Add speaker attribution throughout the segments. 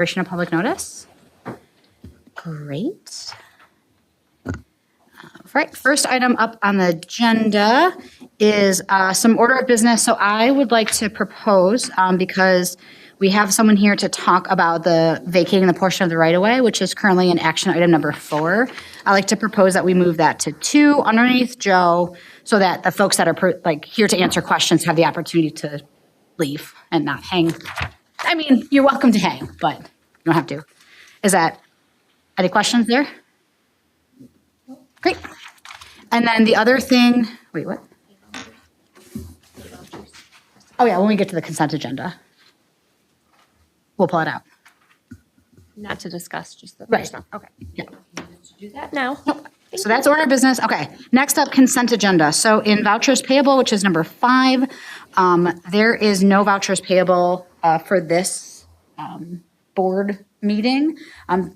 Speaker 1: Expiration of public notice. Great. Right, first item up on the agenda is some order of business. So I would like to propose, because we have someone here to talk about the vacating the portion of the right-of-way, which is currently in action item number 4. I'd like to propose that we move that to 2 underneath Joe, so that the folks that are here to answer questions have the opportunity to leave and not hang. I mean, you're welcome to hang, but you don't have to. Is that, any questions there? Great. And then the other thing, wait, what? Oh yeah, when we get to the consent agenda, we'll pull it out.
Speaker 2: Not to discuss, just the
Speaker 1: Right.
Speaker 2: Okay.
Speaker 1: Yeah.
Speaker 2: To do that now.
Speaker 1: Nope. So that's order of business. Okay. Next up, consent agenda. So in vouchers payable, which is number 5, there is no vouchers payable for this board meeting.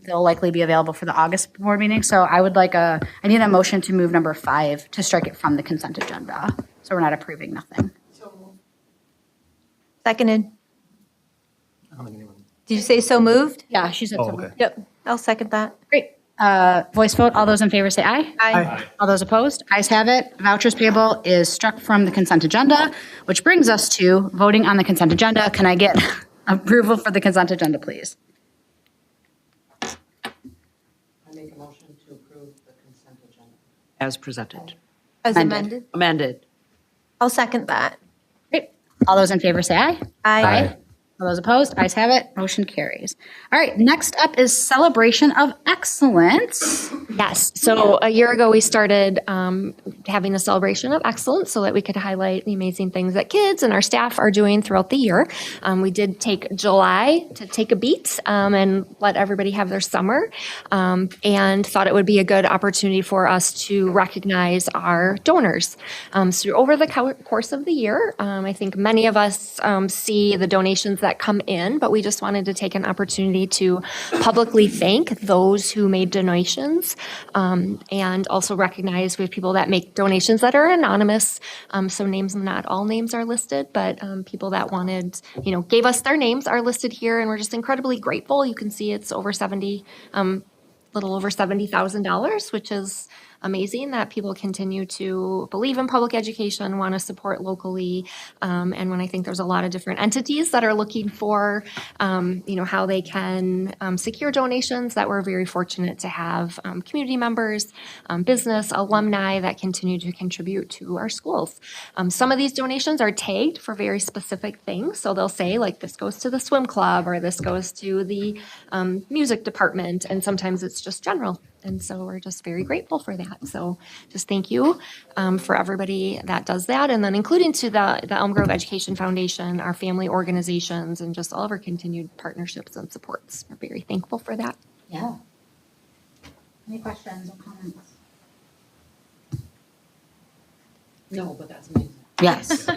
Speaker 1: They'll likely be available for the August board meeting. So I need a motion to move number 5 to strike it from the consent agenda. So we're not approving nothing.
Speaker 3: Seconded. Did you say so moved?
Speaker 1: Yeah, she said so.
Speaker 4: okay.
Speaker 3: Yep, I'll second that.
Speaker 1: Great. Voice vote. All those in favor say aye.
Speaker 3: Aye.
Speaker 1: All those opposed? Ayes have it. Vouchers payable is struck from the consent agenda, which brings us to voting on the consent agenda. Can I get approval for the consent agenda, please?
Speaker 5: I make a motion to approve the consent agenda.
Speaker 4: As presented.
Speaker 3: As
Speaker 1: Amended.
Speaker 3: amended. I'll second that.
Speaker 1: Great. All those in favor say aye.
Speaker 3: Aye.
Speaker 1: All those opposed? Ayes have it. Motion carries. All right. Next up is celebration of excellence.
Speaker 2: Yes. So a year ago, we started having a celebration of excellence so that we could highlight the amazing things that kids and our staff are doing throughout the year. We did take July to take a beat and let everybody have their summer, and thought it would be a good opportunity for us to recognize our donors. So over the course of the year, I think many of us see the donations that come in, but we just wanted to take an opportunity to publicly thank those who made donations, and also recognize we have people that make donations that are anonymous. So names, not all names are listed, but people that wanted, gave us their names are listed here, and we're just incredibly grateful. You can see it's over little over $70,000, which is amazing that people continue to believe in public education, want to support locally. And when I think there's a lot of different entities that are looking for, how they can secure donations, that we're very fortunate to have community members, business, alumni that continue to contribute to our schools. Some of these donations are tagged for very specific things. So they'll say like this goes to the swim club or this goes to the music department. And sometimes it's just general. And so we're just very grateful for that. So just thank you for everybody that does that. And then including to the Elm Grove Education Foundation, our family organizations, and just all of our continued partnerships and supports. We're very thankful for that.
Speaker 1: Yeah. Any questions or comments?
Speaker 5: No, but that's amazing.
Speaker 1: Yes.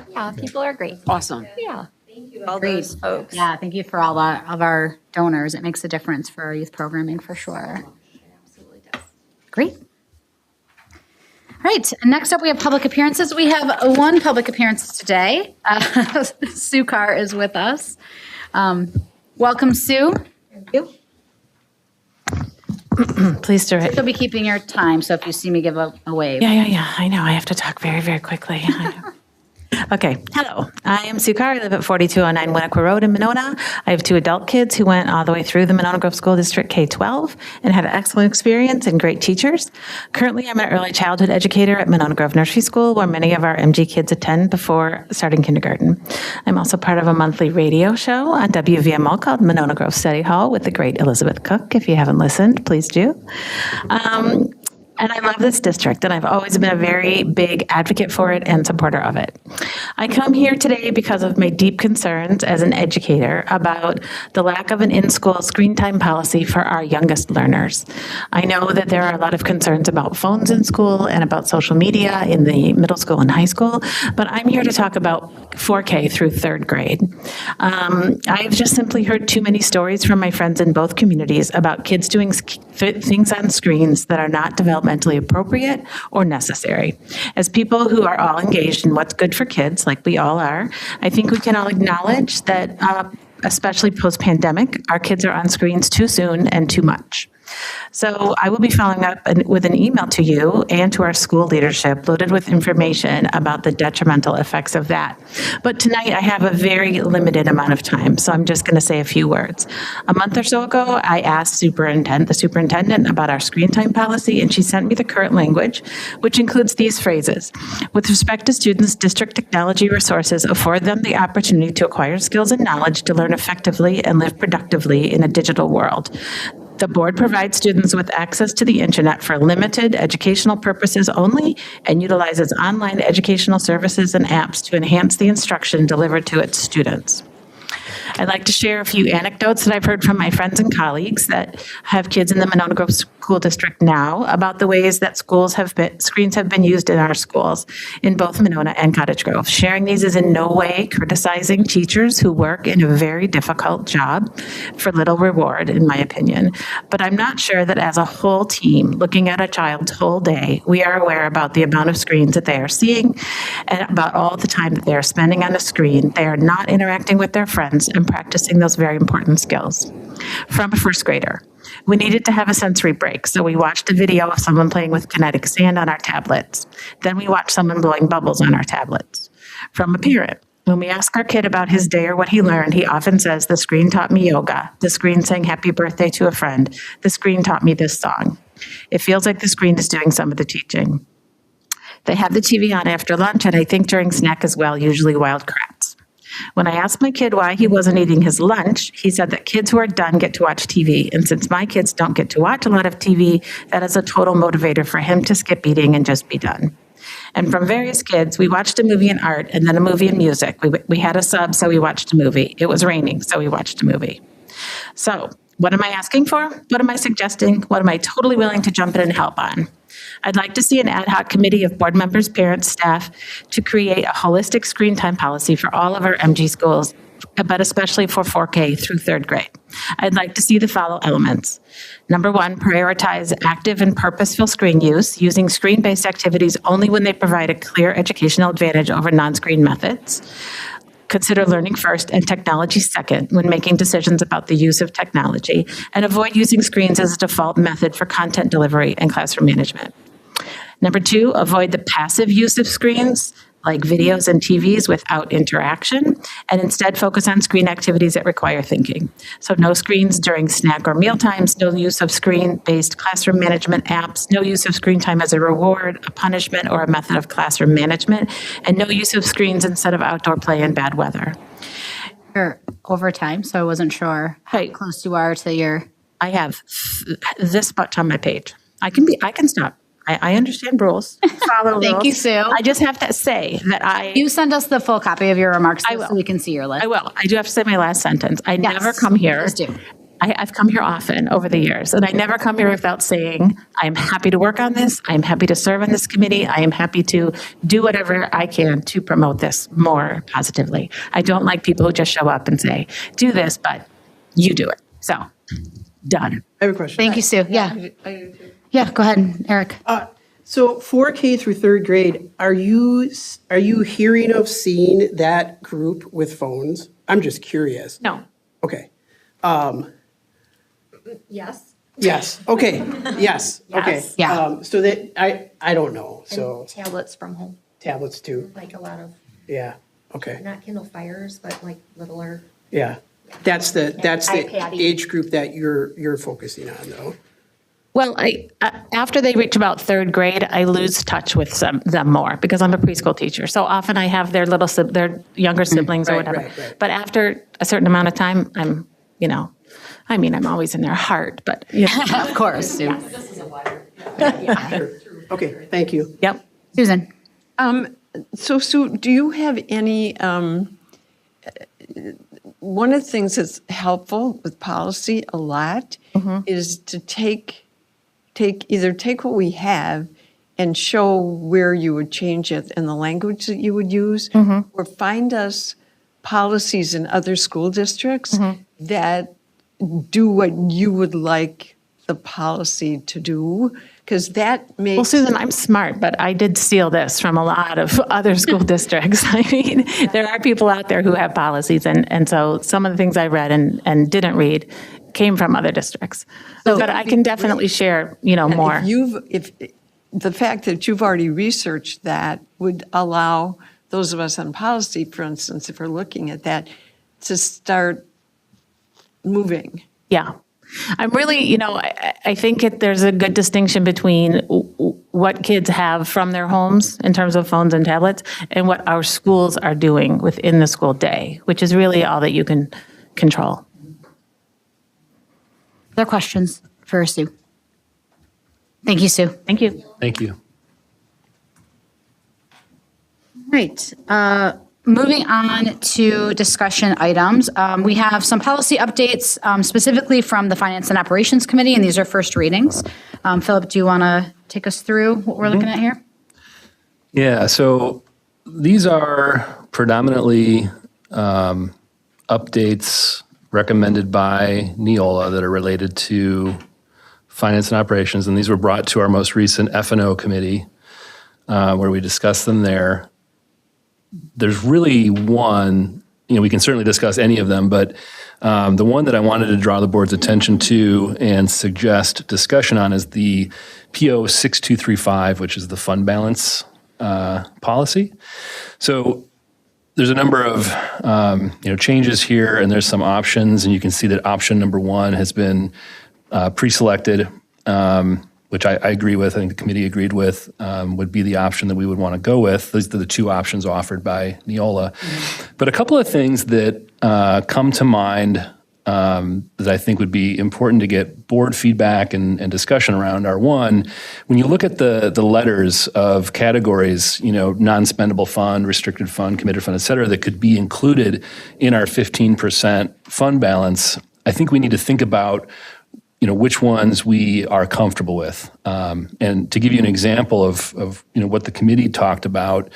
Speaker 2: Yeah, people are great.
Speaker 4: Awesome.
Speaker 2: Yeah.
Speaker 3: Thank you, all
Speaker 1: Great.
Speaker 3: those folks.
Speaker 1: Yeah, thank you for all of our donors. It makes a difference for our youth programming for sure.
Speaker 2: Absolutely does.
Speaker 1: Great. All right, next up we have public appearances. We have one public appearance today. Sue Carr is with us. Welcome, Sue.
Speaker 3: Thank you.
Speaker 6: Please do it.
Speaker 1: She'll be keeping your time, so if you see me, give a wave.
Speaker 6: Yeah. I know. I have to talk very, very quickly. I know. Okay. Hello. I am Sue Carr. I live at 4209 Winnequa Road in Monona. I have 2 adult kids who went all the way through the Monona Grove School District K-12 and had an excellent experience and great teachers. Currently, I'm an early childhood educator at Monona Grove Nursery School, where many of our MG kids attend before starting kindergarten. I'm also part of a monthly radio show on WVMO called Monona Grove Study Hall with the great Elizabeth Cook. If you haven't listened, please do. And I love this district, and I've always been a very big advocate for it and supporter of it. I come here today because of my deep concerns as an educator about the lack of an in-school screen time policy for our youngest learners. I know that there are a lot of concerns about phones in school and about social media in the middle school and high school, but I'm here to talk about 4K through 3rd grade. I've just simply heard too many stories from my friends in both communities about kids doing things on screens that are not developmentally appropriate or necessary. As people who are all engaged in what's good for kids, like we all are, I think we can all acknowledge that especially post-pandemic, our kids are on screens too soon and too much. So I will be following up with an email to you and to our school leadership loaded with information about the detrimental effects of that. But tonight I have a very limited amount of time, so I'm just going to say a few words. A month or so ago, I asked the superintendent about our screen time policy, and she sent me the current language, which includes these phrases. With respect to students, district technology resources afford them the opportunity to acquire skills and knowledge to learn effectively and live productively in a digital world. The board provides students with access to the internet for limited educational purposes only and utilizes online educational services and apps to enhance the instruction delivered to its students. I'd like to share a few anecdotes that I've heard from my friends and colleagues that have kids in the Monona Grove School District now about the ways that screens have been used in our schools in both Monona and Cottage Grove. Sharing these is in no way criticizing teachers who work in a very difficult job for little reward, in my opinion. But I'm not sure that as a whole team, looking at a child's whole day, we are aware about the amount of screens that they are seeing and about all the time that they are spending on a screen. They are not interacting with their friends and practicing those very important skills. From a first grader, we needed to have a sensory break, so we watched a video of someone playing with kinetic sand on our tablets. Then we watched someone blowing bubbles on our tablets. From a parent, when we ask our kid about his day or what he learned, he often says, "The screen taught me yoga. The screen sang happy birthday to a friend. The screen taught me this song." It feels like the screen is doing some of the teaching. They have the TV on after lunch, and I think during snack as well, usually Wild Kratts. When I asked my kid why he wasn't eating his lunch, he said that kids who are done get to watch TV. And since my kids don't get to watch a lot of TV, that is a total motivator for him to skip eating and just be done. And from various kids, we watched a movie in art and then a movie in music. We had a sub, so we watched a movie. It was raining, so we watched a movie. So what am I asking for? What am I suggesting? What am I totally willing to jump in and help on? I'd like to see an ad hoc committee of board members, parents, staff to create a holistic screen time policy for all of our MG schools, but especially for 4K through third grade. I'd like to see the following elements. Number one, prioritize active and purposeful screen use, using screen-based activities only when they provide a clear educational advantage over non-screen methods. Consider learning first and technology second when making decisions about the use of technology, and avoid using screens as a default method for content delivery and classroom management. Number two, avoid the passive use of screens like videos and TVs without interaction, and instead focus on screen activities that require thinking. So no screens during snack or meal times, no use of screen-based classroom management apps, no use of screen time as a reward, a punishment, or a method of classroom management, and no use of screens instead of outdoor play in bad weather.
Speaker 1: You're over time, so I wasn't sure how
Speaker 6: Hey.
Speaker 1: close you are to your.
Speaker 6: I have this much on my page. I can stop. I understand rules. Follow
Speaker 1: Thank
Speaker 6: rules.
Speaker 1: you, Sue.
Speaker 6: I just have to say that
Speaker 1: You send us the full copy of your remarks
Speaker 6: I will.
Speaker 1: so we can see your list.
Speaker 6: I will. I do have to say my last sentence. I
Speaker 1: Yes,
Speaker 6: never come here.
Speaker 1: please do.
Speaker 6: I've come here often over the years, and I never come here without saying, I'm happy to work on this. I'm happy to serve on this committee. I am happy to do whatever I can to promote this more positively. I don't like people who just show up and say, do this, but you do it. So, done.
Speaker 4: I have a question.
Speaker 1: Thank you, Sue. Yeah. Yeah, go ahead, Eric.
Speaker 4: So 4K through third grade, are you hearing of seeing that group with phones? I'm just curious.
Speaker 6: No.
Speaker 4: Okay.
Speaker 2: Yes.
Speaker 4: Yes. Okay. Yes. Okay.
Speaker 2: Yes.
Speaker 1: Yeah.
Speaker 4: So that I don't know. So
Speaker 2: Tablets from home,
Speaker 4: tablets too.
Speaker 2: like a lot of,
Speaker 4: Yeah. Okay.
Speaker 2: not Kindle Fires, but like littler.
Speaker 4: Yeah. That's the
Speaker 2: iPad-y.
Speaker 4: age group that you're focusing on though.
Speaker 6: Well, after they reach about third grade, I lose touch with them more because I'm a preschool teacher. So often I have their their younger siblings or
Speaker 4: Right,
Speaker 6: whatever.
Speaker 4: right.
Speaker 6: But after a certain amount of time, I'm always in their heart, but
Speaker 1: Of course, Sue.
Speaker 4: Okay. Thank you.
Speaker 6: yep.
Speaker 1: Susan.
Speaker 7: So, Sue, do you have any, one of the things that's helpful with policy a lot is to either take what we have and show where you would change it and the language that you would use, or find us policies in other school districts that do what you would like the policy to do? Because that makes.
Speaker 6: Well, Susan, I'm smart, but I did steal this from a lot of other school districts. I mean, there are people out there who have policies, and so some of the things I read and didn't read came from other districts. But I can definitely share, more.
Speaker 7: If the fact that you've already researched that would allow those of us on policy, for instance, if we're looking at that, to start moving.
Speaker 6: Yeah. I'm really, I think there's a good distinction between what kids have from their homes in terms of phones and tablets and what our schools are doing within the school day, which is really all that you can control.
Speaker 1: Other questions for Sue? Thank you, Sue.
Speaker 6: Thank you.
Speaker 8: Thank you.
Speaker 1: Right. Moving on to discussion items, we have some policy updates specifically from the Finance and Operations Committee, and these are first readings. Philip, do you want to take us through what we're looking at here?
Speaker 8: Yeah, so these are predominantly updates recommended by Neola that are related to finance and operations, and these were brought to our most recent F&O committee where we discussed them there. There's really one, we can certainly discuss any of them, but the one that I wanted to draw the board's attention to and suggest discussion on is the PO 6235, which is the fund balance policy. So there's a number of changes here, and there's some options, and you can see that option number one has been pre-selected, which I agree with. I think the committee agreed with, would be the option that we would want to go with. These are the two options offered by Neola. Mm-hmm. But a couple of things that come to mind that I think would be important to get board feedback and discussion around are, one, when you look at the letters of categories, non-spendable fund, restricted fund, committed fund, et cetera, that could be included in our 15% fund balance, I think we need to think about which ones we are comfortable with. And to give you an example of what the committee talked about,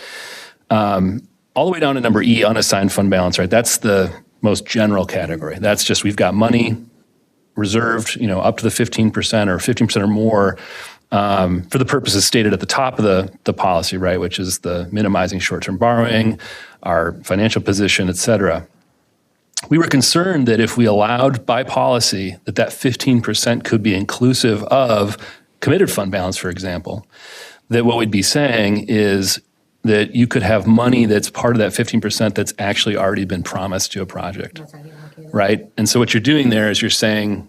Speaker 8: all the way down to number E, unassigned fund balance, right? That's the most general category. That's just we've got money reserved, up to the 15% or 15% or more for the purposes stated at the top of the policy, right? Which is the minimizing short-term borrowing, our financial position, et cetera. We were concerned that if we allowed by policy that 15% could be inclusive of committed fund balance, for example, that what we'd be saying is that you could have money that's part of that 15% that's actually already been promised to a project, right? And so what you're doing there is you're saying,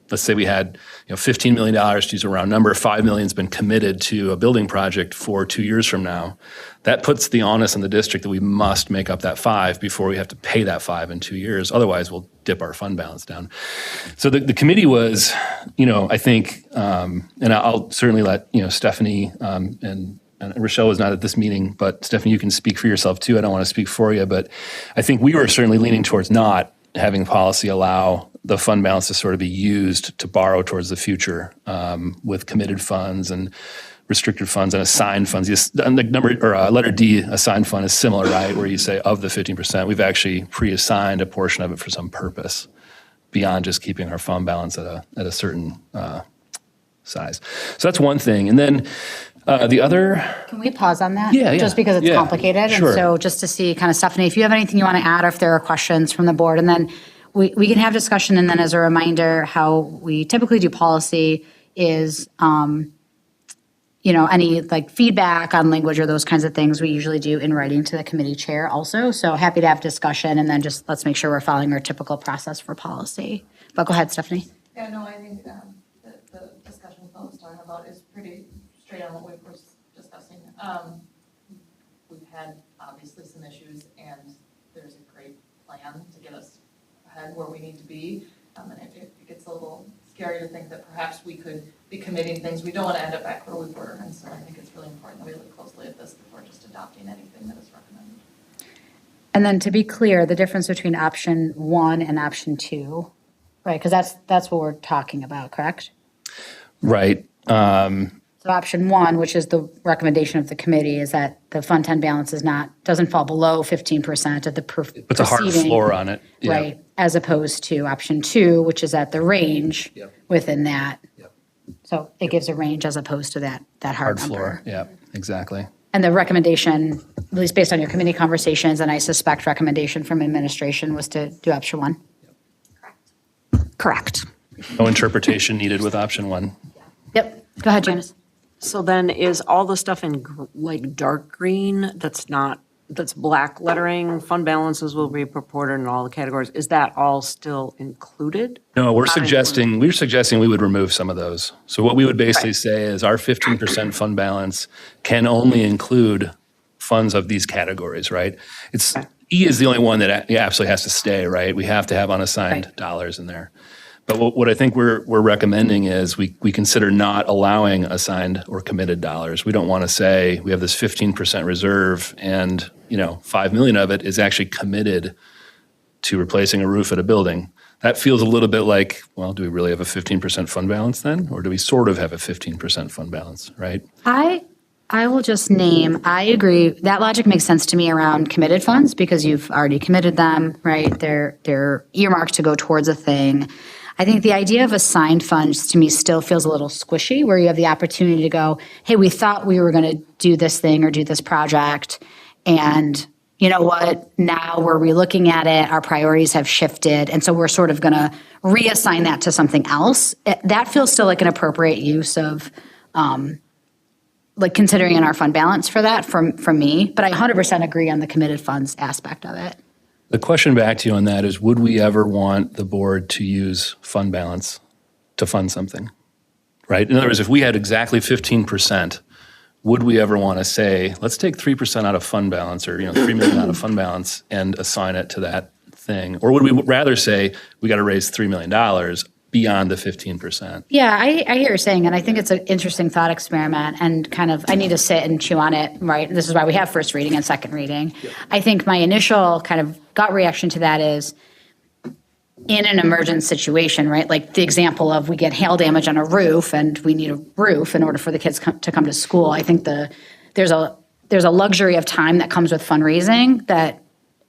Speaker 8: let's say we had $15 million, to use a round number, $5 million has been committed to a building project for 2 years from now. That puts the onus on the district that we must make up that 5 before we have to pay that 5 in 2 years. Otherwise, we'll dip our fund balance down. So the committee was, I think, and I'll certainly let Stephanie and Rochelle was not at this meeting, but Stephanie, you can speak for yourself too. I don't want to speak for you, but I think we were certainly leaning towards not having policy allow the fund balance to sort of be used to borrow towards the future with committed funds and restricted funds and assigned funds. The number or letter D, assigned fund is similar, right? Where you say of the 15%, we've actually pre-assigned a portion of it for some purpose beyond just keeping our fund balance at a certain size. So that's one thing. And then the other.
Speaker 1: Can we pause on that?
Speaker 8: Yeah.
Speaker 1: Just because it's complicated.
Speaker 8: Sure.
Speaker 1: And so just to see kind of, Stephanie, if you have anything you want to add or if there are questions from the board, and then we can have discussion. And then as a reminder, how we typically do policy is, any feedback on language or those kinds of things we usually do in writing to the committee chair also. So happy to have discussion, and then just let's make sure we're following our typical process for policy. But go ahead, Stephanie.
Speaker 9: Yeah, no, I think the discussion Phil was talking about is pretty straight on what we were discussing. We've had obviously some issues, and there's a great plan to get us ahead where we need to be. And it gets a little scary to think that perhaps we could be committing things. We don't want to end up back where we were. And so I think it's really important that we look closely at this before just adopting anything that is recommended.
Speaker 1: And then to be clear, the difference between option 1 and option 2, right? Because that's what we're talking about, correct?
Speaker 8: Right.
Speaker 1: So option 1, which is the recommendation of the committee, is that the Fund 10 balance doesn't fall below 15% of the
Speaker 8: It's a hard
Speaker 1: preceding,
Speaker 8: floor on it. Yeah.
Speaker 1: right? As opposed to option 2, which is at the range within that.
Speaker 8: Yep.
Speaker 1: So it gives a range as opposed to that hard
Speaker 8: Hard
Speaker 1: number.
Speaker 8: floor, yeah, exactly.
Speaker 1: And the recommendation, at least based on your committee conversations, and I suspect recommendation from administration, was to do option one? Correct.
Speaker 8: No interpretation needed with option one.
Speaker 1: Yep. Go ahead, Janice.
Speaker 5: So then is all the stuff in like dark green that's black lettering, fund balances will be reported in all the categories, is that all still included?
Speaker 8: No, we're
Speaker 5: Not
Speaker 8: suggesting we would remove some of those. So what we would basically say is our 15% fund balance can only include funds of these categories, right? It's E is the only one that absolutely has to stay, right? We have to have unassigned dollars in there. But what I think we're recommending is we consider not allowing assigned or committed dollars. We don't want to say we have this 15% reserve and 5 million of it is actually committed to replacing a roof at a building. That feels a little bit like, well, do we really have a 15% fund balance then? Or do we sort of have a 15% fund balance, right?
Speaker 1: I will just name, I agree, that logic makes sense to me around committed funds because you've already committed them, right? They're earmarked to go towards a thing. I think the idea of assigned funds to me still feels a little squishy, where you have the opportunity to go, hey, we thought we were going to do this thing or do this project, and you know what? Now we're relooking at it, our priorities have shifted, and so we're sort of going to reassign that to something else. That feels still like an appropriate use of like considering in our fund balance for that from me, but I 100% agree on the committed funds aspect of it.
Speaker 8: The question back to you on that is, would we ever want the board to use fund balance to fund something, right? In other words, if we had exactly 15%, would we ever want to say, let's take 3% out of fund balance or, $3 million out of fund balance and assign it to that thing? Or would we rather say, we got to raise $3 million beyond the 15%?
Speaker 1: Yeah, I hear what you're saying, and I think it's an interesting thought experiment, and kind of, I need to sit and chew on it, right? This is why we have first reading and second reading. Yeah. I think my initial kind of gut reaction to that is, in an emergent situation, right? Like the example of we get hail damage on a roof and we need a roof in order for the kids to come to school. I think there's a luxury of time that comes with fundraising that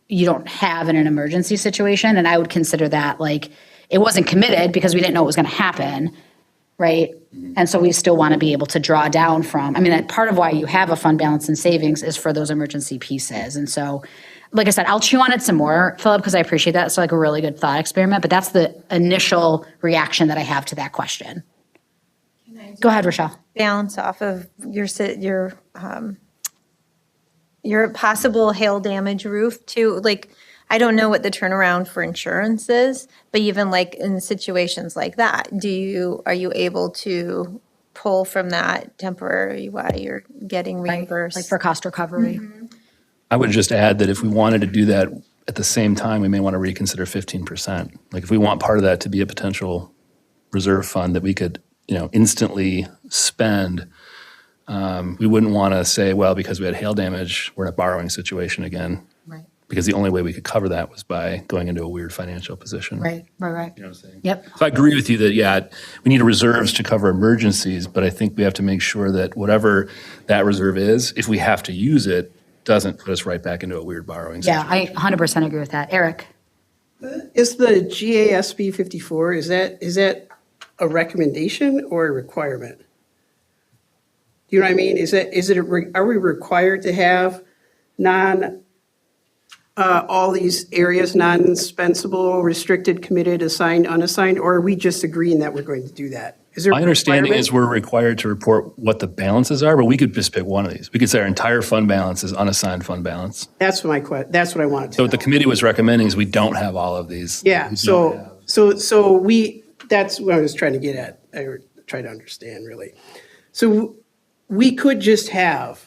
Speaker 1: you don't have in an emergency situation, and I would consider that like, it wasn't committed because we didn't know what was going to happen, right? And so we still want to be able to draw down from. I mean, part of why you have a fund balance and savings is for those emergency pieces. And so, like I said, I'll chew on it some more, Philip, because I appreciate that. It's like a really good thought experiment, but that's the initial reaction that I have to that question. Go ahead, Rochelle.
Speaker 3: Balance off of your possible hail damage roof too, like, I don't know what the turnaround for insurance is, but even like in situations like that, are you able to pull from that temporary while you're getting reimbursed?
Speaker 1: Like for cost recovery.
Speaker 3: Mm-hmm.
Speaker 8: I would just add that if we wanted to do that at the same time, we may want to reconsider 15%. Like if we want part of that to be a potential reserve fund that we could, instantly spend, we wouldn't want to say, well, because we had hail damage, we're in a borrowing situation again.
Speaker 1: Right.
Speaker 8: Because the only way we could cover that was by going into a weird financial position.
Speaker 1: Right.
Speaker 8: You know what I'm saying?
Speaker 1: Yep.
Speaker 8: So I agree with you that, we need reserves to cover emergencies, but I think we have to make sure that whatever that reserve is, if we have to use it, doesn't put us right back into a weird borrowing situation.
Speaker 1: Yeah, I 100% agree with that. Eric?
Speaker 4: Is the GASB 54, is that a recommendation or a requirement? Do you know what I mean? Are we required to have all these areas, non-dispensable, restricted, committed, assigned, unassigned, or are we just agreeing that we're going to do that? Is there
Speaker 8: My understanding is we're required to report what the balances are, but we could just pick one of these. We could say our entire fund balance is unassigned fund balance.
Speaker 4: That's what I wanted to
Speaker 8: So
Speaker 4: know.
Speaker 8: what the committee was recommending is we don't have all of these.
Speaker 4: Yeah,
Speaker 8: We don't have-
Speaker 4: that's what I was trying to get at, or try to understand, really. So we could just have,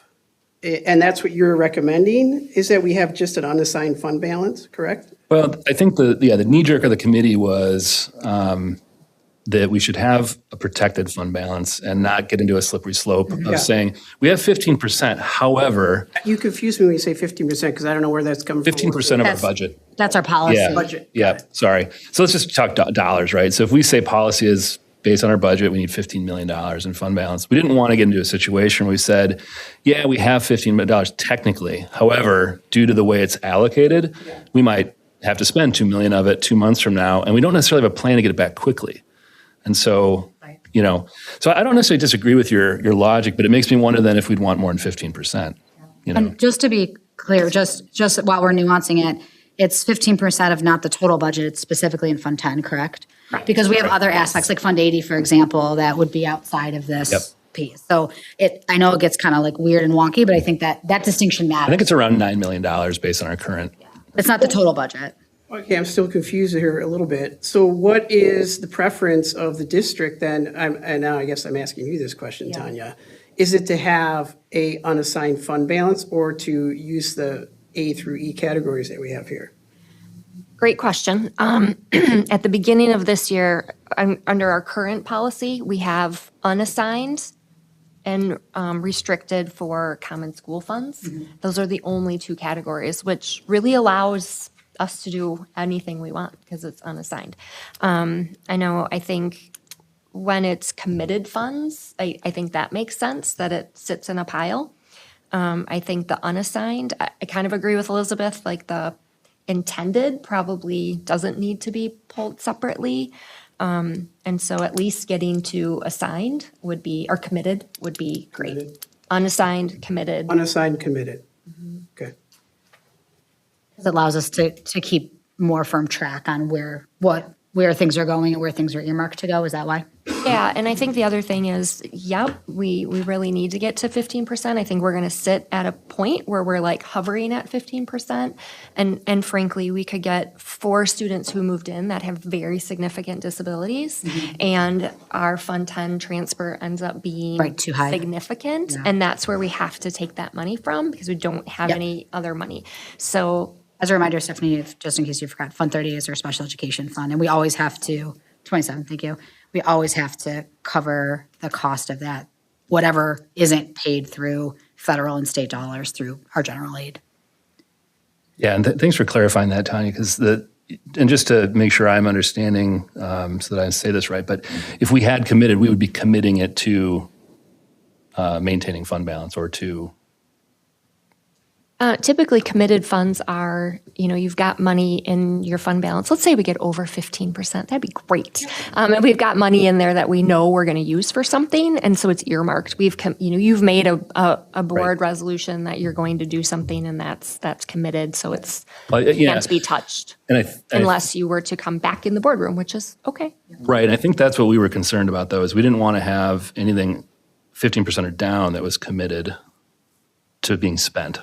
Speaker 4: and that's what you're recommending, is that we have just an unassigned fund balance, correct?
Speaker 8: Well, I think the knee jerk of the committee was that we should have a protected fund balance and not get into a slippery slope of saying, we have 15%, however.
Speaker 4: You confuse me when you say 15%, because I don't know where that's coming from.
Speaker 8: 15% of our budget.
Speaker 1: That's our policy.
Speaker 8: Yeah.
Speaker 4: Budget.
Speaker 8: Yeah, sorry. So let's just talk dollars, right? So if we say policy is based on our budget, we need $15 million in fund balance. We didn't want to get into a situation where we said, yeah, we have $15 million technically. However, due to the way it's allocated, we might have to spend $2 million of it 2 months from now, and we don't necessarily have a plan to get it back quickly. And so, you know. So I don't necessarily disagree with your logic, but it makes me wonder then if we'd want more than 15%, you know.
Speaker 1: And just to be clear, just while we're nuancing it, it's 15% of not the total budget, it's specifically in Fund 10, correct? Because we have other aspects, like Fund 80, for example, that would be outside of
Speaker 8: Yep.
Speaker 1: this piece. So I know it gets kind of like weird and wonky, but I think that distinction
Speaker 8: I think
Speaker 1: matters.
Speaker 8: it's around $9 million based on our current.
Speaker 1: It's not the total budget.
Speaker 4: Okay, I'm still confused here a little bit. So what is the preference of the district then? And now I guess I'm asking you this question, Tanya. Is it to have a unassigned fund balance or to use the A through E categories that we have here?
Speaker 2: Great question. At the beginning of this year, under our current policy, we have unassigned and restricted for common school funds. Those are the only two categories, which really allows us to do anything we want because it's unassigned. I think when it's committed funds, I think that makes sense that it sits in a pile. I think the unassigned, I kind of agree with Elizabeth, like the intended probably doesn't need to be pulled separately. And so at least getting to assigned would be, or committed would be great.
Speaker 4: Committed.
Speaker 2: Unassigned, committed.
Speaker 4: Unassigned, committed. Okay.
Speaker 1: It allows us to keep more firm track on where things are going and where things are earmarked to go. Is that why?
Speaker 2: Yeah, and I think the other thing is, we really need to get to 15%. I think we're going to sit at a point where we're like hovering at 15%. And frankly, we could get 4 students who moved in that have very significant disabilities. And our Fund 10 transfer ends up being
Speaker 1: Right, too high.
Speaker 2: significant. And that's where we have to take that money from because we don't have any other money. So
Speaker 1: As a reminder, Stephanie, just in case you forgot, Fund 30 is our special education fund, and we always have to, 27, thank you. We always have to cover the cost of that, whatever isn't paid through federal and state dollars through our general aid.
Speaker 8: Yeah, and thanks for clarifying that, Tanya, because and just to make sure I'm understanding so that I say this right, but if we had committed, we would be committing it to maintaining fund balance or to.
Speaker 2: Typically, committed funds are, you've got money in your fund balance. Let's say we get over 15%. That'd be great. And we've got money in there that we know we're going to use for something, and so it's earmarked. You've made a board resolution that you're going to do something, and that's committed. So it's can't be touched unless you were to come back in the boardroom, which is okay.
Speaker 8: Right. And I think that's what we were concerned about, though, is we didn't want to have anything 15% or down that was committed to being spent.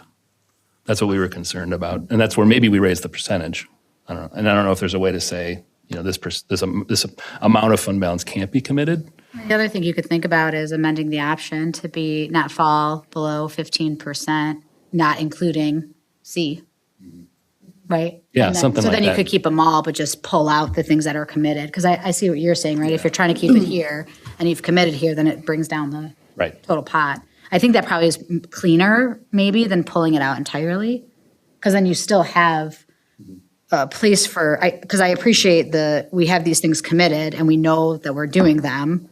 Speaker 8: That's what we were concerned about, and that's where maybe we raised the percentage. I don't know, and I don't know if there's a way to say, this amount of fund balance can't be committed.
Speaker 1: The other thing you could think about is amending the option to be not fall below 15%, not including C, right?
Speaker 8: Yeah,
Speaker 1: And then-
Speaker 8: something
Speaker 1: So
Speaker 8: like
Speaker 1: then you
Speaker 8: that.
Speaker 1: could keep them all, but just pull out the things that are committed. Because I see what you're saying, right? If you're trying to keep it here and you've committed here, then it brings down the
Speaker 8: Right.
Speaker 1: total pot. I think that probably is cleaner maybe than pulling it out entirely. Because then you still have a place for, because I appreciate we have these things committed and we know that we're doing them.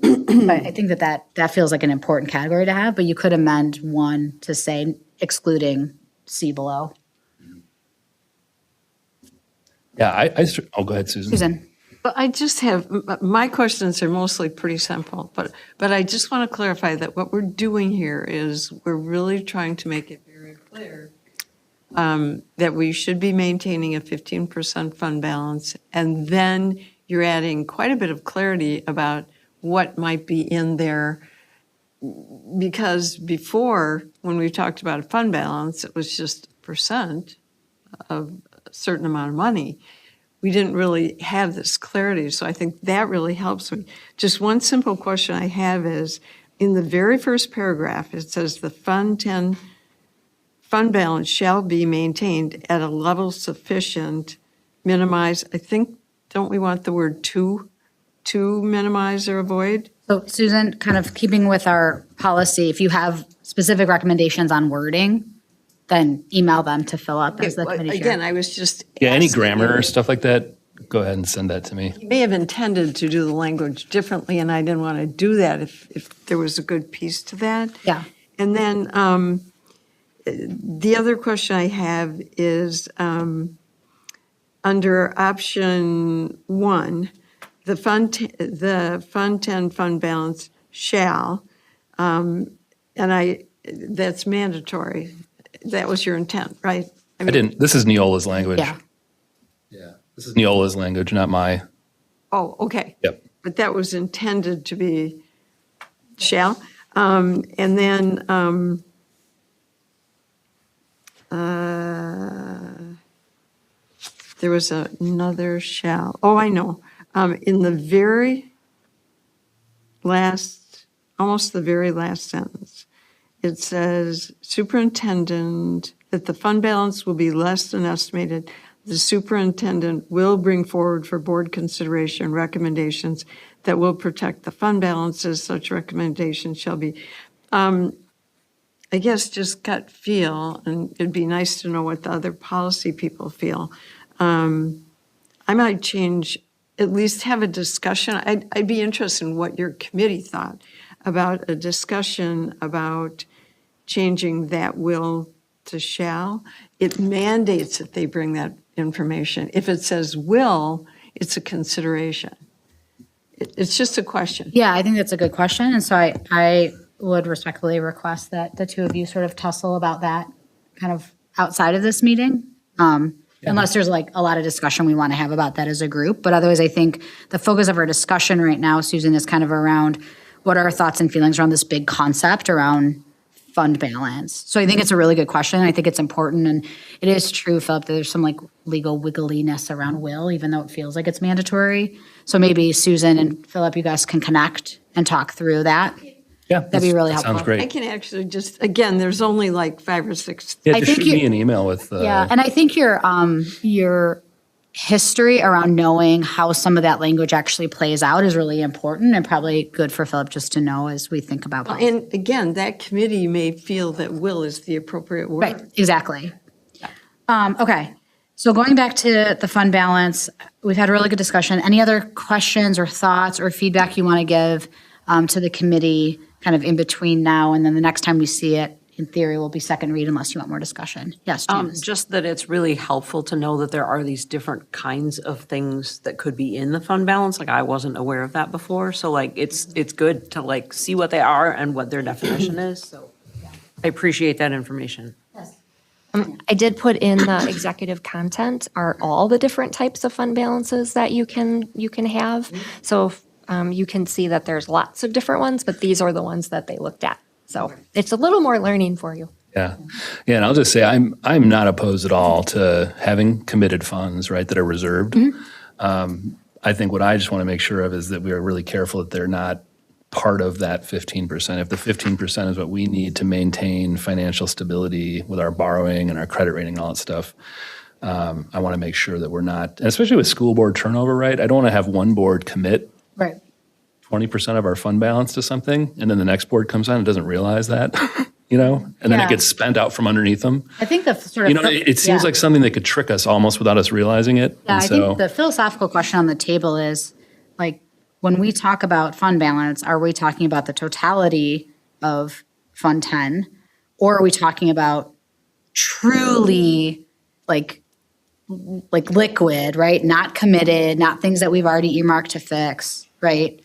Speaker 1: But I think that feels like an important category to have, but you could amend one to say excluding C below.
Speaker 8: Yeah, go ahead, Susan.
Speaker 1: Susan?
Speaker 7: But I just have, my questions are mostly pretty simple, but I just want to clarify that what we're doing here is we're really trying to make it very clear that we should be maintaining a 15% fund balance, and then you're adding quite a bit of clarity about what might be in there. Because before, when we talked about a fund balance, it was just a percent of a certain amount of money. We didn't really have this clarity, so I think that really helps me. Just one simple question I have is, in the very first paragraph, it says the Fund 10 fund balance shall be maintained at a level sufficient, minimize, I think, don't we want the word to minimize or avoid?
Speaker 1: So Susan, kind of keeping with our policy, if you have specific recommendations on wording, then email them to Philip as the committee chair.
Speaker 7: Again, I was just.
Speaker 8: Yeah, any
Speaker 7: asking
Speaker 8: grammar or
Speaker 7: you.
Speaker 8: stuff like that, go ahead and send that to me.
Speaker 7: You may have intended to do the language differently, and I didn't want to do that if there was a good piece to that.
Speaker 1: Yeah.
Speaker 7: And then the other question I have is under option 1, the Fund 10 fund balance shall, and that's mandatory. That was your intent, right?
Speaker 8: I didn't, this is Neola's language.
Speaker 1: Yeah.
Speaker 8: Yeah, this is Neola's language, not my,
Speaker 7: Oh, okay.
Speaker 8: yep.
Speaker 7: But that was intended to be shall. And then there was another shall. Oh, I know. In the very last, almost the very last sentence, it says superintendent, that the fund balance will be less than estimated. The superintendent will bring forward for board consideration recommendations that will protect the fund balances. Such recommendations shall be, I guess, just gut feel, and it'd be nice to know what the other policy people feel. I might change, at least have a discussion. I'd be interested in what your committee thought about a discussion about changing that will to shall. It mandates that they bring that information. If it says will, it's a consideration. It's just a question.
Speaker 1: Yeah, I think that's a good question. And so I would respectfully request that the two of you sort of tussle about that kind of outside of this meeting. Unless there's like a lot of discussion we want to have about that as a group. But otherwise, I think the focus of our discussion right now, Susan, is kind of around what are our thoughts and feelings around this big concept around fund balance. So I think it's a really good question. I think it's important. And it is true, Philip, that there's some like legal wiggliness around will, even though it feels like it's mandatory. So maybe Susan and Philip, you guys can connect and talk through that.
Speaker 8: Yeah.
Speaker 1: That'd be really
Speaker 8: that
Speaker 1: helpful.
Speaker 8: Sounds great.
Speaker 7: I can actually just, again, there's only like 5 or 6.
Speaker 8: Yeah,
Speaker 1: I
Speaker 8: just
Speaker 1: think
Speaker 8: shoot me an email with.
Speaker 1: Yeah, and I think your history around knowing how some of that language actually plays out is really important and probably good for Philip just to know as we think about policy.
Speaker 7: And again, that committee may feel that will is the appropriate word.
Speaker 1: Right, exactly. Okay, so going back to the fund balance, we've had a really good discussion. Any other questions or thoughts or feedback you want to give to the committee kind of in between now and then the next time we see it? In theory, will be second read unless you want more discussion. Yes, Janice.
Speaker 5: Just that it's really helpful to know that there are these different kinds of things that could be in the fund balance. Like I wasn't aware of that before. So like it's good to like see what they are and what their definition is. So I appreciate that information.
Speaker 2: I did put in the executive content are all the different types of fund balances that you can have. So you can see that there's lots of different ones, but these are the ones that they looked at. So it's a little more learning for you.
Speaker 8: Yeah. Yeah. And I'll just say I'm not opposed at all to having committed funds, right, that are reserved. I think what I just want to make sure of is that we are really careful that they're not part of that 15%. If the 15% is what we need to maintain financial stability with our borrowing and our credit rating and all that stuff, I want to make sure that we're not, and especially with school board turnover, right? I don't want to have one board commit
Speaker 1: Right.
Speaker 8: 20% of our fund balance to something, and then the next board comes on and doesn't realize that, and then
Speaker 1: Yeah.
Speaker 8: it gets spent out from underneath them.
Speaker 1: I think the sort of
Speaker 8: It seems like something that could trick us almost without us realizing it.
Speaker 1: Yeah,
Speaker 8: And
Speaker 1: I think the philosophical question on the table is, like, when we talk about fund balance, are we talking about the totality of Fund 10? Or are we talking about truly, like liquid, right? Not committed, not things that we've already earmarked to fix, right?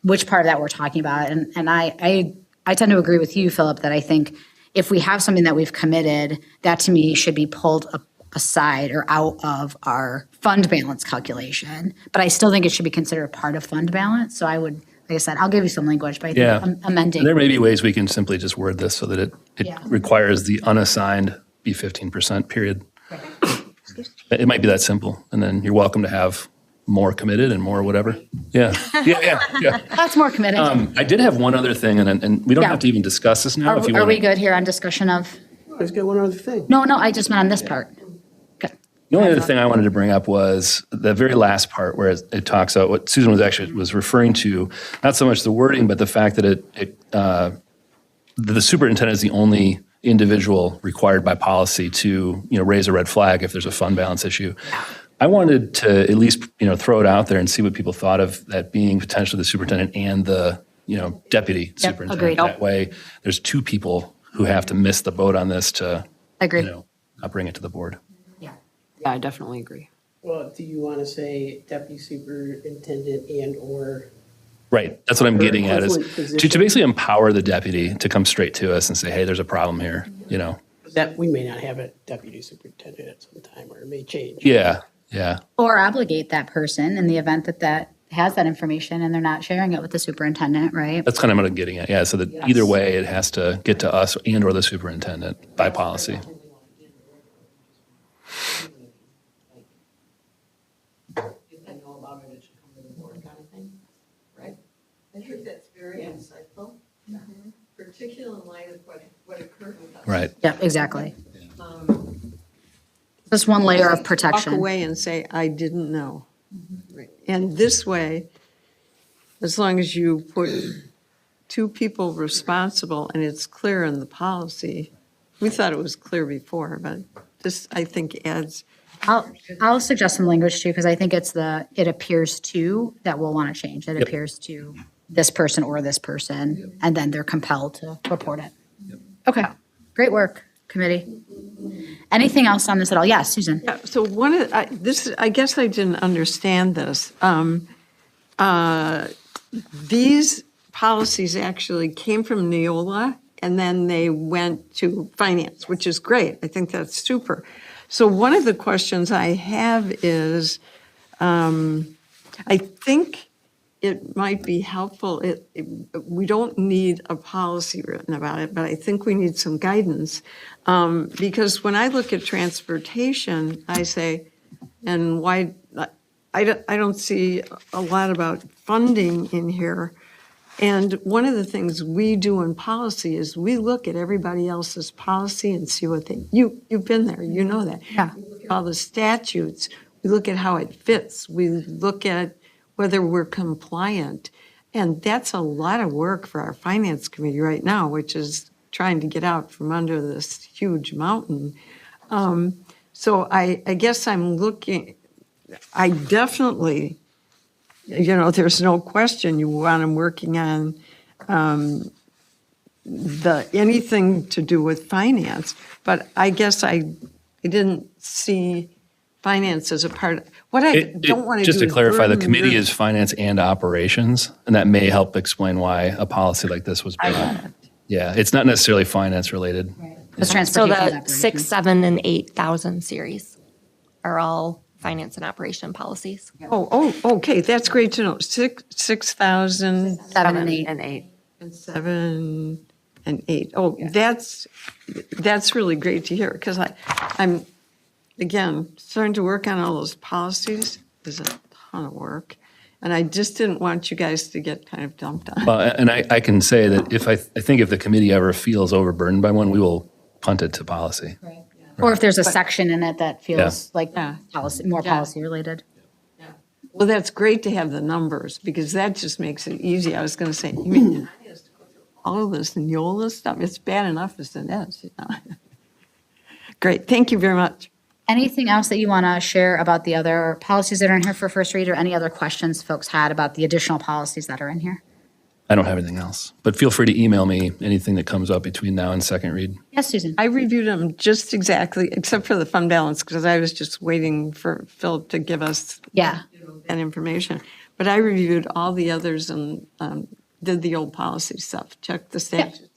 Speaker 1: Which part of that we're talking about? And I tend to agree with you, Philip, that I think if we have something that we've committed, that to me should be pulled aside or out of our fund balance calculation. But I still think it should be considered part of fund balance. So I would, like I said, I'll give you some language, but I think amending.
Speaker 8: there may be ways we can simply just word this so that it
Speaker 1: Yeah.
Speaker 8: requires the unassigned be 15%, period. It might be that simple, and then you're welcome to have more committed and more whatever. Yeah.
Speaker 1: That's more committed.
Speaker 8: I did have one other thing, and we don't
Speaker 1: Yeah.
Speaker 8: have to even discuss this now. If you
Speaker 1: Are
Speaker 8: want
Speaker 1: we good here on discussion of?
Speaker 4: I just got one other thing.
Speaker 1: No, I just meant on this part. Okay.
Speaker 8: The only other thing I wanted to bring up was the very last part where it talks about what Susan was referring to, not so much the wording, but the fact that the superintendent is the only individual required by policy to raise a red flag if there's a fund balance issue. I wanted to at least throw it out there and see what people thought of that being potentially the superintendent and the deputy superintendent.
Speaker 1: agreed.
Speaker 8: That way, there's two people who have to miss the boat on this to
Speaker 1: Agreed.
Speaker 8: not bring it to the board.
Speaker 5: Yeah, I definitely agree.
Speaker 4: Well, do you want to say deputy superintendent and/or?
Speaker 8: Right, that's what I'm getting at, is
Speaker 4: Equivalent
Speaker 8: to
Speaker 4: position.
Speaker 8: basically empower the deputy to come straight to us and say, hey, there's a problem here, you know?
Speaker 4: That, we may not have a deputy superintendent at some time, or it may change.
Speaker 8: Yeah, yeah.
Speaker 1: Or obligate that person in the event that that has that information and they're not sharing it with the superintendent, right?
Speaker 8: That's kind of what I'm getting at, yeah, so that either way, it has to get to us and/or the superintendent by policy.
Speaker 9: If they know about it, it should come to the board kind of thing, right?
Speaker 7: I think that's very insightful, particularly in light of what occurred with us.
Speaker 8: Right.
Speaker 1: Yeah, exactly. Just one layer of
Speaker 7: Walk
Speaker 1: protection.
Speaker 7: away and say, I didn't know. Right. And this way, as long as you put two people responsible and it's clear in the policy, we thought it was clear before, but this, I think, adds,
Speaker 1: I'll suggest some language too, because I think it's it appears to that we'll want to change. It appears to this person or this person, and then they're compelled to report it. Okay, great work, committee. Anything else on this at all? Yes, Susan.
Speaker 7: yeah, so I guess I didn't understand this. These policies actually came from Neola, and then they went to finance, which is great. I think that's super. So one of the questions I have is, I think it might be helpful, we don't need a policy written about it, but I think we need some guidance. Because when I look at transportation, I say, and why, I don't see a lot about funding in here. And one of the things we do in policy is we look at everybody else's policy and see what you've been there, you know that.
Speaker 1: Yeah.
Speaker 7: We look at all the statutes, we look at how it fits, we look at whether we're compliant. And that's a lot of work for our finance committee right now, which is trying to get out from under this huge mountain. So I guess I'm looking, I definitely, there's no question you want them working on anything to do with finance, but I guess I didn't see finance as a part. What I don't want to do
Speaker 8: Just to
Speaker 7: is
Speaker 8: clarify, the
Speaker 7: burden
Speaker 8: committee
Speaker 7: your-
Speaker 8: is finance and operations, and that may help explain why a policy like this was built. Yeah, it's not necessarily finance related.
Speaker 1: The
Speaker 2: So
Speaker 1: transportation
Speaker 2: the
Speaker 1: operation.
Speaker 2: 6, 7, and 8,000 series are all finance and operation policies.
Speaker 7: Oh, okay, that's great to know. 6,000
Speaker 1: 7 and 8.
Speaker 5: And 8.
Speaker 7: and 7 and 8. Oh, that's really great to hear, because I'm, again, starting to work on all those policies is a ton of work. And I just didn't want you guys to get kind of dumped on.
Speaker 8: Well, and I can say that if I think if the committee ever feels overburdened by one, we will punt it to policy.
Speaker 1: Or if there's a section in it that feels like
Speaker 7: Yeah.
Speaker 1: policy, more policy related.
Speaker 7: Well, that's great to have the numbers, because that just makes it easy. I was going to say, you mean I has to go through all of this Neola stuff? It's bad enough as it is, Great, thank you very much.
Speaker 1: Anything else that you want to share about the other policies that are in here for first read, or any other questions folks had about the additional policies that are in here?
Speaker 8: I don't have anything else, but feel free to email me anything that comes up between now and second read.
Speaker 1: Yes, Susan.
Speaker 7: I reviewed them just exactly, except for the fund balance, because I was just waiting for Phil to give us
Speaker 1: Yeah.
Speaker 7: that information. But I reviewed all the others and did the old policy stuff, checked the statutes.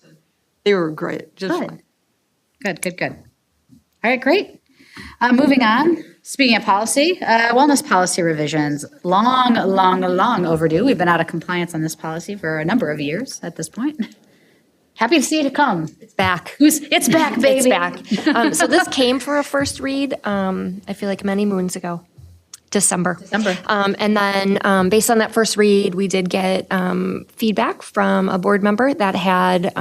Speaker 7: They were great, just
Speaker 1: Good.
Speaker 7: fine.
Speaker 1: Good. All right, great. Moving on, speaking of policy, wellness policy revisions, long overdue. We've been out of compliance on this policy for a number of years at this point. Happy to see it come.
Speaker 2: It's back.
Speaker 1: It's back, baby.
Speaker 2: It's back. So this came for a first read, I feel like many moons ago. December. And then based on that first read, we did get feedback from a board member that had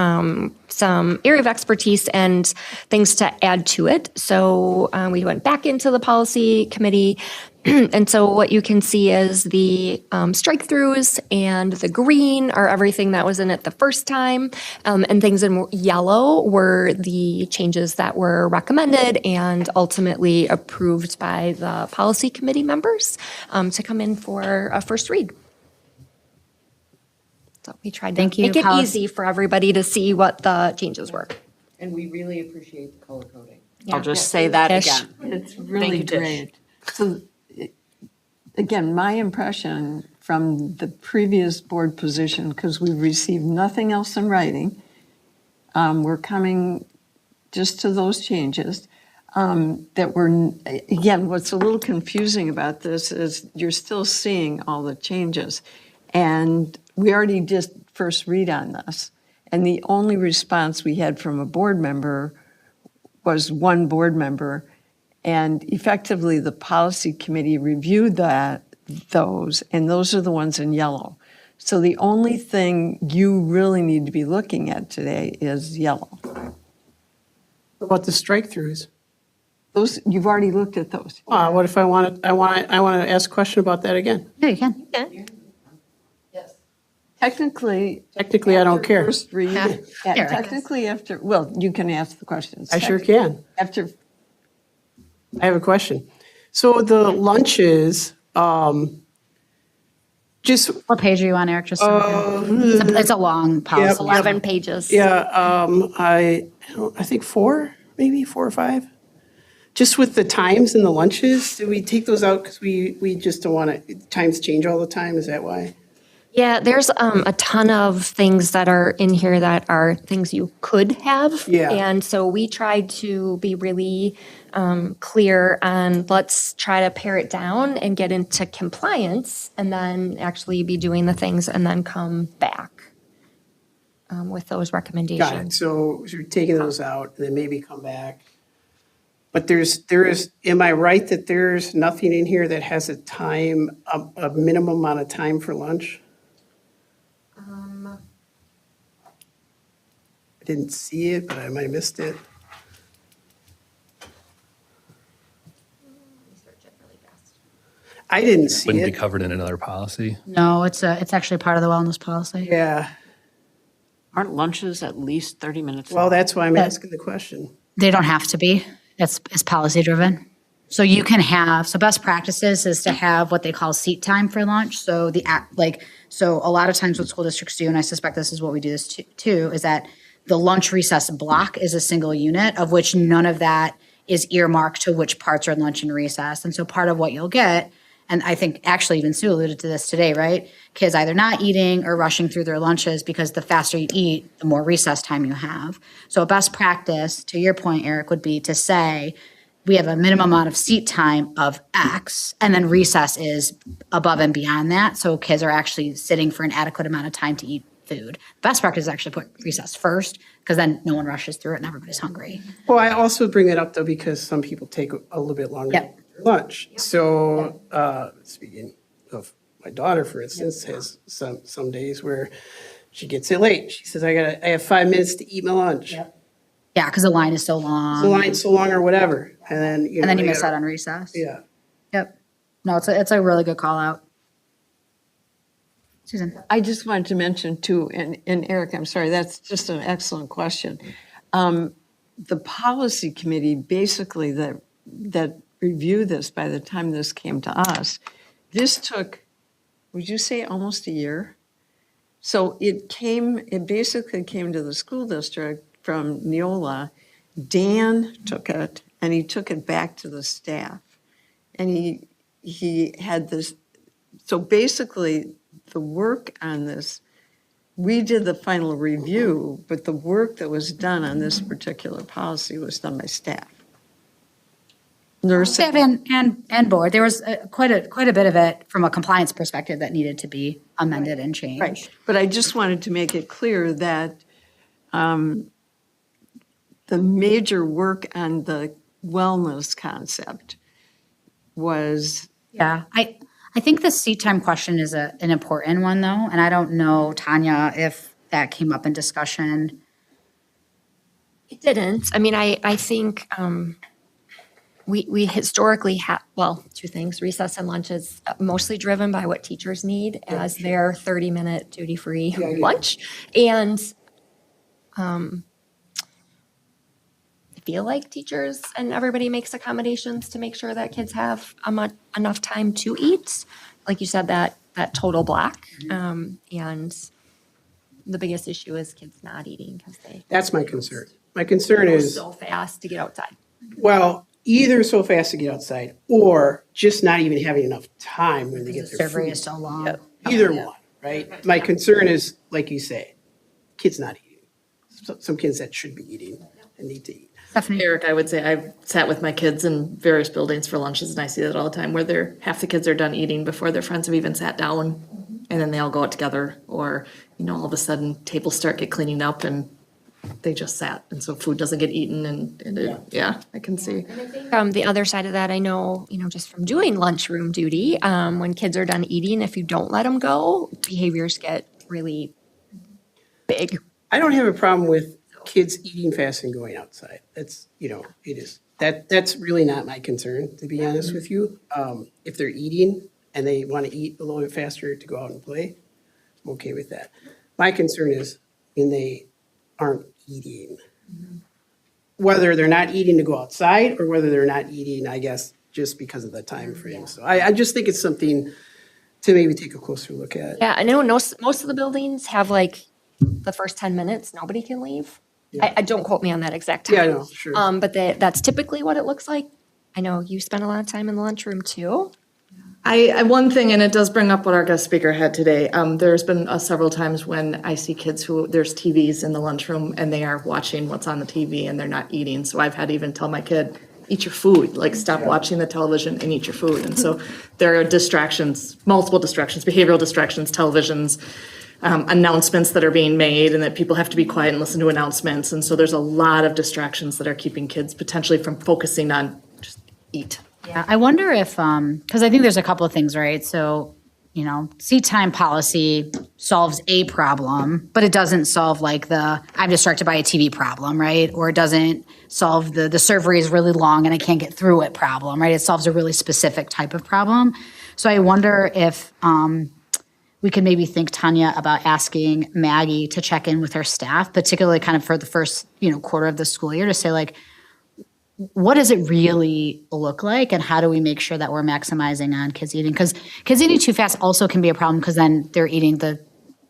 Speaker 2: some area of expertise and things to add to it. So we went back into the policy committee. And so what you can see is the strike-throughs and the green are everything that was in it the first time. And things in yellow were the changes that were recommended and ultimately approved by the policy committee members to come in for a first read. So we tried to
Speaker 1: Thank you,
Speaker 2: make it
Speaker 1: policy-
Speaker 2: easy for everybody to see what the changes were.
Speaker 9: And we really appreciate the color coding.
Speaker 5: I'll just say that
Speaker 2: Ish.
Speaker 5: again.
Speaker 7: It's really
Speaker 5: you, Tish.
Speaker 7: great. So again, my impression from the previous board position, because we received nothing else in writing, we're coming just to those changes, that we're, again, what's a little confusing about this is you're still seeing all the changes. And we already did first read on this. And the only response we had from a board member was one board member. And effectively, the policy committee reviewed those, and those are the ones in yellow. So the only thing you really need to be looking at today is yellow.
Speaker 4: What about the strike-throughs?
Speaker 7: Those, you've already looked at those.
Speaker 4: What if I want to ask a question about that again?
Speaker 1: Yeah, you can.
Speaker 9: Yes.
Speaker 7: Technically.
Speaker 4: Technically, I don't
Speaker 7: after
Speaker 4: care.
Speaker 7: First read, technically after, well, you can ask the questions.
Speaker 4: I sure can.
Speaker 7: After,
Speaker 4: I have a question. So the lunches, just,
Speaker 1: What page are you on, Eric? Just so we can- it's a long policy.
Speaker 2: 11 pages.
Speaker 4: I think 4, maybe 4 or 5. Just with the times and the lunches, do we take those out because we just don't want to, times change all the time? Is that why?
Speaker 2: Yeah, there's a ton of things that are in here that are things you could have.
Speaker 4: Yeah.
Speaker 2: And so we tried to be really clear on let's try to pare it down and get into compliance and then actually be doing the things and then come back with those
Speaker 4: Got it.
Speaker 2: recommendations.
Speaker 4: So we're taking those out and then maybe come back. But there is, am I right that there's nothing in here that has a time, a minimum amount of time for lunch? I didn't see it, but I might have missed it. I didn't see
Speaker 8: Wouldn't be
Speaker 4: it.
Speaker 8: covered in another policy.
Speaker 1: No, it's actually part of the wellness policy.
Speaker 4: Yeah,
Speaker 5: Aren't lunches at least 30 minutes?
Speaker 4: well,
Speaker 5: long?
Speaker 4: that's why I'm asking the question.
Speaker 1: They don't have to be. It's policy driven. So you can have, so best practices is to have what they call seat time for lunch. So so a lot of times what school districts do, and I suspect this is what we do this too, is that the lunch recess block is a single unit of which none of that is earmarked to which parts are lunch and recess. And so part of what you'll get, and I think actually even Sue alluded to this today, right? Kids either not eating or rushing through their lunches because the faster you eat, the more recess time you have. So a best practice, to your point, Eric, would be to say, we have a minimum amount of seat time of X, and then recess is above and beyond that. So kids are actually sitting for an adequate amount of time to eat food. Best practice is actually put recess first, because then no one rushes through it and everybody's hungry.
Speaker 4: Well, I also bring it up though, because some people take a little bit longer
Speaker 1: Yep.
Speaker 4: for lunch. So, speaking of my daughter, for instance, has some days where she gets it late. She says, I have 5 minutes to eat my lunch.
Speaker 1: Yeah, because the line is so long.
Speaker 4: The line's so long or whatever, and then,
Speaker 1: And then you
Speaker 4: I
Speaker 1: miss
Speaker 4: gotta-
Speaker 1: out on recess.
Speaker 4: Yeah.
Speaker 1: Yep. No, it's a really good call out. Susan.
Speaker 7: I just wanted to mention too, and Eric, I'm sorry, that's just an excellent question. The policy committee, basically that reviewed this by the time this came to us, this took, would you say almost a year? So it basically came to the school district from Neola. Dan took it and he took it back to the staff. And he had this, so basically the work on this, we did the final review, but the work that was done on this particular policy was done by staff.
Speaker 1: Staff and board. There was quite a bit of it from a compliance perspective that needed to be amended and changed.
Speaker 7: Right, but I just wanted to make it clear that the major work on the wellness concept was,
Speaker 1: Yeah, I think the seat time question is an important one though, and I don't know, Tanya, if that came up in discussion.
Speaker 2: It didn't. I mean, I think we historically have, well, two things, recess and lunch is mostly driven by what teachers need as their 30-minute duty-free lunch. And I feel like teachers and everybody makes accommodations to make sure that kids have enough time to eat. Like you said, that total block. And the biggest issue is kids not eating because they
Speaker 4: That's my concern. My concern
Speaker 2: go
Speaker 4: is,
Speaker 2: so fast to get outside.
Speaker 4: well, either so fast to get outside or just not even having enough time when they get their
Speaker 1: Survey
Speaker 4: food.
Speaker 1: is so long.
Speaker 4: Either one, right? My concern is, like you say, kids not eating. Some kids that should be eating and need to eat.
Speaker 1: Stephanie?
Speaker 9: Eric, I would say I've sat with my kids in various buildings for lunches, and I see that all the time, where half the kids are done eating before their friends have even sat down, and then they all go out together, or, all of a sudden, tables start get cleaning up, and they just sat, and so food doesn't get eaten, I can see.
Speaker 2: From the other side of that, I know, just from doing lunchroom duty, when kids are done eating, if you don't let them go, behaviors get really big.
Speaker 4: I don't have a problem with kids eating fast and going outside. That's, it is. That's really not my concern, to be honest with you. If they're eating and they want to eat a little bit faster to go out and play, I'm okay with that. My concern is when they aren't eating. Whether they're not eating to go outside or whether they're not eating, I guess, just because of the time frame. So I just think it's something to maybe take a closer look at.
Speaker 2: Yeah, I know most of the buildings have like the first 10 minutes, nobody can leave. I don't quote me on that exact time.
Speaker 4: Yeah, I know, sure.
Speaker 2: But that's typically what it looks like. I know you spend a lot of time in the lunchroom too.
Speaker 9: One thing, and it does bring up what our guest speaker had today, there's been several times when I see kids there's TVs in the lunchroom and they are watching what's on the TV and they're not eating. So I've had to even tell my kid, eat your food, like stop watching the television and eat your food. And so there are distractions, multiple distractions, behavioral distractions, televisions, announcements that are being made and that people have to be quiet and listen to announcements. And so there's a lot of distractions that are keeping kids potentially from focusing on just eat.
Speaker 1: Yeah, I wonder if, because I think there's a couple of things, right? So, seat time policy solves a problem, but it doesn't solve like I'm distracted by a TV problem, right? Or it doesn't solve the survey is really long and I can't get through it problem, right? It solves a really specific type of problem. So I wonder if we could maybe think, Tanya, about asking Maggie to check in with her staff, particularly kind of for the first, quarter of the school year, to say like, what does it really look like and how do we make sure that we're maximizing on kids eating? Because kids eating too fast also can be a problem because then they're eating the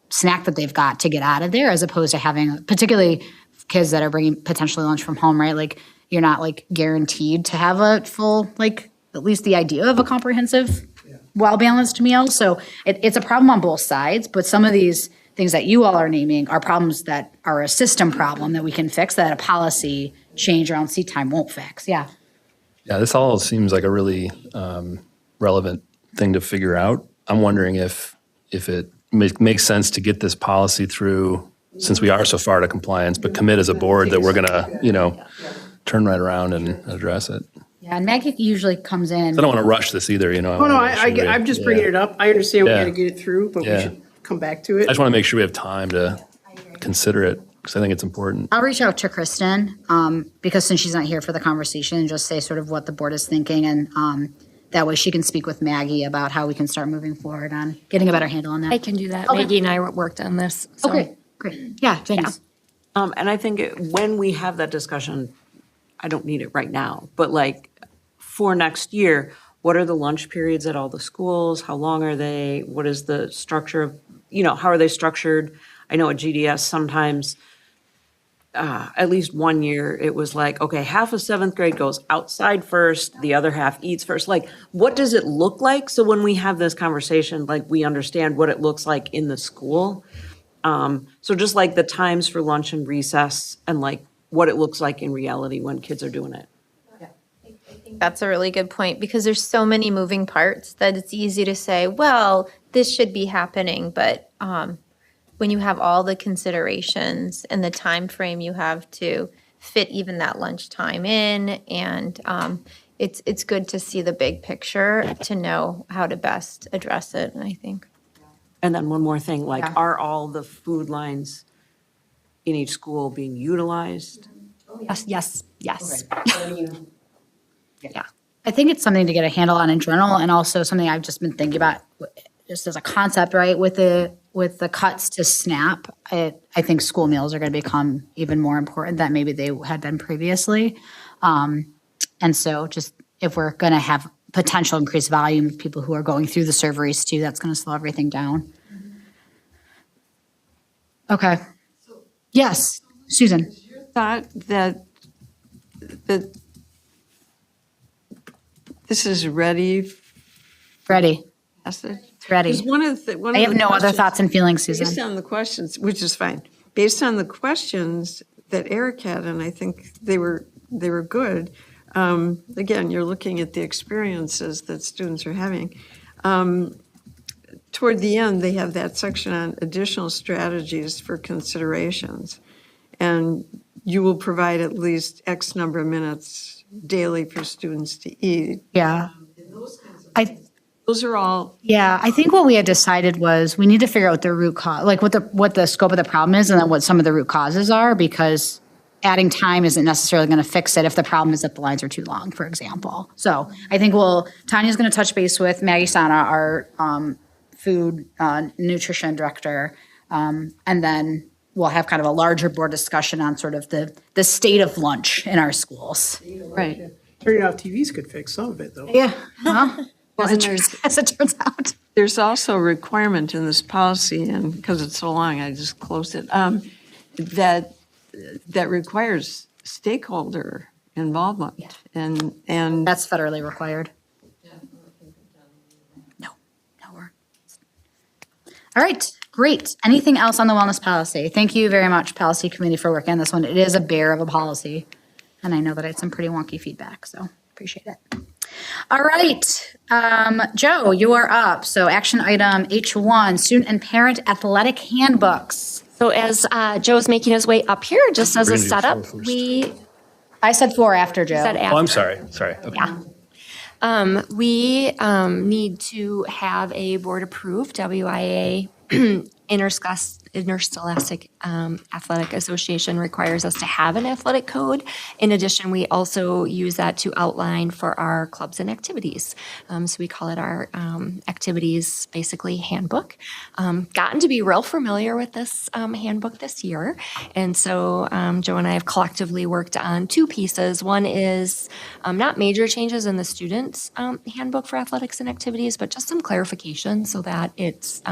Speaker 1: snack that they've got to get out of there as opposed to having, particularly kids that are bringing potentially lunch from home, right? Like you're not like guaranteed to have a full, like at least the idea of a comprehensive, well-balanced meal. So it's a problem on both sides, but some of these things that you all are naming are problems that are a system problem that we can fix that a policy change around seat time won't fix. Yeah.
Speaker 8: Yeah, this all seems like a really relevant thing to figure out. I'm wondering if it makes sense to get this policy through, since we are so far to compliance, but commit as a board that we're going to, turn right around and address it.
Speaker 1: Yeah, and Maggie usually comes in.
Speaker 8: I don't want to rush this either,
Speaker 4: Oh, no, I'm just bringing it up. I understand we got to get it through, but we should come back to
Speaker 8: I
Speaker 4: it.
Speaker 8: just want to make sure we have time to consider it because I think it's important.
Speaker 1: I'll reach out to Kristen because since she's not here for the conversation, just say sort of what the board is thinking. And that way she can speak with Maggie about how we can start moving forward on getting a better handle on that.
Speaker 2: I can do that.
Speaker 1: Okay.
Speaker 2: Maggie and I worked on this. So.
Speaker 1: Okay, great. Yeah, thanks.
Speaker 5: And I think when we have that discussion, I don't need it right now, but like for next year, what are the lunch periods at all the schools? How long are they? What is the structure of, how are they structured? I know at GDS sometimes, at least one year, it was like, okay, half of seventh grade goes outside first, the other half eats first. Like, what does it look like? So when we have this conversation, like we understand what it looks like in the school. So just like the times for lunch and recess and like what it looks like in reality when kids are doing it.
Speaker 3: That's a really good point because there's so many moving parts that it's easy to say, well, this should be happening. But when you have all the considerations and the time frame you have to fit even that lunchtime in, and it's good to see the big picture to know how to best address it, I think.
Speaker 5: And then one more thing, like, are all the food lines in each school being utilized?
Speaker 2: Yes.
Speaker 1: Yeah. I think it's something to get a handle on in general and also something I've just been thinking about just as a concept, right? With the cuts to SNAP, I think school meals are going to become even more important than maybe they had been previously. And so just if we're going to have potential increased volume of people who are going through the surveys too, that's going to slow everything down. Okay. Yes, Susan.
Speaker 7: Thought that this is ready
Speaker 1: Ready.
Speaker 7: passage?
Speaker 1: It's ready.
Speaker 7: Because
Speaker 1: I have no other thoughts and feelings,
Speaker 7: Based
Speaker 1: Susan.
Speaker 7: on the questions, which is fine, based on the questions that Eric had, and I think they were good. Again, you're looking at the experiences that students are having. Toward the end, they have that section on additional strategies for considerations. And you will provide at least X number of minutes daily for students to eat.
Speaker 1: Yeah.
Speaker 7: Those are all,
Speaker 1: Yeah, I think what we had decided was we need to figure out the root cause, like what the scope of the problem is and then what some of the root causes are, because adding time isn't necessarily going to fix it if the problem is that the lines are too long, for example. So I think Tanya's going to touch base with Maggie Sana, our food nutrition director, and then we'll have kind of a larger board discussion on sort of the state of lunch in our schools.
Speaker 7: right.
Speaker 4: Turning off TVs could fix some of it, though.
Speaker 1: Yeah. Huh?
Speaker 7: Well, and
Speaker 1: As it turns out.
Speaker 7: there's also a requirement in this policy, and because it's so long, I just closed it, that requires stakeholder involvement. And
Speaker 1: That's federally required. No, we're. All right, great. Anything else on the wellness policy? Thank you very much, policy committee, for working on this one. It is a bear of a policy. And I know that I had some pretty wonky feedback, so appreciate it. All right, Joe, you are up. So action item H1, student and parent athletic handbooks.
Speaker 2: So as Joe's making his way up here, just as a
Speaker 8: We're gonna do
Speaker 2: setup,
Speaker 8: four first.
Speaker 2: we
Speaker 1: I said 4 after, Joe.
Speaker 2: said
Speaker 8: Oh, I'm
Speaker 2: after.
Speaker 8: sorry. Okay.
Speaker 2: Yeah. We need to have a board-approved WIA Interscholastic Athletic Association requires us to have an athletic code. In addition, we also use that to outline for our clubs and activities. So we call it our activities, basically, handbook. Gotten to be real familiar with this handbook this year. And so Joe and I have collectively worked on 2 pieces. One is not major changes in the students' handbook for athletics and activities, but just some clarification so that it's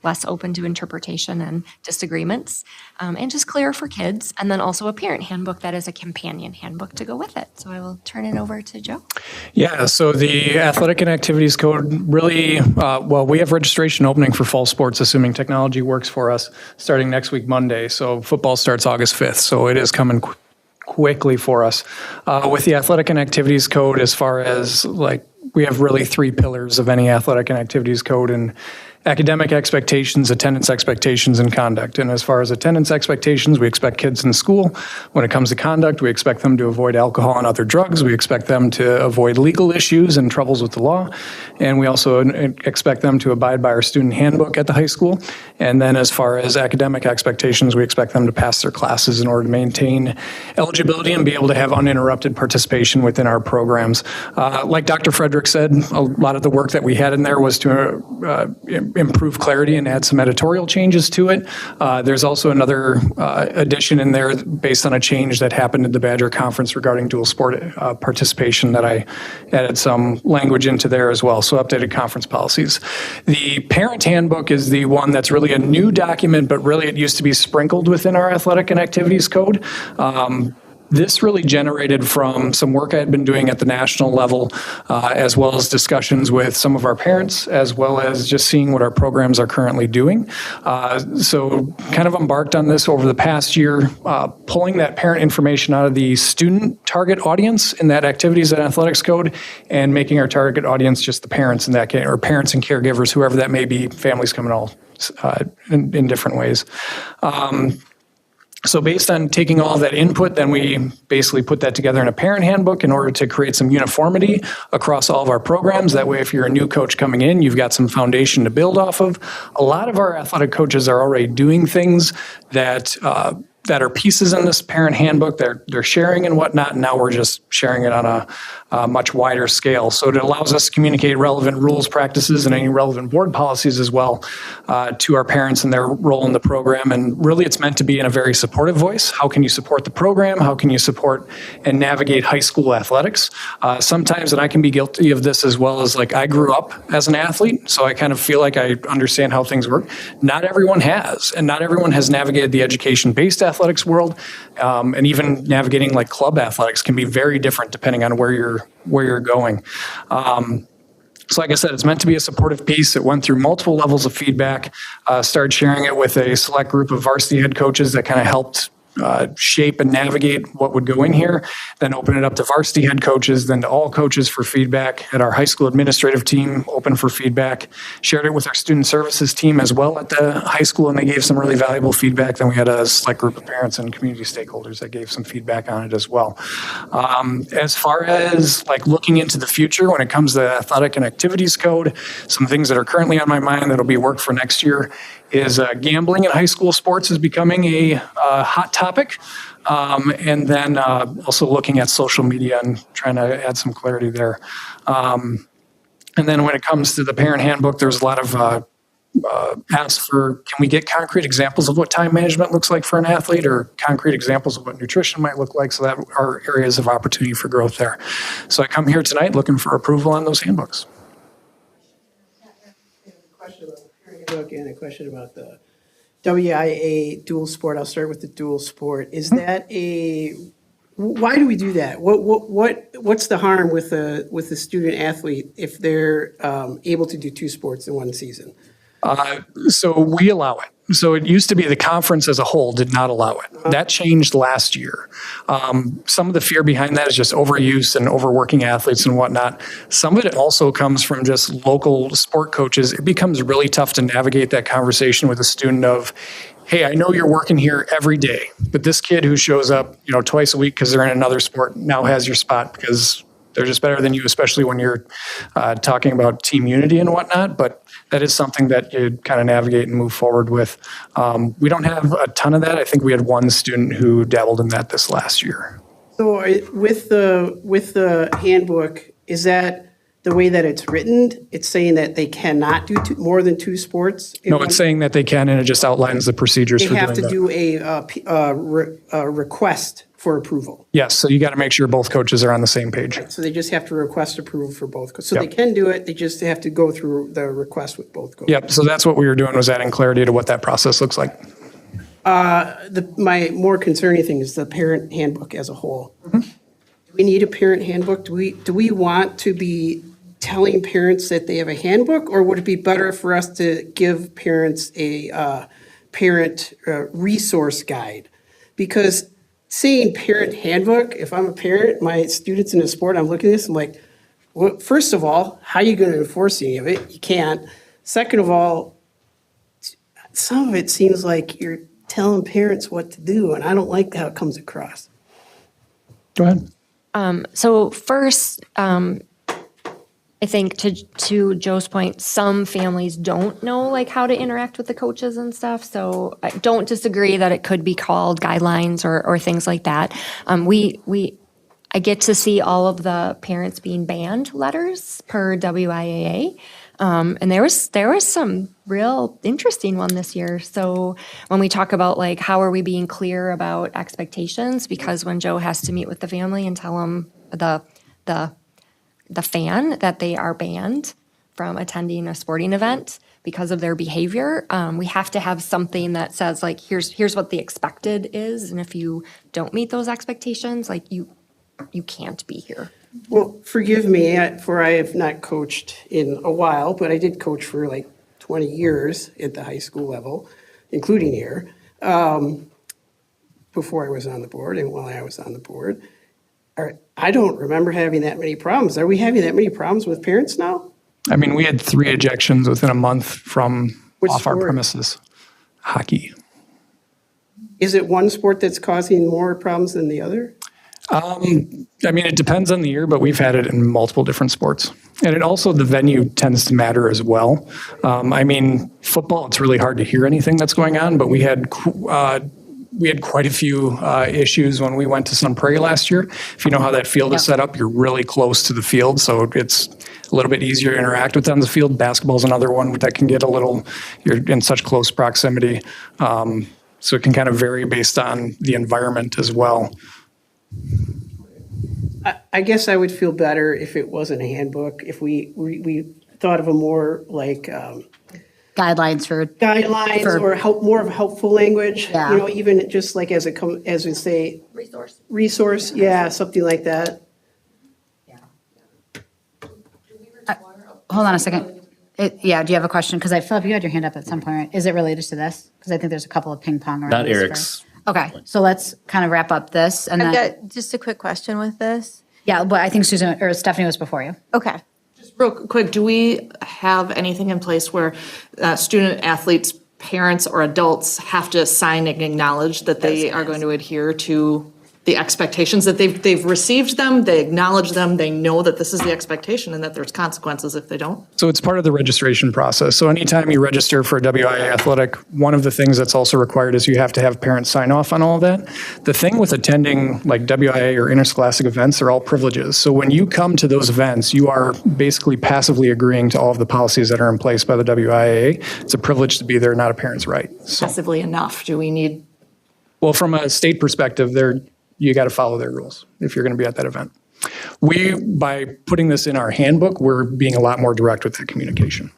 Speaker 2: less open to interpretation and disagreements, and just clearer for kids. And then also a parent handbook that is a companion handbook to go with it. So I will turn it over to Joe.
Speaker 10: Yeah, so the athletic and activities code really, we have registration opening for fall sports, assuming technology works for us, starting next week, Monday. So football starts August 5th, so it is coming quickly for us. With the athletic and activities code, as far as we have really 3 pillars of any athletic and activities code, and academic expectations, attendance expectations, and conduct. And as far as attendance expectations, we expect kids in school. When it comes to conduct, we expect them to avoid alcohol and other drugs. We expect them to avoid legal issues and troubles with the law. And we also expect them to abide by our student handbook at the high school. And then as far as academic expectations, we expect them to pass their classes in order to maintain eligibility and be able to have uninterrupted participation within our programs. Like Dr. Frederick said, a lot of the work that we had in there was to improve clarity and add some editorial changes to it. There's also another addition in there based on a change that happened at the Badger Conference regarding dual sport participation that I added some language into there as well, so updated conference policies. The parent handbook is the one that's really a new document, but really it used to be sprinkled within our athletic and activities code. This really generated from some work I had been doing at the national level, as well as discussions with some of our parents, as well as just seeing what our programs are currently doing. So kind of embarked on this over the past year, pulling that parent information out of the student target audience in that activities and athletics code, and making our target audience just the parents in that case, or parents and caregivers, whoever that may be, families come in all in different ways. So based on taking all of that input, then we basically put that together in a parent handbook in order to create some uniformity across all of our programs. That way, if you're a new coach coming in, you've got some foundation to build off of. A lot of our athletic coaches are already doing things that are pieces in this parent handbook. They're sharing and whatnot, and now we're just sharing it on a much wider scale. So it allows us to communicate relevant rules, practices, and any relevant board policies as well to our parents and their role in the program. And really, it's meant to be in a very supportive voice. How can you support the program? How can you support and navigate high school athletics? Sometimes, and I can be guilty of this as well, as I grew up as an athlete, so I kind of feel like I understand how things work. Not everyone has, and not everyone has navigated the education-based athletics athletics world, and even navigating like club athletics can be very different depending on where you're going. So like I said, it's meant to be a supportive piece. It went through multiple levels of feedback, started sharing it with a select group of varsity head coaches that kind of helped shape and navigate what would go in here, then open it up to varsity head coaches, then to all coaches for feedback, had our high school administrative team open for feedback, shared it with our student services team as well at the high school, and they gave some really valuable feedback. Then we had a select group of parents and community stakeholders that gave some feedback on it as well. As far as like looking into the future when it comes to athletic and activities code, some things that are currently on my mind that'll be work for next year is gambling in high school sports is becoming a hot topic. And then also looking at social media and trying to add some clarity there. And then when it comes to the parent handbook, there's a lot of asks for, can we get concrete examples of what time management looks like for an athlete, or concrete examples of what nutrition might look like, so that are areas of opportunity for growth there. So I come here tonight looking for approval on those handbooks.
Speaker 4: And a question about the WIA dual sport. I'll start with the dual sport. Is that why do we do that? What's the harm with the student athlete if they're able to do two sports in one season?
Speaker 10: So we allow it. So it used to be the conference as a whole did not allow it. That changed last year. Some of the fear behind that is just overuse and overworking athletes and whatnot. Some of it also comes from just local sport coaches. It becomes really tough to navigate that conversation with a student of, hey, I know you're working here every day, but this kid who shows up, twice a week because they're in another sport now has your spot because they're just better than you, especially when you're talking about team unity and whatnot. But that is something that you kind of navigate and move forward with. We don't have a ton of that. I think we had one student who dabbled in that this last year.
Speaker 4: So with the handbook, is that the way that it's written? It's saying that they cannot do more than two sports?
Speaker 10: No, it's saying that they can, and it just outlines the procedures for
Speaker 4: They
Speaker 10: doing
Speaker 4: have to
Speaker 10: that.
Speaker 4: do a request for approval.
Speaker 10: Yes, so you got to make sure both coaches are on the same page.
Speaker 4: So they just have to request approval for both. So they
Speaker 10: Yep.
Speaker 4: can do it, they just have to go through the request with both coaches.
Speaker 10: Yep, so that's what we were doing, was adding clarity to what that process looks like.
Speaker 4: My more concerning thing is the parent handbook as a whole. Do we need a parent handbook? Do we want to be telling parents that they have a handbook, or would it be better for us to give parents a parent resource guide? Because saying parent handbook, if I'm a parent, my student's in a sport, I'm looking at this, I'm like, well, first of all, how are you going to enforce any of it? You can't. Second of all, some of it seems like you're telling parents what to do, and I don't like how it comes across.
Speaker 10: Go ahead.
Speaker 2: So first, I think to Joe's point, some families don't know like how to interact with the coaches and stuff. So I don't disagree that it could be called guidelines or things like that. I get to see all of the parents being banned letters per WIAA. And there was some real interesting one this year. So when we talk about like, how are we being clear about expectations? Because when Joe has to meet with the family and tell them the fan that they are banned from attending a sporting event because of their behavior, we have to have something that says like, here's what the expected is. And if you don't meet those expectations, like you can't be here.
Speaker 4: Well, forgive me, for I have not coached in a while, but I did coach for like 20 years at the high school level, including here, before I was on the board and while I was on the board. I don't remember having that many problems. Are we having that many problems with parents now?
Speaker 10: I mean, we had 3 ejections within a month from
Speaker 4: Which
Speaker 10: off our
Speaker 4: sport?
Speaker 10: premises. Hockey.
Speaker 4: Is it one sport that's causing more problems than the other?
Speaker 10: I mean, it depends on the year, but we've had it in multiple different sports. And it also, the venue tends to matter as well. I mean, football, it's really hard to hear anything that's going on, but we had quite a few issues when we went to Sun Prairie last year. If you know how that field is set up, you're really close to the field, so it's a little bit easier to interact with on the field. Basketball's another one that can get you're in such close proximity. So it can kind of vary based on the environment as well.
Speaker 4: I guess I would feel better if it wasn't a handbook, if we thought of a more like
Speaker 1: guidelines for.
Speaker 4: guidelines
Speaker 1: For-
Speaker 4: or help, more of helpful language,
Speaker 1: Yeah.
Speaker 4: you know, even just like as as we say. Resource, yeah, something like that.
Speaker 1: Hold on a second. Yeah, do you have a question? Because Philip, you had your hand up at some point. Right? Is it related to this? Because I think there's a couple of ping pong around.
Speaker 8: Not
Speaker 1: this
Speaker 8: Eric's.
Speaker 1: Okay, so let's kind of wrap up this and
Speaker 3: I've
Speaker 1: then,
Speaker 3: got just a quick question with this.
Speaker 1: yeah, but I think Susan or Stephanie was before you.
Speaker 3: Okay.
Speaker 9: Real quick, do we have anything in place where student athletes, parents or adults have to sign and acknowledge that they are going to adhere to the expectations that they've received them, they acknowledge them, they know that this is the expectation and that there's consequences if they don't?
Speaker 10: So it's part of the registration process. So anytime you register for a WIA athletic, one of the things that's also required is you have to have parents sign off on all of that. The thing with attending like WIA or interscholastic events, they're all privileges. So when you come to those events, you are basically passively agreeing to all of the policies that are in place by the WIA. It's a privilege to be there, not a parent's right. So,
Speaker 9: Passively enough, do we need?
Speaker 10: well, from a state perspective, you got to follow their rules if you're going to be at that event. By putting this in our handbook, we're being a lot more direct with that communication.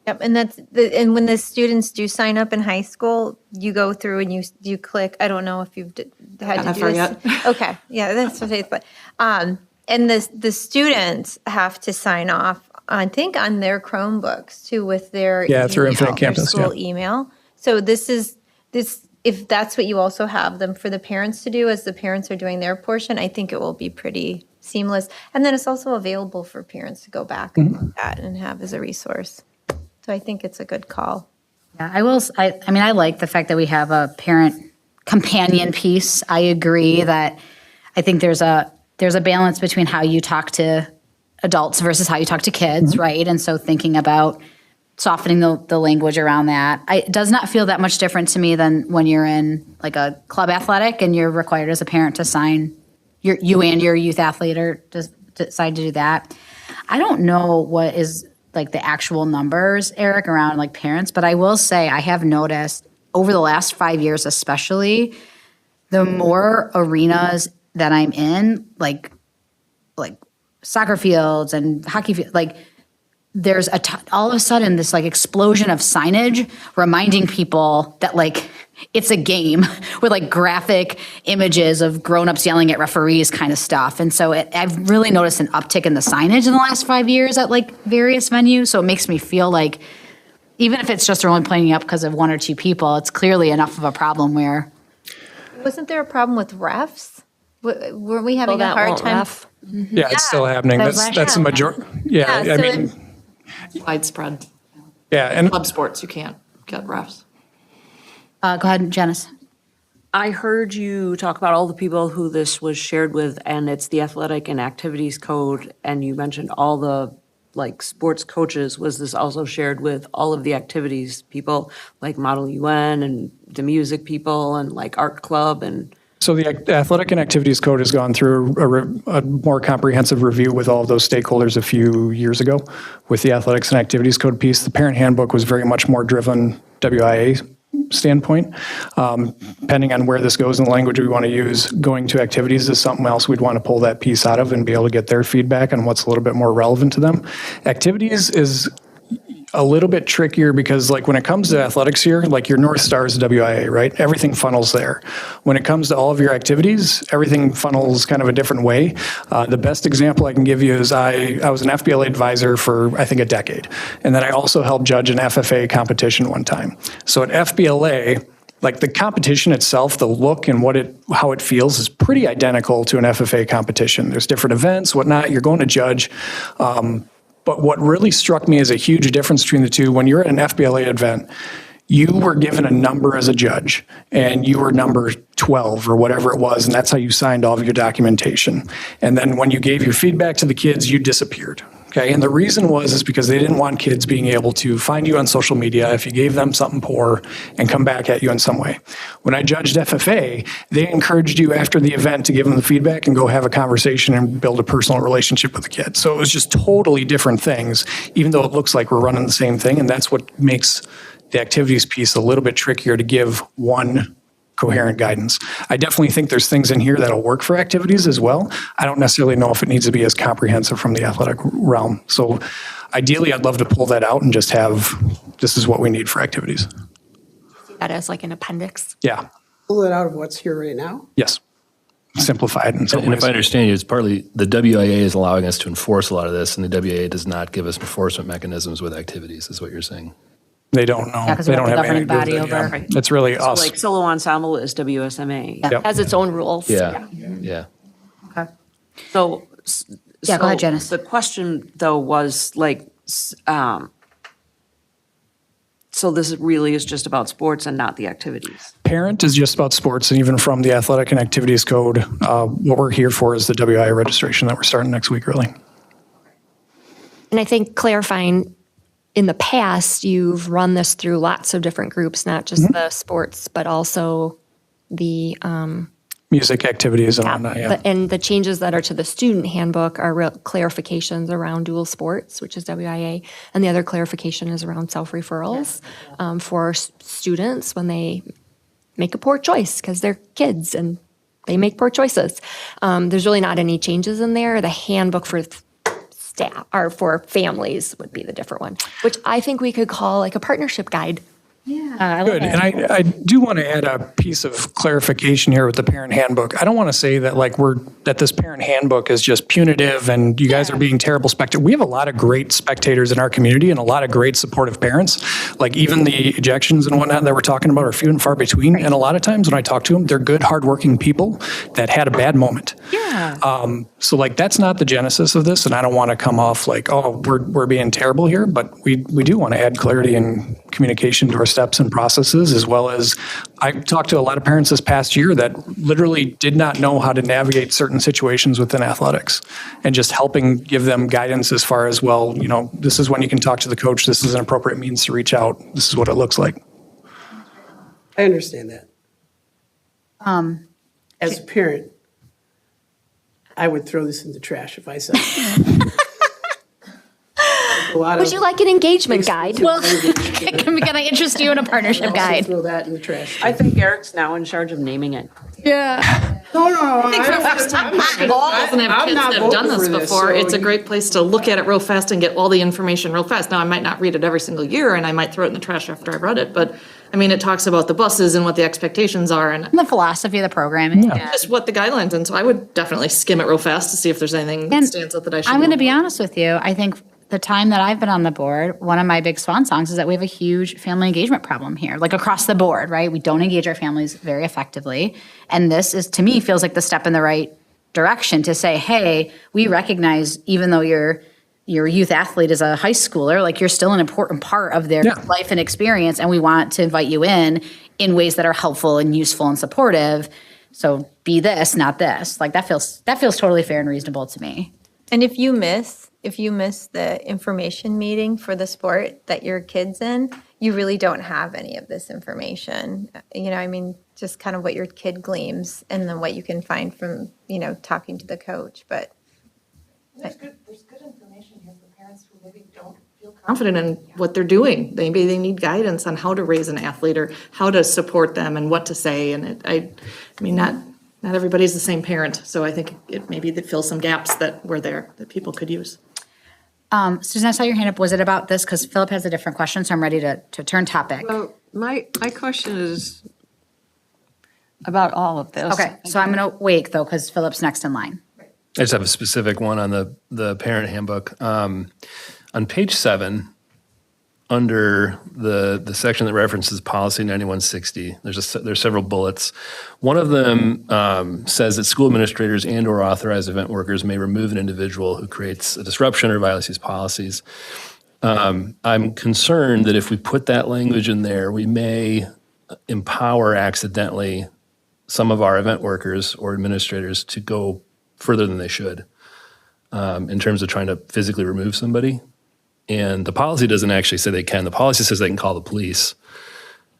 Speaker 3: Yep, and and when the students do sign up in high school, you go through and you click, I don't know if you've had to
Speaker 9: Not
Speaker 3: do
Speaker 9: far
Speaker 3: this.
Speaker 9: yet.
Speaker 3: Okay, yeah, that's what I thought. And the students have to sign off, I think, on their Chromebooks too with their
Speaker 10: Yeah, through
Speaker 3: email,
Speaker 10: Infinite
Speaker 3: their
Speaker 10: Campus,
Speaker 3: school
Speaker 10: yeah.
Speaker 3: email. So this, if that's what you also have them for the parents to do as the parents are doing their portion, I think it will be pretty seamless. And then it's also available for parents to go back and look at and have as a resource. So I think it's a good call.
Speaker 1: Yeah, I mean, I like the fact that we have a parent companion piece. I agree that I think there's a balance between how you talk to adults versus how you talk to kids, right? And so thinking about softening the language around that. It does not feel that much different to me than when you're in like a club athletic and you're required as a parent to sign, you and your youth athlete or just decide to do that. I don't know what is like the actual numbers, Eric, around like parents, but I will say I have noticed over the last 5 years especially, the more arenas that I'm in, like soccer fields and hockey fields, like there's all of a sudden this like explosion of signage reminding people that like it's a game with like graphic images of grown-ups yelling at referees kind of stuff. And so I've really noticed an uptick in the signage in the last 5 years at like various venues. So it makes me feel like even if it's just they're only playing up because of one or two people, it's clearly enough of a problem where.
Speaker 3: Wasn't there a problem with refs? Were we having a
Speaker 2: that
Speaker 3: hard
Speaker 2: won't
Speaker 3: time?
Speaker 2: ref.
Speaker 10: Yeah, it's still happening.
Speaker 1: that was
Speaker 10: That's
Speaker 1: last
Speaker 10: that's the
Speaker 1: year.
Speaker 10: majority. Yeah,
Speaker 3: Yeah,
Speaker 10: I
Speaker 3: so
Speaker 10: mean,
Speaker 9: Widespread.
Speaker 10: yeah, and
Speaker 9: Club sports, you can't get refs.
Speaker 1: Go ahead, Janice.
Speaker 5: I heard you talk about all the people who this was shared with, and it's the athletic and activities code, and you mentioned all the like sports coaches. Was this also shared with all of the activities people, like Model UN and the music people and like art club and?
Speaker 10: so the Athletic and Activities Code has gone through a more comprehensive review with all of those stakeholders a few years ago. With the Athletics and Activities Code piece, the parent handbook was very much more driven WIA standpoint. Depending on where this goes in the language we want to use, going to activities is something else we'd want to pull that piece out of and be able to get their feedback on what's a little bit more relevant to them. Activities is a little bit trickier because like when it comes to athletics here, like your North Star is WIA, right? Everything funnels there. When it comes to all of your activities, everything funnels kind of a different way. The best example I can give you is I was an FBLA advisor for I think a decade. And then I also helped judge an FFA competition one time. So at FBLA, like the competition itself, the look and how it feels is pretty identical to an FFA competition. There's different events, whatnot. You're going to judge. But what really struck me as a huge difference between the two, when you're at an FBLA event, you were given a number as a judge, and you were number 12 or whatever it was, and that's how you signed all of your documentation. And then when you gave your feedback to the kids, you disappeared. Okay, and the reason is because they didn't want kids being able to find you on social media if you gave them something poor and come back at you in some way. When I judged FFA, they encouraged you after the event to give them the feedback and go have a conversation and build a personal relationship with the kids. So it was just totally different things, even though it looks like we're running the same thing, and that's what makes the activities piece a little bit trickier to give one coherent guidance. I definitely think there's things in here that'll work for activities as well. I don't necessarily know if it needs to be as comprehensive from the athletic realm. So ideally, I'd love to pull that out and just have, this is what we need for activities.
Speaker 2: That as like an appendix.
Speaker 10: Yeah,
Speaker 4: Pull it out of what's here right now?
Speaker 10: yes. Simplified in some
Speaker 8: And if
Speaker 10: ways.
Speaker 8: I understand you, it's partly the WIA is allowing us to enforce a lot of this, and the WIA does not give us enforcement mechanisms with activities, is what you're saying.
Speaker 10: They don't know.
Speaker 1: Yeah, 'cause
Speaker 10: They
Speaker 1: we have
Speaker 10: don't
Speaker 1: the
Speaker 10: have anything to
Speaker 1: governing
Speaker 10: do with
Speaker 1: body
Speaker 10: it,
Speaker 1: over.
Speaker 10: yeah. It's really us.
Speaker 5: Like solo ensemble is WSMA.
Speaker 10: Yep.
Speaker 2: Has its own rules.
Speaker 8: Yeah, yeah.
Speaker 1: Okay.
Speaker 5: So.
Speaker 1: Yeah, go ahead,
Speaker 5: so
Speaker 1: Janice.
Speaker 5: The question though was like, so this really is just about sports and not the activities.
Speaker 10: Parent is just about sports, and even from the athletic and activities code, what we're here for is the WIA registration that we're starting next week, really.
Speaker 2: And I think clarifying, in the past, you've run this through lots of different groups, not just the sports, but also the
Speaker 10: Music activities and whatnot, yeah.
Speaker 2: And the changes that are to the student handbook are real clarifications around dual sports, which is WIA, and the other clarification is around self-referrals for students when they make a poor choice because they're kids and they make poor choices. There's really not any changes in there. The handbook for staff or for families would be the different one, which I think we could call like a partnership guide.
Speaker 1: I love
Speaker 10: Good,
Speaker 1: it.
Speaker 10: and I do want to add a piece of clarification here with the parent handbook. I don't want to say that that this parent handbook is just punitive and you guys are being terrible spectators. We have a lot of great spectators in our community and a lot of great supportive parents. Like even the ejections and whatnot that we're talking about are few and far between. And a lot of times when I talk to them, they're good, hardworking people that had a bad moment.
Speaker 1: Yeah.
Speaker 10: So like that's not the genesis of this, and I don't want to come off like, oh, we're being terrible here, but we do want to add clarity and communication to our steps and processes, as well as I talked to a lot of parents this past year that literally did not know how to navigate certain situations within athletics, and just helping give them guidance as far as, well, you know, this is when you can talk to the coach, this is an appropriate means to reach out, this is what it looks like.
Speaker 4: I understand that. As a parent, I would throw this in the trash if I saw it.
Speaker 2: Would you like an engagement guide?
Speaker 1: Well, can I interest you in a partnership guide?
Speaker 4: Throw that in the trash.
Speaker 5: I think Eric's now in charge of naming it.
Speaker 1: Yeah.
Speaker 4: No,
Speaker 11: Doesn't have kids that have done this before. It's a great place to look at it real fast and get all the information real fast. Now, I might not read it every single year, and I might throw it in the trash after I've read it, but, I mean, it talks about the buses and what the expectations are and
Speaker 1: The philosophy of the programming.
Speaker 11: just what the guidelines, and so I would definitely skim it real fast to see if there's anything that
Speaker 1: And
Speaker 11: stands out that I should
Speaker 1: I'm going to
Speaker 11: know.
Speaker 1: be honest with you. I think the time that I've been on the board, one of my big swan songs is that we have a huge family engagement problem here, like across the board, right? We don't engage our families very effectively. And this is, to me, feels like the step in the right direction to say, hey, we recognize even though your youth athlete is a high schooler, like you're still an important part of their life and experience. And we want to invite you in ways that are helpful and useful and supportive. So be this, not this. Like that feels totally fair and reasonable to me.
Speaker 3: And if you miss the information meeting for the sport that your kid's in, you really don't have any of this information. You know, I mean, just kind of what your kid gleams and then what you can find from, you know, talking to the coach. But
Speaker 9: There's good information here for parents who maybe don't feel
Speaker 11: Confident in what they're doing. Maybe they need guidance on how to raise an athlete or how to support them and what to say. And I mean, not everybody's the same parent. So I think it maybe that fills some gaps that were there that people could use.
Speaker 1: Susan, I saw your hand up. Was it about this? Because Philip has a different question, so I'm ready to turn topic.
Speaker 7: Well, my question is about all of this.
Speaker 1: Okay, so I'm going to wait, though, because Philip's next in line.
Speaker 8: I just have a specific one on the parent handbook. On page 7, under the section that references policy 9160, there's several bullets. One of them says that school administrators and or authorized event workers may remove an individual who creates a disruption or violates these policies. I'm concerned that if we put that language in there, we may empower accidentally some of our event workers or administrators to go further than they should in terms of trying to physically remove somebody. And the policy doesn't actually say they can. The policy says they can call the police.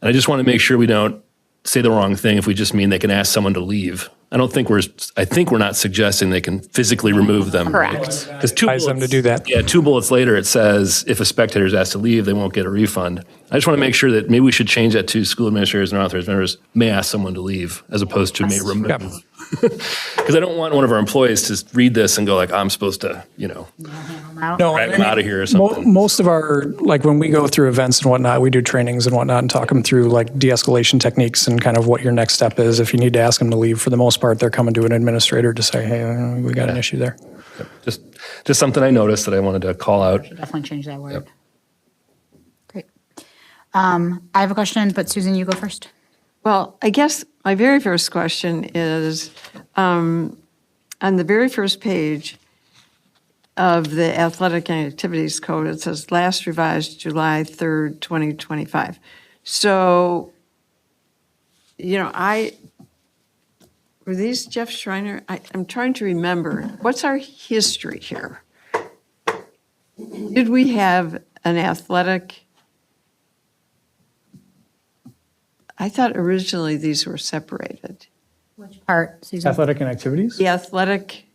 Speaker 8: And I just want to make sure we don't say the wrong thing if we just mean they can ask someone to leave I think we're not suggesting they can physically remove them.
Speaker 2: Correct.
Speaker 8: Because
Speaker 10: Advise them to do that.
Speaker 8: Yeah, 2 bullets later, it says if a spectator is asked to leave, they won't get a refund. I just want to make sure that maybe we should change that to school administrators and authorized members may ask someone to leave as opposed to may remove. Because I don't want one of our employees to read this and go like, I'm supposed to,
Speaker 10: No,
Speaker 8: drag them out of here or something.
Speaker 10: Most of our, like when we go through events and whatnot, we do trainings and whatnot and talk them through like de-escalation techniques and kind of what your next step is. If you need to ask them to leave, for the most part, they're coming to an administrator to say, hey, we got an issue there.
Speaker 8: Just something I noticed that I wanted to call out.
Speaker 1: Definitely change that word. Great. I have a question, but Susan, you go first.
Speaker 7: Well, I guess my very first question is, on the very first page of the Athletic and Activities Code, it says last revised July 3rd, 2025. So, were these Jeff Schreiner? I'm trying to remember. What's our history here? Did we have an athletic? I thought originally these were separated.
Speaker 1: Which part, Susan?
Speaker 10: Athletic and activities?
Speaker 7: The athletic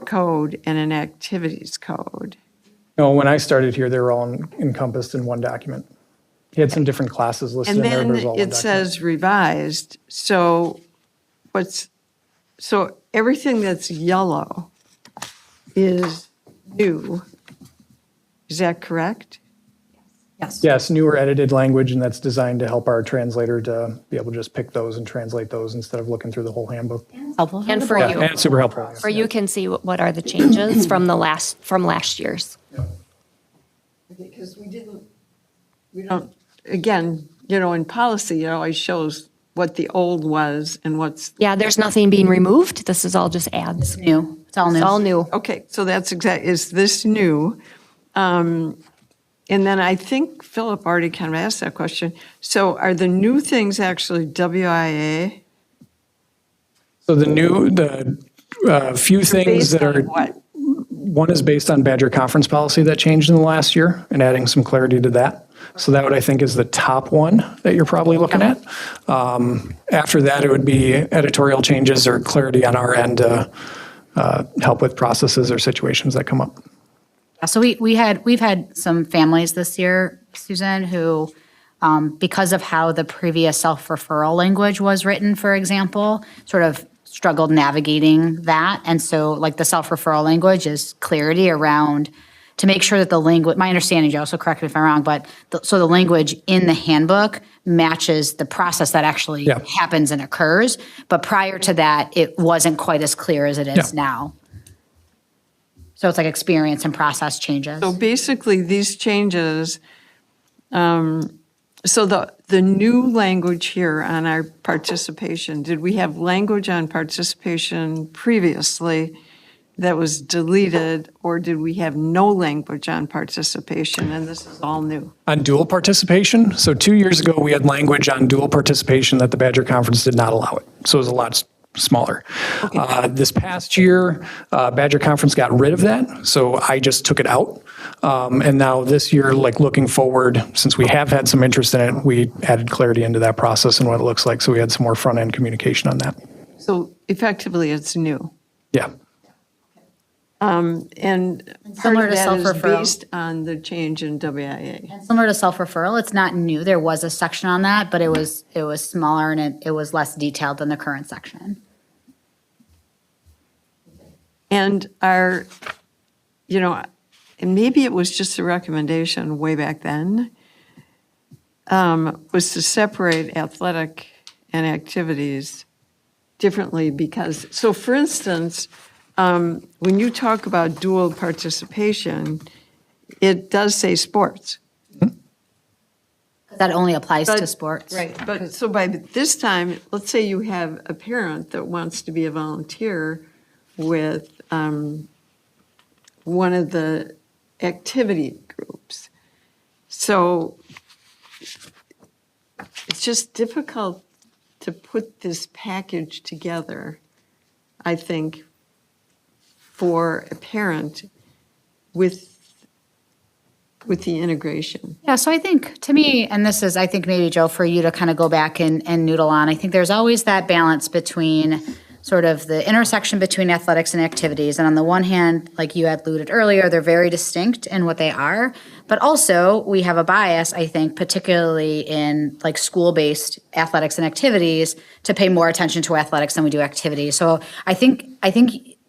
Speaker 7: code and an activities code.
Speaker 10: No, when I started here, they were all encompassed in one document. He had some different classes listed
Speaker 7: And
Speaker 10: in there, but it
Speaker 7: then
Speaker 10: was all one
Speaker 7: it
Speaker 10: document.
Speaker 7: says revised, so so everything that's yellow is new. Is that correct?
Speaker 10: Yes, newer edited language, and that's designed to help our translator to be able to just pick those and translate those instead of looking through the whole handbook.
Speaker 1: Helpful.
Speaker 2: And for
Speaker 10: Yeah,
Speaker 2: you,
Speaker 10: and it's super helpful.
Speaker 2: for you can see what are the changes from last year's.
Speaker 7: Because we don't, again, in policy, it always shows what the old was and what's,
Speaker 2: Yeah, there's nothing being removed. This is all just adds.
Speaker 1: New. It's all new.
Speaker 2: It's all new.
Speaker 7: okay, so that's is this new? And then I think Philip already kind of asked that question. So are the new things actually WIA?
Speaker 10: So the few things
Speaker 7: Based
Speaker 10: that are,
Speaker 7: on what?
Speaker 10: one is based on Badger Conference policy that changed in the last year and adding some clarity to that. So that would, I think, is the top one that you're probably looking at. After that, it would be editorial changes or clarity on our end to help with processes or situations that come up.
Speaker 1: So we've had some families this year, Susan, who, because of how the previous self-referral language was written, for example, sort of struggled navigating that. And so like the self-referral language is clarity around to make sure that the language, my understanding, Joe, so correct me if I'm wrong, but so the language in the handbook matches the process that actually happens and occurs. But prior to that, it wasn't quite as clear as it is now. So it's like experience and process changes.
Speaker 7: So basically, these changes, so the new language here on our participation, did we have language on participation previously that was deleted, or did we have no language on participation, and this is all new?
Speaker 10: On dual participation, so 2 years ago, we had language on dual participation that the Badger Conference did not allow it. So it was a lot smaller. This past year, Badger Conference got rid of that, so I just took it out. And now this year, like looking forward, since we have had some interest in it, we added clarity into that process and what it looks like, so we had some more front-end communication on that.
Speaker 7: So effectively, it's new.
Speaker 10: Yeah.
Speaker 7: And part
Speaker 1: Similar
Speaker 7: of
Speaker 1: to
Speaker 7: that is
Speaker 1: self-referral.
Speaker 7: based on the change in WIA.
Speaker 1: Similar to self-referral, it's not new. There was a section on that, but it was smaller and it was less detailed than the current section.
Speaker 7: And and maybe it was just a recommendation way back then, was to separate athletic and activities differently because, so for instance, when you talk about dual participation, it does say sports.
Speaker 1: That only applies to
Speaker 7: But-
Speaker 1: sports.
Speaker 7: Right, but so by this time, let's say you have a parent that wants to be a volunteer with one of the activity groups. So it's just difficult to put this package together, I think, for a parent with the integration.
Speaker 1: Yeah, so I think, to me, and this is, I think maybe, Joe, for you to kind of go back and noodle on, I think there's always that balance between sort of the intersection between athletics and activities. And on the one hand, like you had alluded earlier, they're very distinct in what they are. But also, we have a bias, I think, particularly in like school-based athletics and activities, to pay more attention to athletics than we do activities. So I think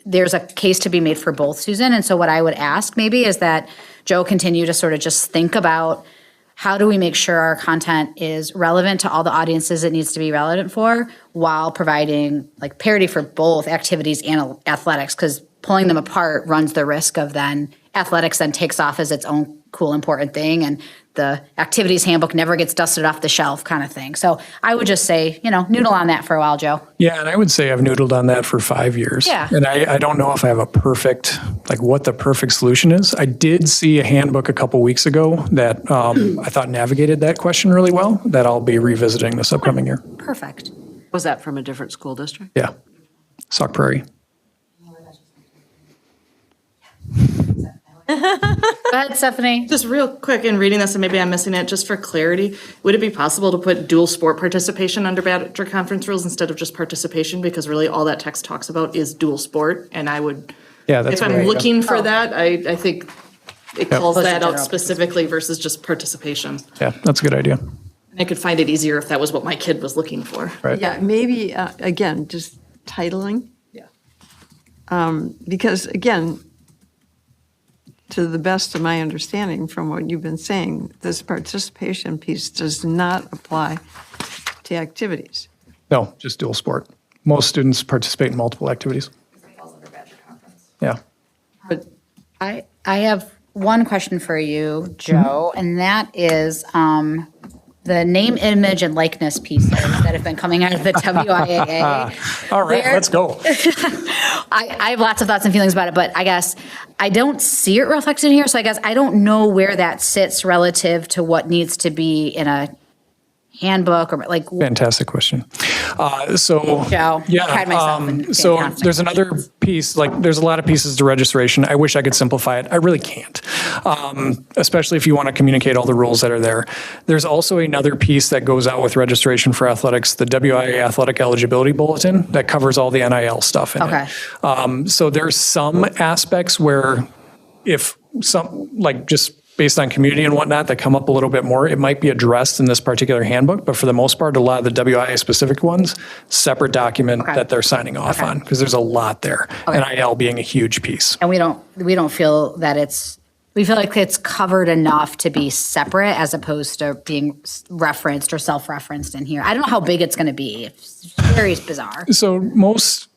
Speaker 1: there's a case to be made for both, Susan. And so what I would ask maybe is that Joe continue to sort of just think about, how do we make sure our content is relevant to all the audiences it needs to be relevant for, while providing like parity for both activities and athletics? Because pulling them apart runs the risk of then athletics then takes off as its own cool, important thing, and the activities handbook never gets dusted off the shelf kind of thing. So I would just say, noodle on that for a while, Joe.
Speaker 10: Yeah, and I would say I've noodled on that for 5 years.
Speaker 1: Yeah.
Speaker 10: And I don't know if I have a perfect, like what the perfect solution is. I did see a handbook a couple weeks ago that I thought navigated that question really well, that I'll be revisiting this upcoming year.
Speaker 1: Perfect.
Speaker 5: Was that from a different school district?
Speaker 10: Yeah. Sauk Prairie.
Speaker 1: Go ahead, Stephanie.
Speaker 11: Just real quick, in reading this, and maybe I'm missing it, just for clarity, would it be possible to put dual sport participation under Badger Conference rules instead of just participation? Because really all that text talks about is dual sport, and I would,
Speaker 10: Yeah, that's
Speaker 11: if
Speaker 10: a
Speaker 11: I'm
Speaker 10: great idea.
Speaker 11: looking for that, I think it calls
Speaker 1: Plus
Speaker 11: that out
Speaker 1: general
Speaker 11: specifically versus just participation.
Speaker 10: Yeah, that's a good idea.
Speaker 11: And I could find it easier if that was what my kid was looking for.
Speaker 10: Right.
Speaker 7: Yeah, maybe, again, just titling.
Speaker 11: Yeah.
Speaker 7: Because again, to the best of my understanding from what you've been saying, this participation piece does not apply to activities.
Speaker 10: No, just dual sport. Most students participate in multiple activities. Yeah.
Speaker 7: But
Speaker 1: I have one question for you, Joe, and that is the name, image, and likeness pieces that have been coming out of the WIAA.
Speaker 10: All right,
Speaker 1: Where-
Speaker 10: let's go.
Speaker 1: I have lots of thoughts and feelings about it, but I guess I don't see it reflected here. So I guess I don't know where that sits relative to what needs to be in a handbook or like.
Speaker 10: Fantastic question. So,
Speaker 1: Joe,
Speaker 10: yeah.
Speaker 1: pride myself in being
Speaker 10: So
Speaker 1: constant.
Speaker 10: there's another piece, like there's a lot of pieces to registration. I wish I could simplify it. I really can't, especially if you want to communicate all the rules that are there. There's also another piece that goes out with registration for athletics, the WIA Athletic Eligibility Bulletin, that covers all the NIL stuff in
Speaker 1: Okay.
Speaker 10: it. So there's some aspects where if some, like just based on community and whatnot, that come up a little bit more, it might be addressed in this particular handbook, but for the most part, a lot of the WIA specific ones, separate document
Speaker 1: Okay.
Speaker 10: that they're signing off on, because there's a lot there, NIL being a huge piece.
Speaker 1: And we don't feel that we feel like it's covered enough to be separate as opposed to being referenced or self-referenced in here. I don't know how big it's going to be. It's very bizarre.
Speaker 10: So most,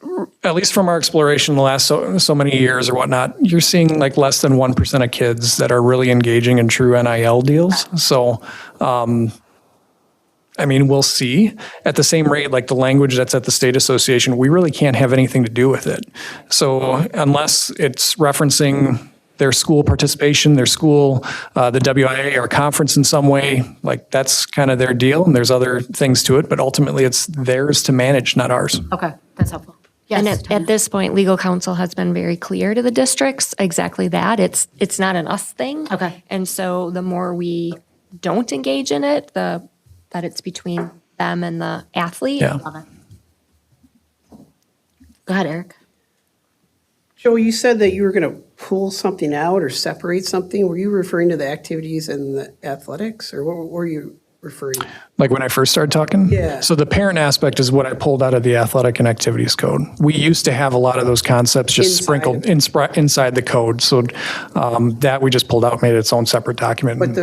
Speaker 10: at least from our exploration the last so many years or whatnot, you're seeing like less than 1% of kids that are really engaging in true NIL deals. So, I mean, we'll see. At the same rate, like the language that's at the state association, we really can't have anything to do with it. So unless it's referencing their school participation, their school, the WIA or conference in some way, like that's kind of their deal, and there's other things to it, but ultimately it's theirs to manage, not ours.
Speaker 1: Okay, that's helpful. Yes,
Speaker 2: And at this point, legal counsel has been very clear to the districts, exactly that. It's not an us thing.
Speaker 1: Okay.
Speaker 2: And so the more we don't engage in it, that it's between them and the athlete.
Speaker 10: Yeah.
Speaker 1: Love it. Go ahead, Eric.
Speaker 4: Joe, you said that you were going to pull something out or separate something. Were you referring to the activities and the athletics, or what were you referring to?
Speaker 10: Like when I first started talking?
Speaker 4: Yeah.
Speaker 10: So the parent aspect is what I pulled out of the athletic and activities code. We used to have a lot of those concepts just
Speaker 4: Inside
Speaker 10: sprinkled
Speaker 4: of
Speaker 10: inside the code. So that we just pulled out, made its own separate document.
Speaker 4: But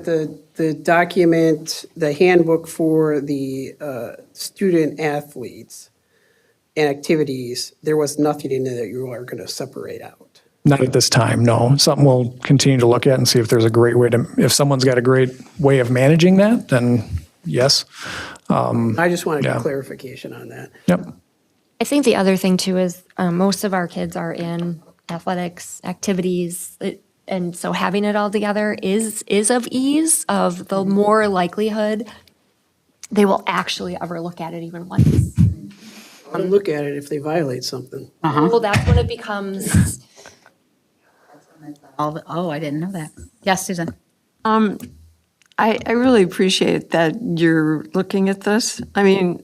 Speaker 4: the document, the handbook for the student athletes and activities, there was nothing in there that you are going to separate out.
Speaker 10: Not at this time, no. Something we'll continue to look at and see if there's a great way to, if someone's got a great way of managing that, then yes.
Speaker 4: I just wanted
Speaker 10: Yeah.
Speaker 4: clarification on that.
Speaker 10: Yep.
Speaker 2: I think the other thing too is most of our kids are in athletics, activities, and so having it all together is of ease, of the more likelihood they will actually ever look at it even once.
Speaker 4: Look at it if they violate something.
Speaker 2: Well, that's when it becomes,
Speaker 1: Oh, I didn't know that. Yes, Susan.
Speaker 7: I really appreciate that you're looking at this. I mean,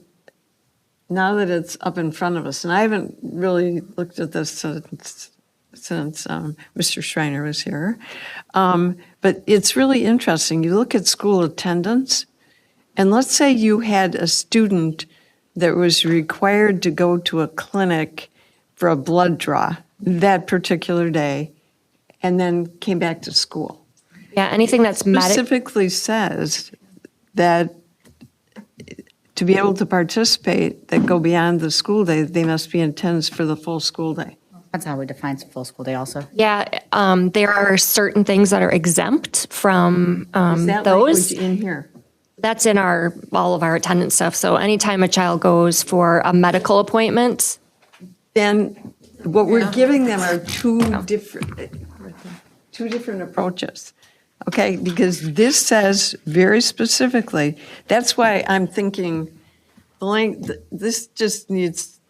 Speaker 7: now that it's up in front of us, and I haven't really looked at this since Mr. Schreiner was here, but it's really interesting. You look at school attendance, and let's say you had a student that was required to go to a clinic for a blood draw that particular day, and then came back to school.
Speaker 2: Yeah, anything that's
Speaker 7: Specifically says that to be able to participate, that go beyond the school day, they must be in attendance for the full school day.
Speaker 1: That's how we define full school day also.
Speaker 2: Yeah, there are certain things that are exempt from
Speaker 7: Is that
Speaker 2: those.
Speaker 7: language in here?
Speaker 2: That's in all of our attendance stuff. So anytime a child goes for a medical appointment,
Speaker 7: Then what we're giving them are two different approaches. Okay, because this says very specifically, that's why I'm thinking this just needs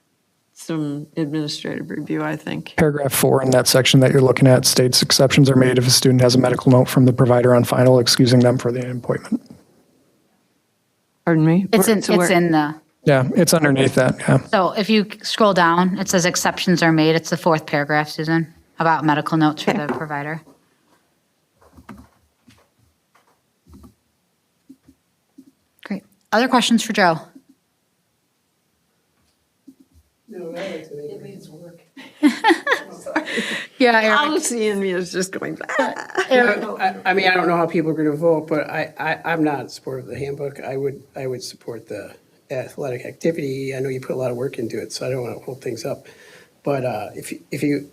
Speaker 7: some administrative review, I think.
Speaker 10: Paragraph 4 in that section that you're looking at states exceptions are made if a student has a medical note from the provider on final excusing them for the appointment.
Speaker 7: Pardon me?
Speaker 1: It's in the,
Speaker 10: Yeah, it's underneath that, yeah.
Speaker 1: so if you scroll down, it says exceptions are made. It's the 4th paragraph, Susan, about medical notes for the provider. Great. Other questions for Joe?
Speaker 4: No, it needs work.
Speaker 1: Yeah, Eric.
Speaker 7: Policy in me is just going,
Speaker 4: I mean, I don't know how people are going to vote, but I'm not in support of the handbook. I would support the athletic activity. I know you put a lot of work into it, so I don't want to hold things up. But if you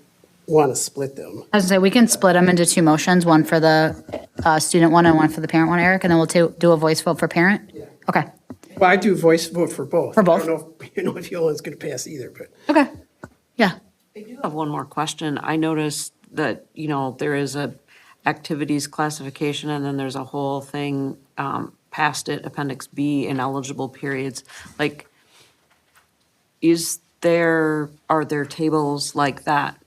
Speaker 4: want to split them,
Speaker 1: I was gonna say, we can split them into 2 motions, one for the student one and one for the parent one, Eric, and then we'll do a voice vote for parent?
Speaker 4: Yeah.
Speaker 1: Okay,
Speaker 4: well, I do voice vote for both.
Speaker 1: For both?
Speaker 4: I don't know if Yolan's going to pass either, but.
Speaker 1: okay, yeah.
Speaker 5: I do have one more question. I noticed that, there is a activities classification and then there's a whole thing past it, Appendix B, ineligible periods. Like, are there tables like that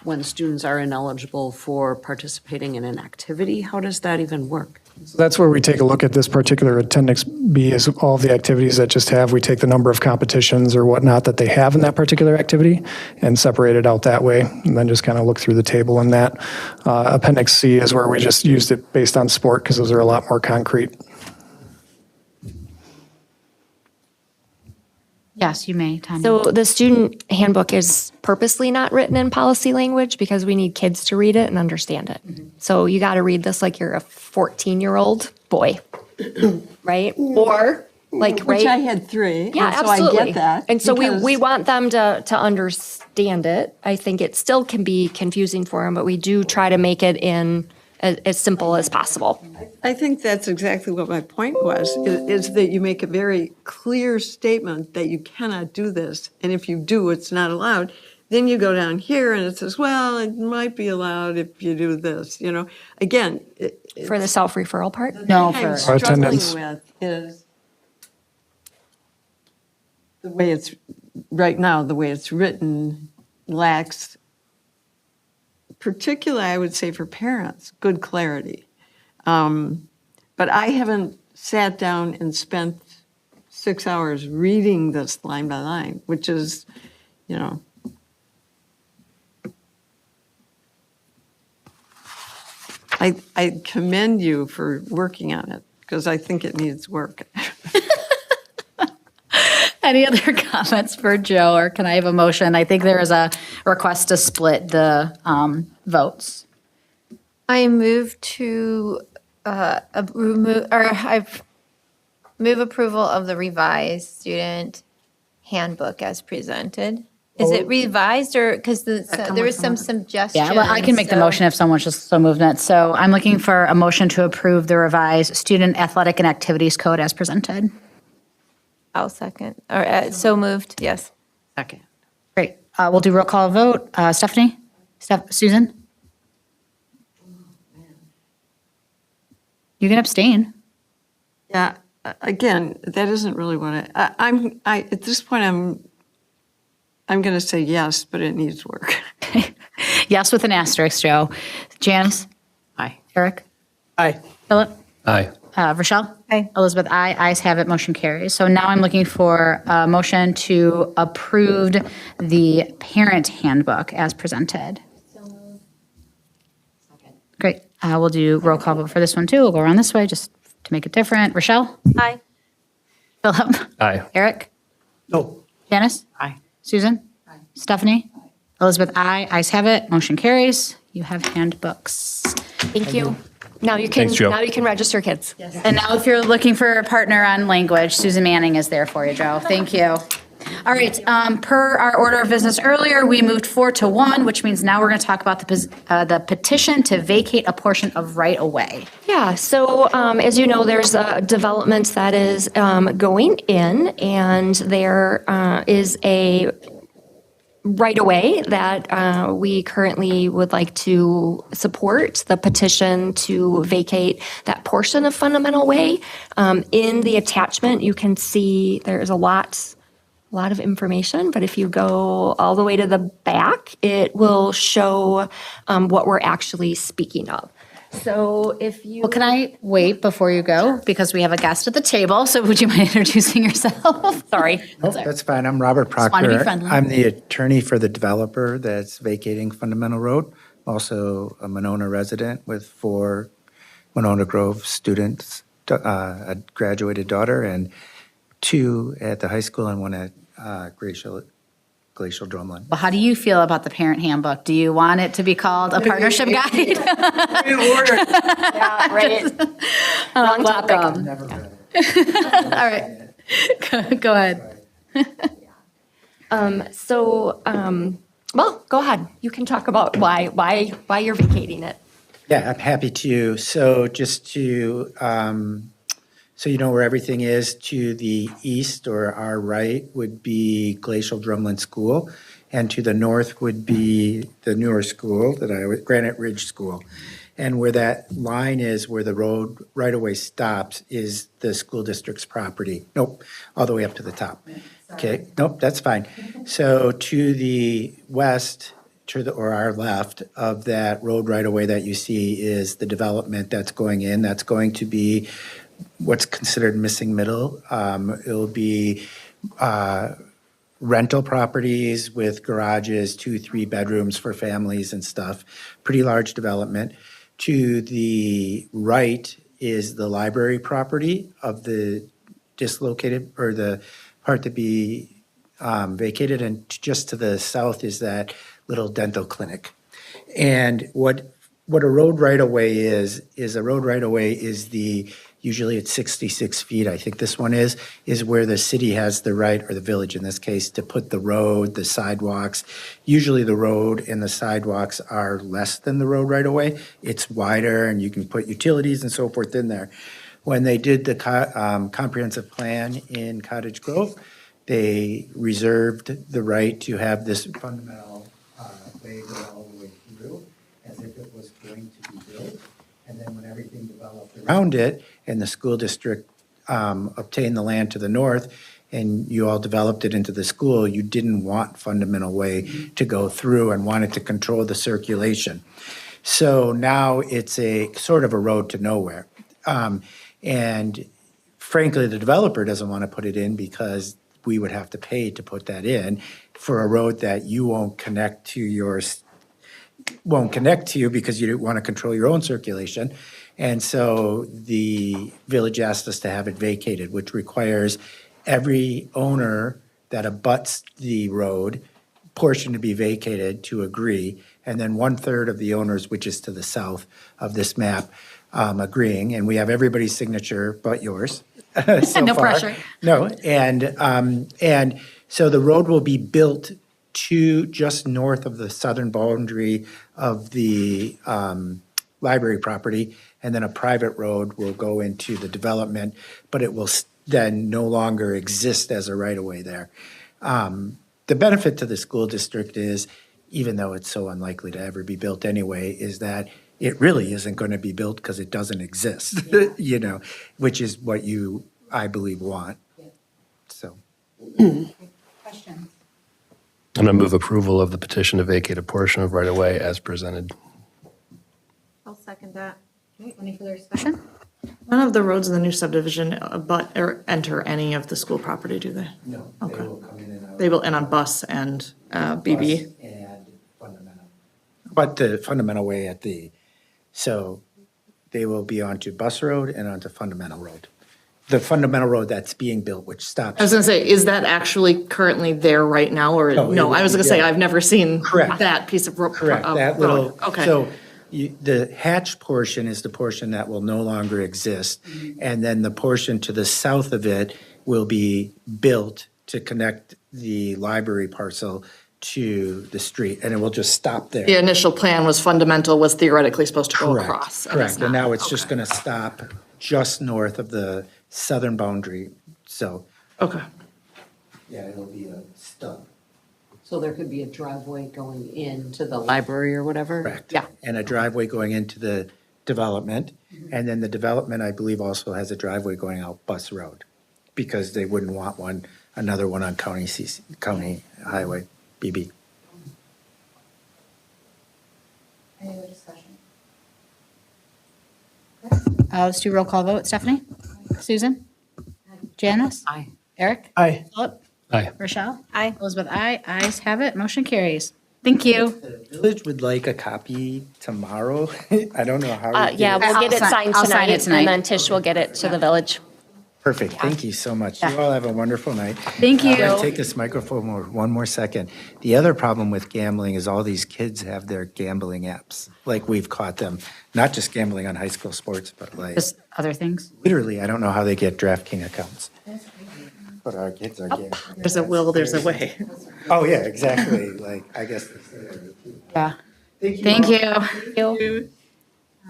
Speaker 5: when students are ineligible for participating in an activity? How does that even work?
Speaker 10: So that's where we take a look at this particular Appendix B is all the activities that just have, we take the number of competitions or whatnot that they have in that particular activity and separate it out that way, and then just kind of look through the table in that. Appendix C is where we just used it based on sport because those are a lot more concrete.
Speaker 1: Yes, you may, Tanya.
Speaker 2: so the student handbook is purposely not written in policy language because we need kids to read it and understand it. So you got to read this like you're a 14-year-old boy, right? Or like,
Speaker 7: which I
Speaker 2: right?
Speaker 7: had 3.
Speaker 2: Yeah,
Speaker 7: and so
Speaker 2: absolutely.
Speaker 7: I get that.
Speaker 2: And so
Speaker 7: because-
Speaker 2: we want them to understand it. I think it still can be confusing for them, but we do try to make it in as simple as possible.
Speaker 7: I think that's exactly what my point was, is that you make a very clear statement that you cannot do this, and if you do, it's not allowed. Then you go down here and it says, well, it might be allowed if you do this, Again,
Speaker 2: For the self-referral part?
Speaker 1: No,
Speaker 7: I'm
Speaker 1: for,
Speaker 7: struggling
Speaker 10: attendance.
Speaker 7: with is the way it's, right now, the way it's written lacks, particularly, I would say for parents, good clarity. But I haven't sat down and spent 6 hours reading this line by line, which is, I commend you for working on it, because I think it needs work.
Speaker 1: any other comments for Joe, or can I have a motion? I think there is a request to split the votes.
Speaker 3: I move to move approval of the revised student handbook as presented. Is it revised or, because there was some suggestions?
Speaker 1: Yeah, well, I can make the
Speaker 3: so-
Speaker 1: motion if someone's just so moving it. So I'm looking for a motion to approve the revised Student Athletic and Activities Code as presented.
Speaker 3: I'll second, or so moved, yes.
Speaker 5: Second.
Speaker 1: Great. We'll do roll call vote. Stephanie? Susan? You can abstain.
Speaker 7: Yeah, again, that isn't really what I at this point, I'm going to say yes, but it needs work.
Speaker 1: Yes, with an asterisk, Joe. Janice?
Speaker 5: Aye.
Speaker 1: Eric?
Speaker 4: Aye.
Speaker 1: Philip?
Speaker 8: Aye.
Speaker 1: Rochelle?
Speaker 3: Aye.
Speaker 1: Elizabeth, aye. Ayes have it, motion carries. So now I'm looking for a motion to approve the parent handbook as presented. Great. We'll do roll call vote for this one too. We'll go around this way just to make it different. Rochelle?
Speaker 3: Aye.
Speaker 1: Philip?
Speaker 8: Aye.
Speaker 1: Eric?
Speaker 4: No.
Speaker 1: Janice?
Speaker 5: Aye.
Speaker 1: Susan? Stephanie? Elizabeth, aye. Ayes have it, motion carries. You have handbooks.
Speaker 2: Thank you. Now you can,
Speaker 8: Thanks, Joe.
Speaker 2: now you can register kids.
Speaker 1: And now if you're looking for a partner on language, Susan Manning is there for you, Joe. Thank you. All right, per our order of business earlier, we moved 4-1, which means now we're going to talk about the petition to vacate a portion of right-of-way.
Speaker 2: Yeah, so as you know, there's a development that is going in, and there is a right-of-way that we currently would like to support the petition to vacate that portion of Fundamental Way. In the attachment, you can see there's a lot of information, but if you go all the way to the back, it will show what we're actually speaking of. So if you.
Speaker 1: Well, can I wait before you go? Because we have a guest at the table, so would you mind introducing yourself? Sorry.
Speaker 12: Nope, that's fine. I'm Robert
Speaker 1: wanna be
Speaker 12: Proctor.
Speaker 1: friendly.
Speaker 12: I'm the attorney for the developer that's vacating Fundamental Road. Also a Monona resident with 4 Monona Grove students, a graduated daughter, and 2 at the high school and 1 at Glacial Drumlin.
Speaker 1: Well, how do you feel about the parent handbook? Do you want it to be called a partnership guide?
Speaker 4: In order.
Speaker 2: Yeah, right. Wrong topic.
Speaker 1: Welcome.
Speaker 12: Never read it.
Speaker 1: All right. Go ahead.
Speaker 2: Well, go ahead. You can talk about why you're vacating it.
Speaker 12: Yeah, I'm happy to. So just to, so you know where everything is, to the east or our right would be Glacial Drumlin School, and to the north would be the newer school, Granite Ridge School. And where that line is, where the road right-of-way stops, is the school district's property. Nope, all the way up to the top. Okay, nope, that's fine. So to the west, or our left of that road right-of-way that you see is the development that's going in. That's going to be what's considered missing middle. It'll be rental properties with garages, 2-3 bedrooms for families and stuff. Pretty large development. To the right is the library property of the dislocated, or the part to be vacated, and just to the south is that little dental clinic. And what a road right-of-way is a road right-of-way is usually it's 66 feet, I think this one is where the city has the right, or the village in this case, to put the road, the sidewalks. Usually the road and the sidewalks are less than the road right-of-way. It's wider and you can put utilities and so forth in there. When they did the comprehensive plan in Cottage Grove, they reserved the right to have this fundamental way go all the way through as if it was going to be built. And then when everything developed around it and the school district obtained the land to the north and you all developed it into the school, you didn't want Fundamental Way to go through and wanted to control the circulation. So now it's a sort of a road to nowhere. And frankly, the developer doesn't want to put it in because we would have to pay to put that in for a road that you won't connect to because you want to control your own circulation. And so the village asked us to have it vacated, which requires every owner that abuts the road portion to be vacated to agree. And then 1/3 of the owners, which is to the south of this map, agreeing. And we have everybody's signature but yours. So
Speaker 1: No
Speaker 12: far.
Speaker 1: pressure.
Speaker 12: No, and so the road will be built to just north of the southern boundary of the library property, and then a private road will go into the development, but it will then no longer exist as a right-of-way there. The benefit to the school district is, even though it's so unlikely to ever be built anyway, is that it really isn't going to be built because it doesn't exist, you know, which is what you, I believe, want. So.
Speaker 1: Questions?
Speaker 8: I'm going to move approval of the petition to vacate a portion of right-of-way as presented.
Speaker 3: I'll second that.
Speaker 1: Okay, any further discussion?
Speaker 11: None of the roads in the new subdivision but or enter any of the school property, do they?
Speaker 12: No, they will come in and out.
Speaker 11: They will, and on bus and BB.
Speaker 12: Bus and fundamental. But the fundamental way so they will be onto Bus Road and onto Fundamental Road. The Fundamental Road that's being built, which stops.
Speaker 11: I was gonna say, is that actually currently there right now, or
Speaker 12: No, it
Speaker 11: no?
Speaker 12: will
Speaker 11: I was
Speaker 12: be
Speaker 11: gonna say,
Speaker 12: there.
Speaker 11: I've never seen
Speaker 12: Correct.
Speaker 11: that piece of road.
Speaker 12: Correct, that little,
Speaker 11: Okay.
Speaker 12: so the hatched portion is the portion that will no longer exist. And then the portion to the south of it will be built to connect the library parcel to the street, and it will just stop there.
Speaker 11: The initial plan was fundamental, was theoretically supposed to go
Speaker 12: Correct,
Speaker 11: across. and
Speaker 12: correct.
Speaker 11: it's
Speaker 12: And
Speaker 11: not.
Speaker 12: now it's just
Speaker 11: Okay.
Speaker 12: going to stop just north of the southern boundary. So,
Speaker 11: Okay.
Speaker 12: yeah, it'll be a stub.
Speaker 5: So there could be a driveway going into the library or whatever?
Speaker 12: Correct.
Speaker 5: Yeah.
Speaker 12: And a driveway going into the development. And then the development, I believe, also has a driveway going out Bus Road, because they wouldn't want another one on County Highway, BB.
Speaker 9: Any other discussion?
Speaker 1: Let's do roll call vote. Stephanie? Susan? Janice?
Speaker 5: Aye.
Speaker 1: Eric?
Speaker 4: Aye.
Speaker 1: Philip?
Speaker 8: Aye.
Speaker 1: Rochelle?
Speaker 3: Aye.
Speaker 1: Elizabeth, aye. Ayes have it. Motion carries. Thank you.
Speaker 12: The village would like a copy tomorrow. I don't know how. we
Speaker 2: Yeah,
Speaker 12: get it.
Speaker 2: we'll get it
Speaker 1: I'll
Speaker 2: signed
Speaker 1: sign it
Speaker 2: tonight,
Speaker 1: tonight.
Speaker 2: and then Tish will get it to the village.
Speaker 12: Perfect. Thank you so much. You all have a wonderful night.
Speaker 1: Thank
Speaker 12: I'm going
Speaker 1: you.
Speaker 12: to take this microphone one more second. The other problem with gambling is all these kids have their gambling apps. Like, we've caught them, not just gambling on high school sports, but like,
Speaker 1: Just other things.
Speaker 12: literally, I don't know how they get DraftKings accounts. But our kids are gambling.
Speaker 11: There's a will, there's a way.
Speaker 12: Oh, yeah, exactly. Like, I guess.
Speaker 1: Yeah. Thank you.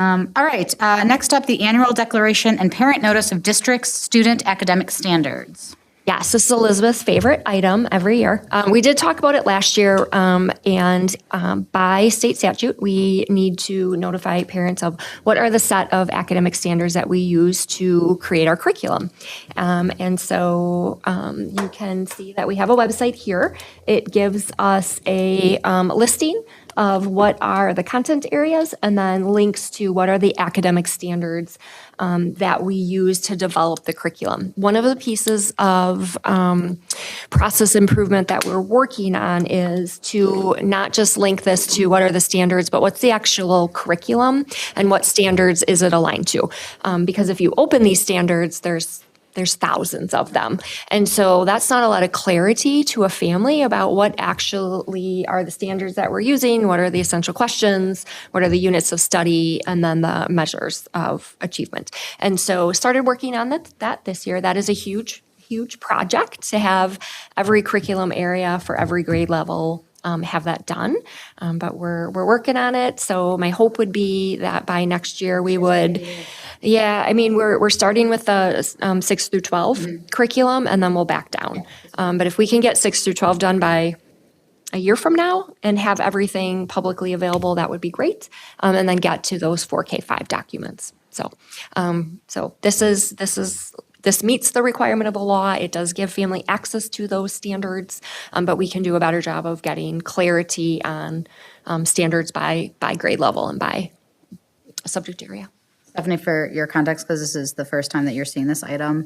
Speaker 1: All right, next up, the annual declaration and parent notice of district's student academic standards.
Speaker 2: Yes, this is Elizabeth's favorite item every year. We did talk about it last year, and by state statute, we need to notify parents of what are the set of academic standards that we use to create our curriculum. And so you can see that we have a website here. It gives us a listing of what are the content areas and then links to what are the academic standards that we use to develop the curriculum. One of the pieces of process improvement that we're working on is to not just link this to what are the standards, but what's the actual curriculum and what standards is it aligned to. Because if you open these standards, there's thousands of them. And so that's not a lot of clarity to a family about what actually are the standards that we're using, what are the essential questions, what are the units of study, and then the measures of achievement. And so started working on that this year. That is a huge project to have every curriculum area for every grade level have that done. But we're working on it. So my hope would be that by next year we would. Yeah, I mean, we're starting with the 6 through 12 curriculum, and then we'll back down. But if we can get 6 through 12 done by a year from now and have everything publicly available, that would be great. And then get to those 4K5 documents. So this meets the requirement of the law. It does give family access to those standards, but we can do a better job of getting clarity on standards by grade level and by subject area.
Speaker 1: Stephanie, for your context, because this is the first time that you're seeing this item,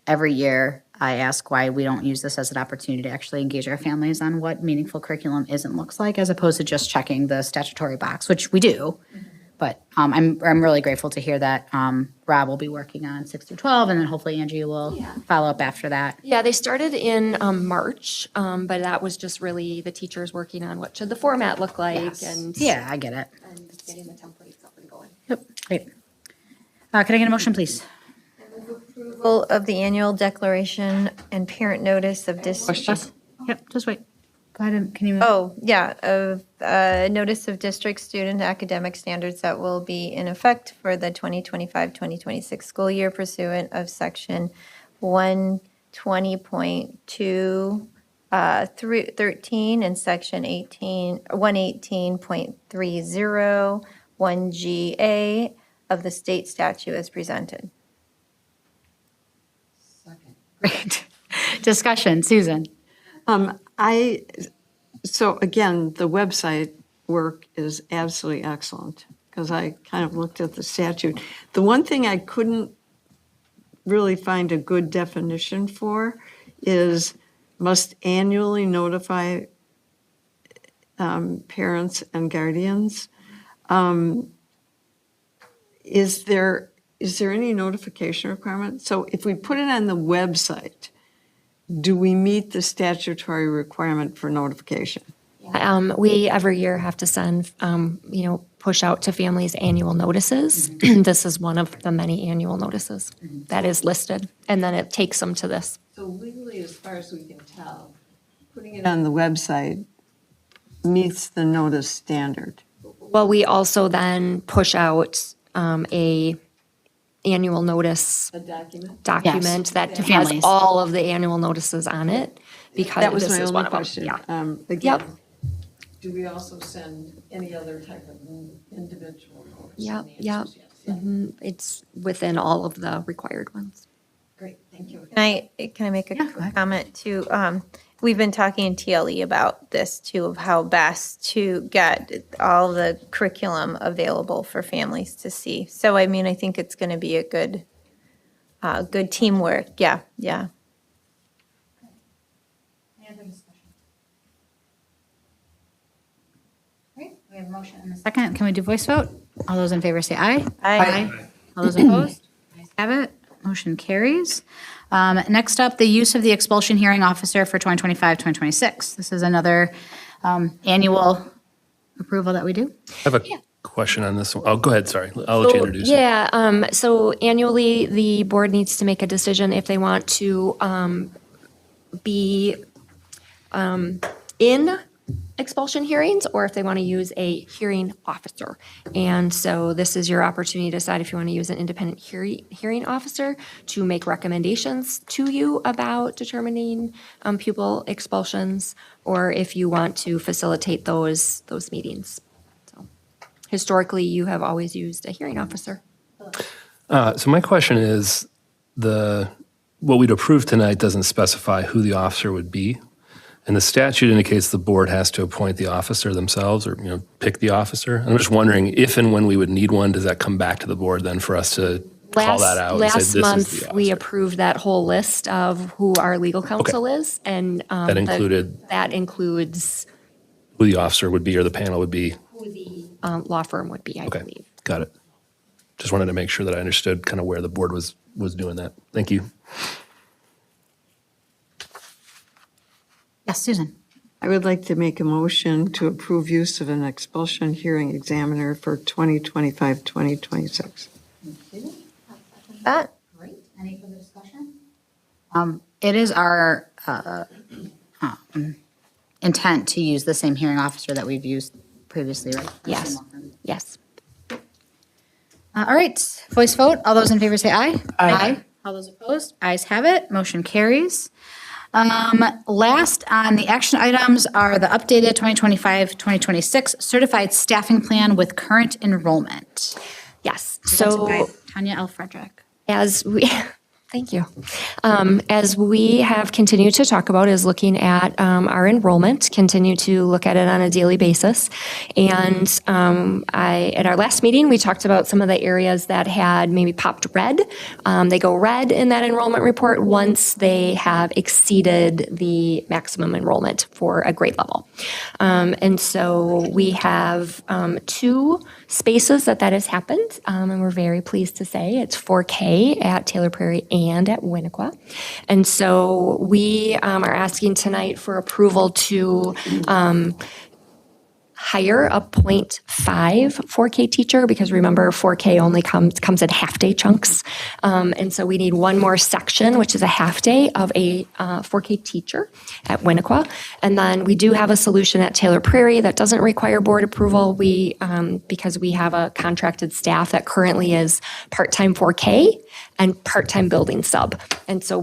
Speaker 1: every year I ask why we don't use this as an opportunity to actually engage our families on what meaningful curriculum is and looks like, as opposed to just checking the statutory box, which we do. But I'm really grateful to hear that Rob will be working on 6 through 12, and then hopefully Angie will follow up after that.
Speaker 2: Yeah, they started in March, but that was just really the teachers working on what should the format look like and
Speaker 1: Yeah, I get it.
Speaker 2: and getting the templates up and going.
Speaker 1: Yep, great. Can I get a motion, please?
Speaker 3: Approval of the annual declaration and parent notice of district.
Speaker 1: Yep, just wait. Go ahead, can you?
Speaker 3: Oh, yeah, of notice of district student academic standards that will be in effect for the 2025-2026 school year pursuant of section 120.2 through 13 and section 118.30 1GA of the state statute as presented.
Speaker 1: Great. Discussion, Susan.
Speaker 7: So again, the website work is absolutely excellent. because I kind of looked at the statute. The one thing I couldn't really find a good definition for is must annually notify parents and guardians. Is there any notification requirement? So if we put it on the website, do we meet the statutory requirement for notification?
Speaker 2: We every year have to send, push out to families annual notices. This is one of the many annual notices that is listed, and then it takes them to this.
Speaker 7: So legally, as far as we can tell, putting it on the website meets the notice standard.
Speaker 2: Well, we also then push out a annual notice document that
Speaker 1: to
Speaker 2: has
Speaker 1: families.
Speaker 2: all of the annual notices on it, because
Speaker 7: That was
Speaker 2: this
Speaker 7: my
Speaker 2: is
Speaker 7: only
Speaker 2: one of them.
Speaker 7: question.
Speaker 2: Yeah.
Speaker 7: Again,
Speaker 2: Yep.
Speaker 7: do we also send any other type of individual notice?
Speaker 2: Yep,
Speaker 7: And the answer is
Speaker 2: yep.
Speaker 7: yes.
Speaker 2: Mhm. It's within all of the required ones.
Speaker 7: Great, thank you.
Speaker 3: Can I make a quick comment too? We've been talking in TLE about this too, of how best to get all the curriculum available for families to see. So I mean, I think it's going to be a good teamwork. Yeah, yeah.
Speaker 1: Any other discussion? Great, we have a motion and a second. Can we do voice vote? All those in favor say aye.
Speaker 3: Aye.
Speaker 1: All those opposed? Ayes have it. Motion carries. Next up, the use of the expulsion hearing officer for 2025-2026. This is another annual approval that we do.
Speaker 8: I have a question on this one. Oh, go ahead, sorry. I'll let you introduce it.
Speaker 2: Yeah, so annually, the board needs to make a decision if they want to be in expulsion hearings or if they want to use a hearing officer. And so this is your opportunity to decide if you want to use an independent hearing officer to make recommendations to you about determining pupil expulsions, or if you want to facilitate those meetings. So historically, you have always used a hearing officer.
Speaker 8: So my question is, what we'd approve tonight doesn't specify who the officer would be. And the statute indicates the board has to appoint the officer themselves or, pick the officer. I'm just wondering if and when we would need one, does that come back to the board then for us to call that out? And say,
Speaker 2: Last
Speaker 8: "This is
Speaker 2: month,
Speaker 8: the
Speaker 2: we
Speaker 8: officer"?
Speaker 2: approved that whole list of who our legal counsel is, and
Speaker 8: That included
Speaker 2: that includes
Speaker 8: who the officer would be or the panel would be.
Speaker 2: who the law firm would be, I
Speaker 8: Okay,
Speaker 2: believe.
Speaker 8: got it. Just wanted to make sure that I understood kind of where the board was doing that. Thank you.
Speaker 1: Yes, Susan.
Speaker 7: I would like to make a motion to approve use of an expulsion hearing examiner for 2025-2026.
Speaker 3: That
Speaker 1: Great. Any further discussion? It is our intent to use the same hearing officer that we've used previously, right?
Speaker 2: Yes, yes.
Speaker 1: All right, voice vote. All those in favor say aye. Aye. All those opposed? Ayes have it. Motion carries. Last on the action items are the updated 2025-2026 certified staffing plan with current enrollment.
Speaker 2: Yes,
Speaker 1: Presented by
Speaker 2: so
Speaker 1: Tanya L. Frederick.
Speaker 2: as we, thank you. As we have continued to talk about is looking at our enrollment, continue to look at it on a daily basis. And at our last meeting, we talked about some of the areas that had maybe popped red. They go red in that enrollment report once they have exceeded the maximum enrollment for a grade level. And so we have 2 spaces that has happened, and we're very pleased to say it's 4K at Taylor Prairie and at Winnequa. And so we are asking tonight for approval to hire a 0.5 4K teacher, because remember, 4K only comes in half-day chunks. And so we need one more section, which is a half-day of a 4K teacher at Winnequa. And then we do have a solution at Taylor Prairie that doesn't require board approval. Because we have a contracted staff that currently is part-time 4K and part-time building sub. And so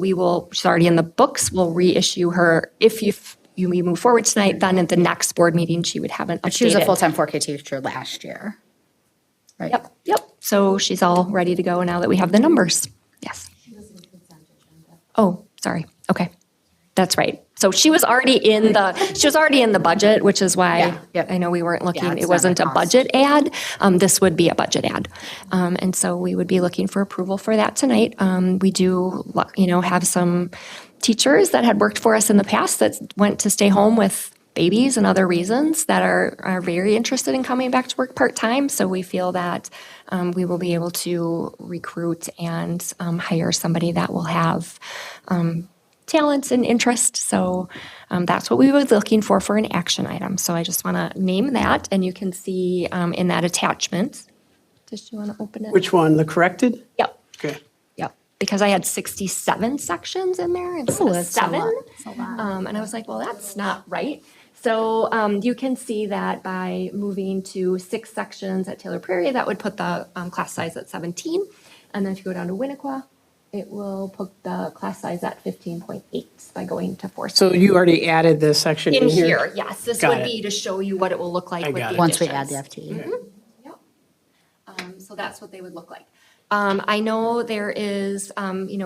Speaker 2: she's already in the books, we'll reissue her if you move forward tonight, then at the next board meeting, she would have an updated.
Speaker 1: She was a full-time 4K teacher last year. Right?
Speaker 2: Yep. So she's all ready to go now that we have the numbers. Yes. Oh, sorry. Okay. That's right. So she was already in the budget, which is why
Speaker 1: Yeah, yep.
Speaker 2: I know we weren't looking,
Speaker 1: it's
Speaker 2: it
Speaker 1: not
Speaker 2: wasn't
Speaker 1: a
Speaker 2: a
Speaker 1: cost.
Speaker 2: budget ad. This would be a budget ad. And so we would be looking for approval for that tonight. We do, have some teachers that had worked for us in the past that went to stay home with babies and other reasons that are very interested in coming back to work part-time. So we feel that we will be able to recruit and hire somebody that will have talents and interest. So that's what we were looking for an action item. So I just want to name that, and you can see in that attachment. Does you want to open it?
Speaker 4: Which one, the corrected?
Speaker 2: Yep.
Speaker 4: Okay.
Speaker 2: Yep. Because I had 67 sections in there instead of
Speaker 1: that's a
Speaker 2: 7.
Speaker 1: lot. That's a lot.
Speaker 2: And I was like, well, that's not right. So you can see that by moving to 6 sections at Taylor Prairie, that would put the class size at 17. And then if you go down to Winnequa, it will put the class size at 15.8 by going to 4.
Speaker 4: So you already added this section
Speaker 2: In
Speaker 4: in here?
Speaker 2: here, yes. This
Speaker 4: Got
Speaker 2: would
Speaker 4: it.
Speaker 2: be to show you what it will look like
Speaker 4: I
Speaker 2: with
Speaker 4: got
Speaker 2: the
Speaker 4: it.
Speaker 1: Once we add the
Speaker 2: additions.
Speaker 1: FTE.
Speaker 2: Yep. So that's what they would look like. I know there is,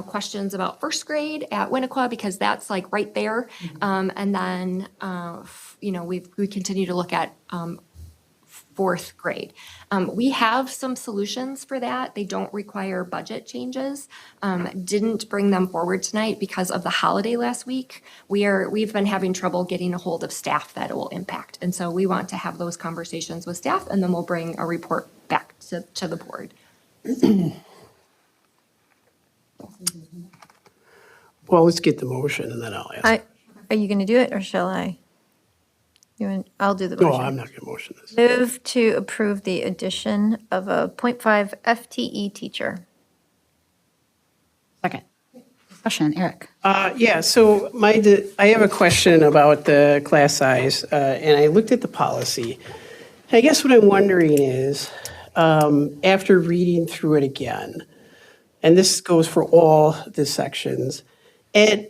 Speaker 2: questions about first grade at Winnequa because that's like right there. And then, we continue to look at fourth grade. We have some solutions for that. They don't require budget changes. Didn't bring them forward tonight because of the holiday last week. We've been having trouble getting a hold of staff that it will impact. And so we want to have those conversations with staff, and then we'll bring a report back to the board.
Speaker 4: Well, let's get the motion and then I'll ask.
Speaker 3: Are you going to do it or shall I? I'll do the
Speaker 4: No,
Speaker 3: motion.
Speaker 4: I'm not going to motion this.
Speaker 3: Move to approve the addition of a 0.5 FTE teacher.
Speaker 1: Second. Discussion, Eric.
Speaker 4: Yeah, so I have a question about the class size, and I looked at the policy. I guess what I'm wondering is, after reading through it again, and this goes for all the sections, and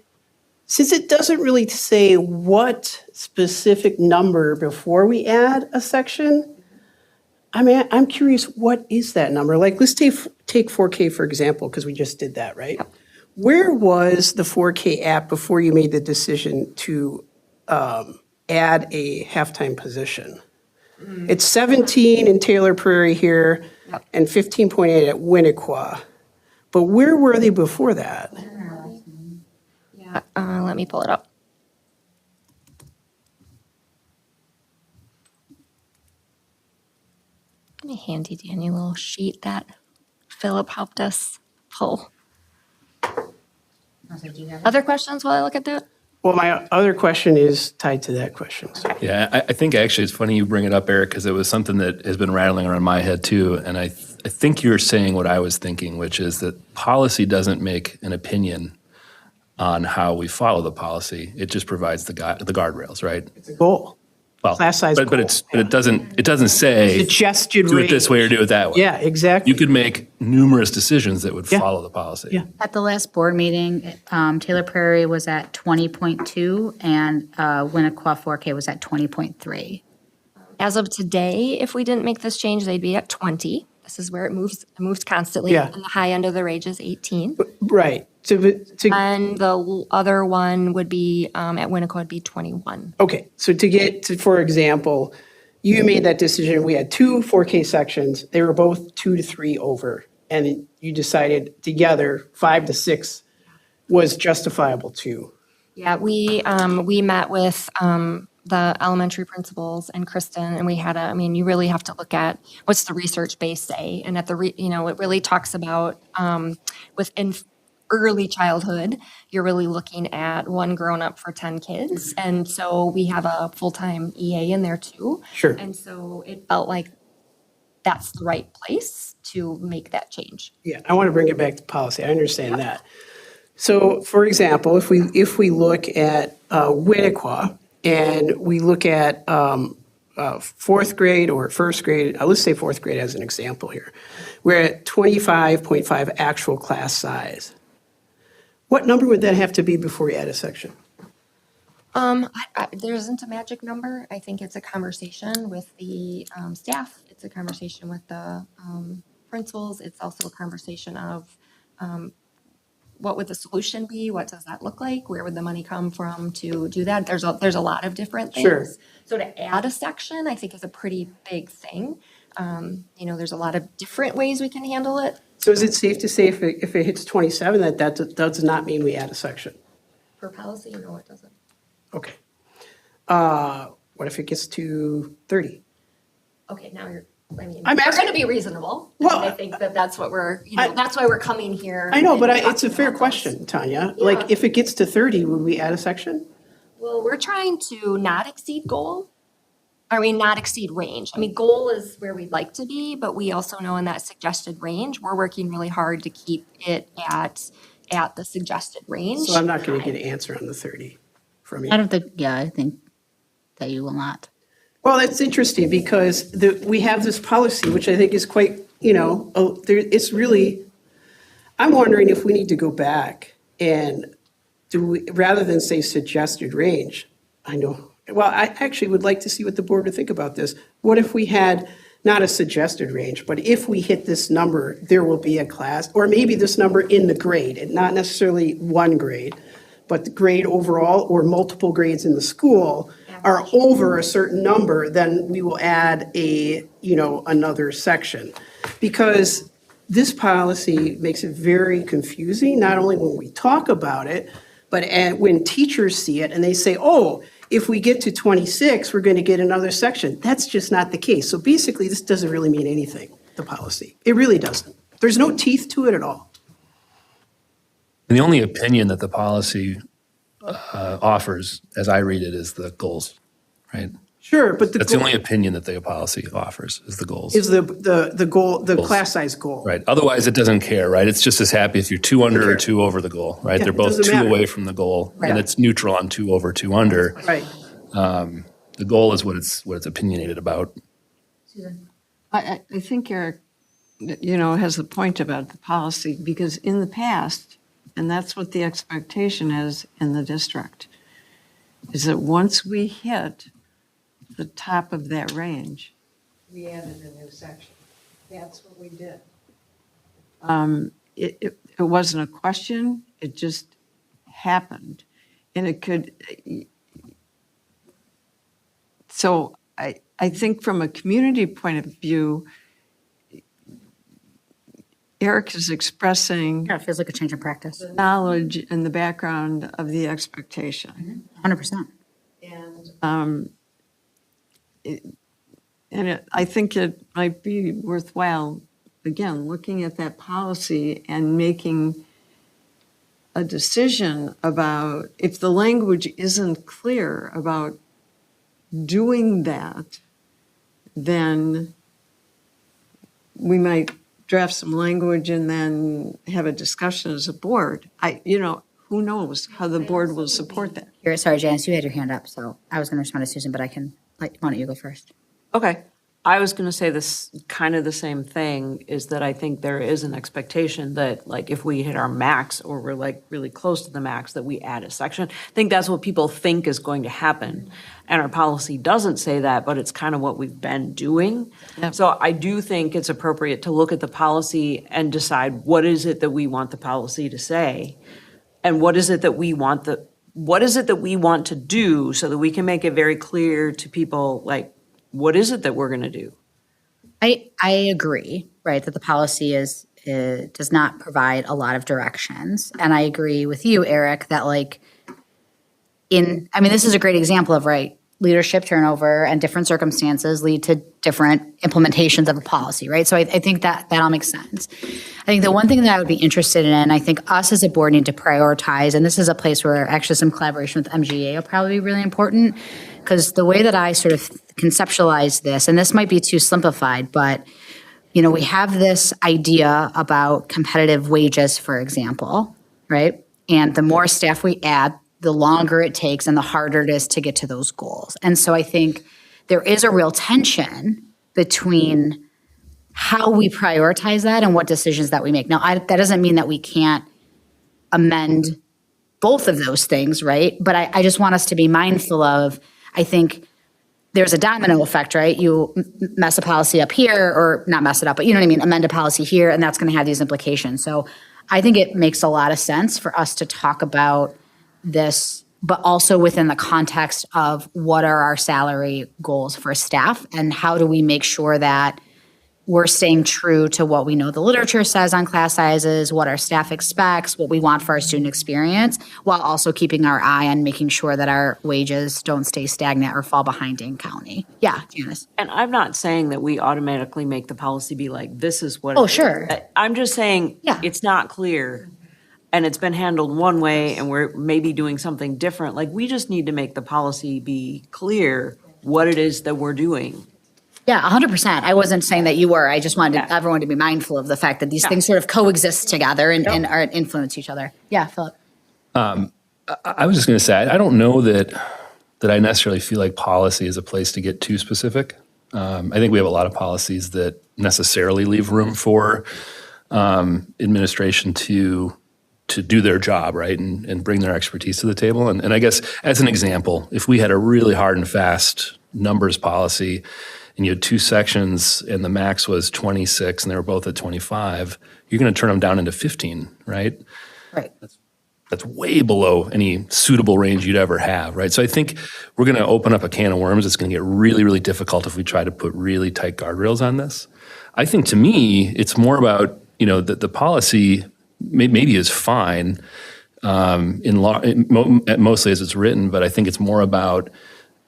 Speaker 4: since it doesn't really say what specific number before we add a section, I'm curious, what is that number? Like, let's take 4K, for example, because we just did that, right? Where was the 4K at before you made the decision to add a halftime position? It's 17 in Taylor Prairie here and 15.8 at Winnequa. But where were they before that?
Speaker 2: Yeah, let me pull it up. Let me handy dandy little sheet that Philip helped us pull. Other questions while I look at that?
Speaker 4: Well, my other question is tied to that question. So.
Speaker 8: Yeah, I think actually it's funny you bring it up, Eric, because it was something that has been rattling around my head too. And I think you're saying what I was thinking, which is that policy doesn't make an opinion on how we follow the policy. It just provides the guardrails, right?
Speaker 4: It's a goal.
Speaker 8: Well,
Speaker 4: Class size
Speaker 8: but
Speaker 4: goal,
Speaker 8: it doesn't say
Speaker 4: Suggested
Speaker 8: do it this way or
Speaker 4: range.
Speaker 8: do it that way.
Speaker 4: Yeah, exactly.
Speaker 8: You could make numerous decisions that would
Speaker 4: Yeah.
Speaker 8: follow the policy.
Speaker 4: Yeah.
Speaker 1: At the last board meeting, Taylor Prairie was at 20.2 and Winnequa 4K was at 20.3.
Speaker 2: As of today, if we didn't make this change, they'd be at 20. This is where it moves constantly.
Speaker 4: Yeah.
Speaker 2: And the high end of the range is 18.
Speaker 4: Right.
Speaker 2: And the other one would be, at Winnequa would be 21.
Speaker 4: Okay, so to get to, for example, you made that decision, we had 2 4K sections, they were both 2 to 3 over, and you decided together 5 to 6 was justifiable too.
Speaker 2: Yeah, we met with the elementary principals and Kristen, and we had you really have to look at what's the research base say, and at the it really talks about within early childhood, you're really looking at 1 grown-up for 10 kids, and so we have a full-time EA in there too.
Speaker 4: Sure.
Speaker 2: And so it felt like that's the right place to make that change.
Speaker 4: Yeah, I want to bring it back to policy, I understand that. So, for example, if we look at Winnequa, and we look at 4th grade or 1st grade, let's say 4th grade as an example here, we're at 25.5 actual class size. What number would that have to be before we add a section?
Speaker 2: There isn't a magic number. I think it's a conversation with the staff. It's a conversation with the principals. It's also a conversation of what would the solution be? What does that look like? Where would the money come from to do that? There's a lot of different things.
Speaker 4: Sure.
Speaker 2: So to add a section, I think is a pretty big thing. There's a lot of different ways we can handle it.
Speaker 4: So is it safe to say if it hits 27, that does not mean we add a section?
Speaker 2: For policy, no, it doesn't.
Speaker 4: Okay. What if it gets to 30?
Speaker 2: Okay, now we're
Speaker 4: I'm asking-
Speaker 2: going to be reasonable.
Speaker 4: Well,
Speaker 2: I think that's what that's why we're coming here.
Speaker 4: I know, but
Speaker 2: and
Speaker 4: it's a
Speaker 2: talking
Speaker 4: fair
Speaker 2: about
Speaker 4: question,
Speaker 2: this.
Speaker 4: Tanya.
Speaker 2: Yeah.
Speaker 4: Like, if it gets to 30, would we add a section?
Speaker 2: Well, we're trying to not exceed goal. Not exceed range. Goal is where we'd like to be, but we also know in that suggested range, we're working really hard to keep it at the suggested range.
Speaker 4: So I'm not going to get an answer on the 30 from you.
Speaker 1: I don't think, I think that you will not.
Speaker 4: Well, that's interesting because we have this policy, which I think is quite, it's really, I'm wondering if we need to go back and rather than say suggested range, I actually would like to see what the board would think about this. What if we had not a suggested range, but if we hit this number, there will be a class, or maybe this number in the grade, and not necessarily one grade, but the grade overall or multiple grades in the school are over a certain number, then we will add another section. Because this policy makes it very confusing, not only when we talk about it, but when teachers see it and they say, oh, if we get to 26, we're going to get another section. That's just not the case. So basically, this doesn't really mean anything, the policy. It really doesn't. There's no teeth to it at all.
Speaker 8: And the only opinion that the policy offers, as I read it, is the goals, right?
Speaker 4: Sure, but
Speaker 8: That's the only opinion that the policy offers is the goals.
Speaker 4: is the goal, the class size goal.
Speaker 8: Right. Otherwise, it doesn't care, right? It's just as happy if you're 2 under or 2 over the goal, right?
Speaker 4: Yeah,
Speaker 8: They're
Speaker 4: it
Speaker 8: both
Speaker 4: doesn't
Speaker 8: 2
Speaker 4: matter.
Speaker 8: away from the goal, and
Speaker 4: Right.
Speaker 8: it's neutral on 2 over, 2 under.
Speaker 4: Right.
Speaker 8: The goal is what it's opinionated about.
Speaker 7: I think Eric, has a point about the policy, because in the past, and that's what the expectation is in the district, is that once we hit the top of that range, we added a new section. That's what we did. It wasn't a question, it just happened. And it could, so I think from a community point of view, Eric is expressing
Speaker 1: Yeah, it feels like a change in practice.
Speaker 7: the knowledge and the background of the expectation.
Speaker 1: 100%.
Speaker 7: I think it might be worthwhile, again, looking at that policy and making a decision about, if the language isn't clear about doing that, then we might draft some language and then have a discussion as a board. Who knows how the board will support that.
Speaker 1: Here, sorry, Janice, you had your hand up, so I was going to respond to Susan, but why don't you go first?
Speaker 5: Okay. I was going to say this, kind of the same thing, is that I think there is an expectation that, like, if we hit our max or we're like really close to the max, that we add a section. I think that's what people think is going to happen. And our policy doesn't say that, but it's kind of what we've been doing.
Speaker 7: Yep.
Speaker 5: So I do think it's appropriate to look at the policy and decide what is it that we want the policy to say? And what is it that we want to do so that we can make it very clear to people, like, what is it that we're going to do?
Speaker 1: I agree, right, that the policy does not provide a lot of directions. And I agree with you, Eric, that this is a great example of, right, leadership turnover and different circumstances lead to different implementations of a policy, right? So I think that all makes sense. I think the one thing that I would be interested in, I think us as a board need to prioritize, and this is a place where actually some collaboration with MGA will probably be really important, because the way that I sort of conceptualize this, and this might be too simplified, but we have this idea about competitive wages, for example, right? And the more staff we add, the longer it takes and the harder it is to get to those goals. And so I think there is a real tension between how we prioritize that and what decisions that we make. Now, that doesn't mean that we can't amend both of those things, right? But I just want us to be mindful of, I think there's a domino effect, right? You mess a policy up here, or not mess it up, but you know what I mean, amend a policy here, and that's going to have these implications. So I think it makes a lot of sense for us to talk about this, but also within the context of what are our salary goals for staff and how do we make sure that we're staying true to what we know the literature says on class sizes, what our staff expects, what we want for our student experience, while also keeping our eye on making sure that our wages don't stay stagnant or fall behind Dane County. Yeah, Janice.
Speaker 5: And I'm not saying that we automatically make the policy be like, this is what.
Speaker 1: Oh,
Speaker 5: it is.
Speaker 1: sure.
Speaker 5: I'm just saying,
Speaker 1: Yeah.
Speaker 5: it's not clear and it's been handled one way and we're maybe doing something different. Like, we just need to make the policy be clear what it is that we're doing.
Speaker 1: Yeah, 100%. I wasn't saying that you were. I just wanted everyone to be mindful of the fact that these things sort of coexist together and are influence each other. Yeah, Philip.
Speaker 8: I was just going to say, I don't know that I necessarily feel like policy is a place to get too specific. I think we have a lot of policies that necessarily leave room for administration to do their job, right, and bring their expertise to the table. And I guess as an example, if we had a really hard and fast numbers policy and you had two sections and the max was 26 and they were both at 25, you're going to turn them down into 15, right?
Speaker 1: Right.
Speaker 8: That's way below any suitable range you'd ever have, right? So I think we're going to open up a can of worms. It's going to get really, really difficult if we try to put really tight guardrails on this. I think to me, it's more about, the policy maybe is fine mostly as it's written, but I think it's more about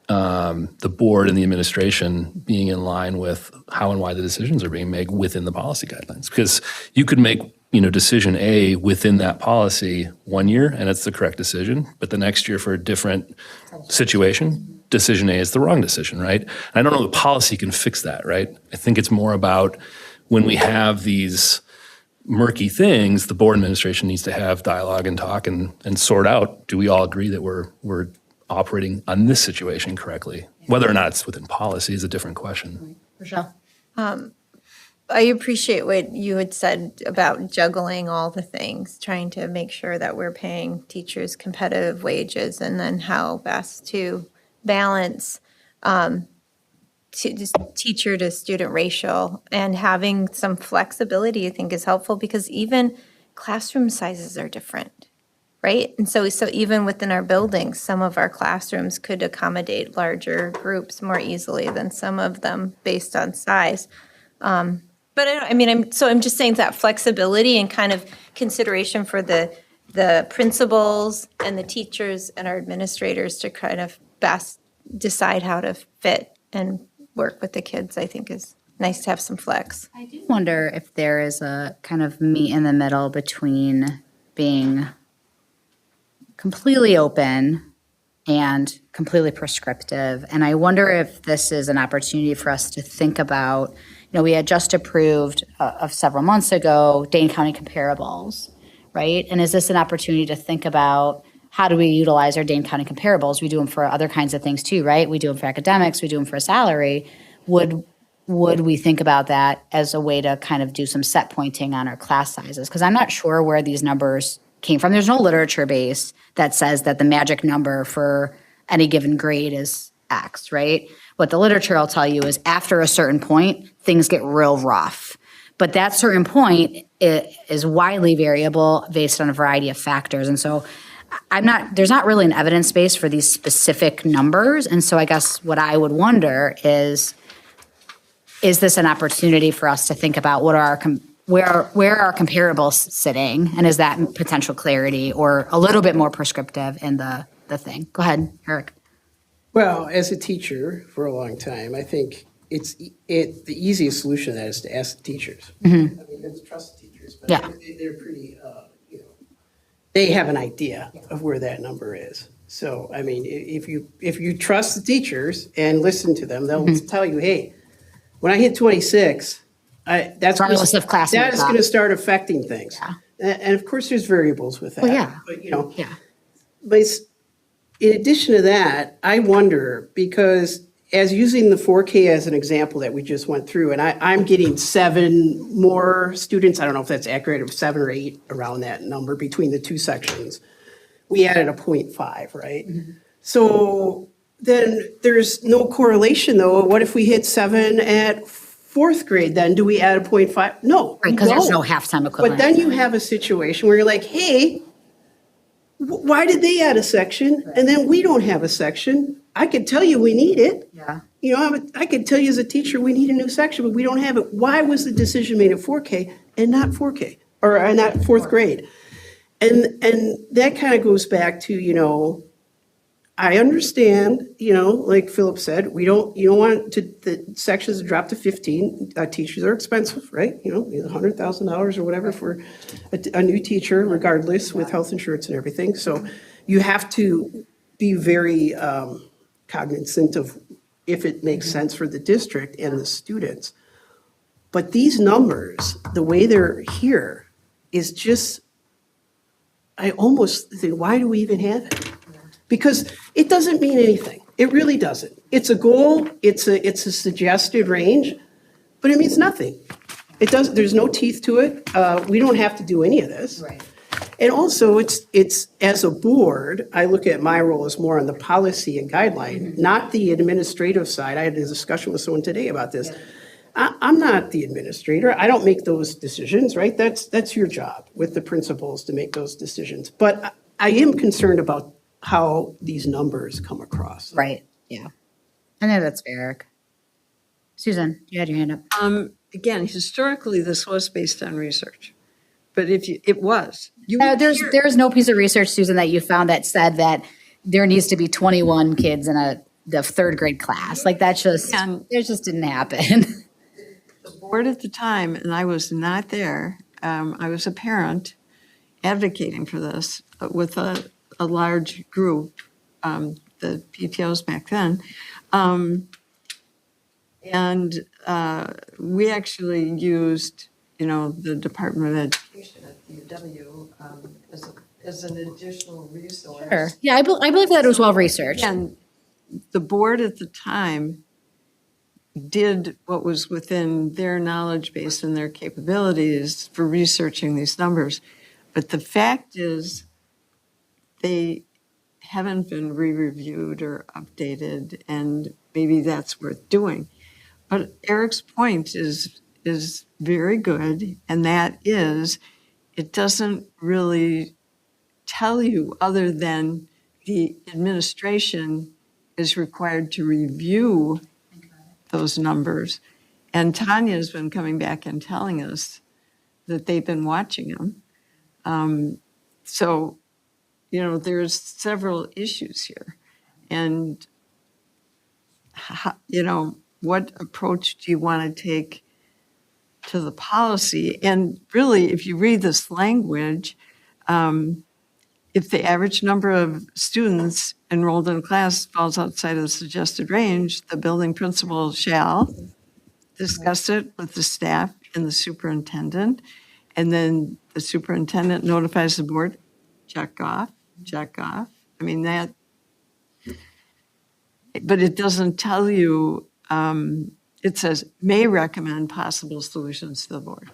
Speaker 8: the board and the administration being in line with how and why the decisions are being made within the policy guidelines. Because you could make, decision A within that policy one year and it's the correct decision, but the next year for a different situation, decision A is the wrong decision, right? And I don't know the policy can fix that, right? I think it's more about when we have these murky things, the board administration needs to have dialogue and talk and sort out, do we all agree that we're operating on this situation correctly? Whether or not it's within policy is a different question.
Speaker 1: Rochelle?
Speaker 3: I appreciate what you had said about juggling all the things, trying to make sure that we're paying teachers competitive wages and then how best to balance teacher to student ratio, and having some flexibility I think is helpful because even classroom sizes are different, right? And so even within our buildings, some of our classrooms could accommodate larger groups more easily than some of them based on size. But I'm just saying that flexibility and kind of consideration for the principals and the teachers and our administrators to kind of best decide how to fit and work with the kids, I think is nice to have some flex.
Speaker 1: I do wonder if there is a kind of meet in the middle between being completely open and completely prescriptive. And I wonder if this is an opportunity for us to think about, we had just approved of several months ago, Dane County comparables, right? And is this an opportunity to think about how do we utilize our Dane County comparables? We do them for other kinds of things too, right? We do them for academics, we do them for salary. Would we think about that as a way to kind of do some set pointing on our class sizes? Because I'm not sure where these numbers came from. There's no literature base that says that the magic number for any given grade is X, right? What the literature will tell you is after a certain point, things get real rough. But that certain point is widely variable based on a variety of factors. And so there's not really an evidence base for these specific numbers. And so I guess what I would wonder is this an opportunity for us to think about where are our comparables sitting? And is that potential clarity or a little bit more prescriptive in the thing? Go ahead, Eric.
Speaker 4: Well, as a teacher for a long time, I think the easiest solution to that is to ask the teachers.
Speaker 1: Mm-hmm.
Speaker 4: I mean, it's trust the teachers, but
Speaker 1: Yeah.
Speaker 4: they're pretty, they have an idea of where that number is. So, I mean, if you trust the teachers and listen to them, they'll tell you, hey, when I hit 26,
Speaker 1: Regardless of class
Speaker 4: that is
Speaker 1: makeup.
Speaker 4: going to start affecting things.
Speaker 1: Yeah.
Speaker 4: And of course, there's variables with that.
Speaker 1: Well, yeah.
Speaker 4: But,
Speaker 1: Yeah.
Speaker 4: but in addition to that, I wonder, because as using the 4K as an example that we just went through, and I'm getting 7 more students, I don't know if that's accurate, it was 7 or 8 around that number between the two sections. We added a 0.5, right? Mm-hmm. So then there's no correlation though. What if we hit 7 at fourth grade, then do we add a 0.5? No.
Speaker 1: Right,
Speaker 4: we
Speaker 1: because there's
Speaker 4: don't.
Speaker 1: no halftime equivalent.
Speaker 4: But then you have a situation where you're like, hey, why did they add a section and then we don't have a section? I could tell you we need it.
Speaker 1: Yeah.
Speaker 4: You know, I could tell you as a teacher, we need a new section, but we don't have it. Why was the decision made at 4K and not 4K or not fourth grade? And that kind of goes back to, you know, I understand, you know, like Philip said, you don't want the sections to drop to 15. Teachers are expensive, right? You know, $100,000 or whatever for a new teacher, regardless, with health insurance and everything. So you have to be very cognizant of if it makes sense for the district and the students. But these numbers, the way they're here, is just, I almost think, why do we even have it? Because it doesn't mean anything. It really doesn't. It's a goal, it's a suggested range, but it means nothing. It does, there's no teeth to it. We don't have to do any of this.
Speaker 1: Right.
Speaker 4: And also, it's, as a board, I look at my role as more on the policy and guideline, not the administrative side. I had a discussion with someone today about this. I'm not the administrator. I don't make those decisions, right? That's your job with the principals to make those decisions. But I am concerned about how these numbers come across.
Speaker 1: Right, yeah. I know that's fair, Eric. Susan, you had your hand up.
Speaker 7: Again, historically, this was based on research, but it was.
Speaker 1: There's no piece of research, Susan, that you found that said that there needs to be 21 kids in the third grade class. Like that just didn't happen.
Speaker 7: The board at the time, and I was not there, I was a parent advocating for this with a large group, the PTOs back then. And we actually used, you know, the Department of Education at the UW as an additional resource.
Speaker 1: Sure. Yeah, I believe that it was well researched.
Speaker 7: And the board at the time did what was within their knowledge base and their capabilities for researching these numbers. But the fact is, they haven't been re-reviewed or updated, and maybe that's worth doing. But Eric's point is very good, and that is, it doesn't really tell you other than the administration is required to review those numbers. And Tanya's been coming back and telling us that they've been watching them. So, you know, there's several issues here. And, you know, what approach do you want to take to the policy? And really, if you read this language, if the average number of students enrolled in a class falls outside of the suggested range, the building principal shall discuss it with the staff and the superintendent. And then the superintendent notifies the board, check off. I mean, that, but it doesn't tell you, it says may recommend possible solutions to the board.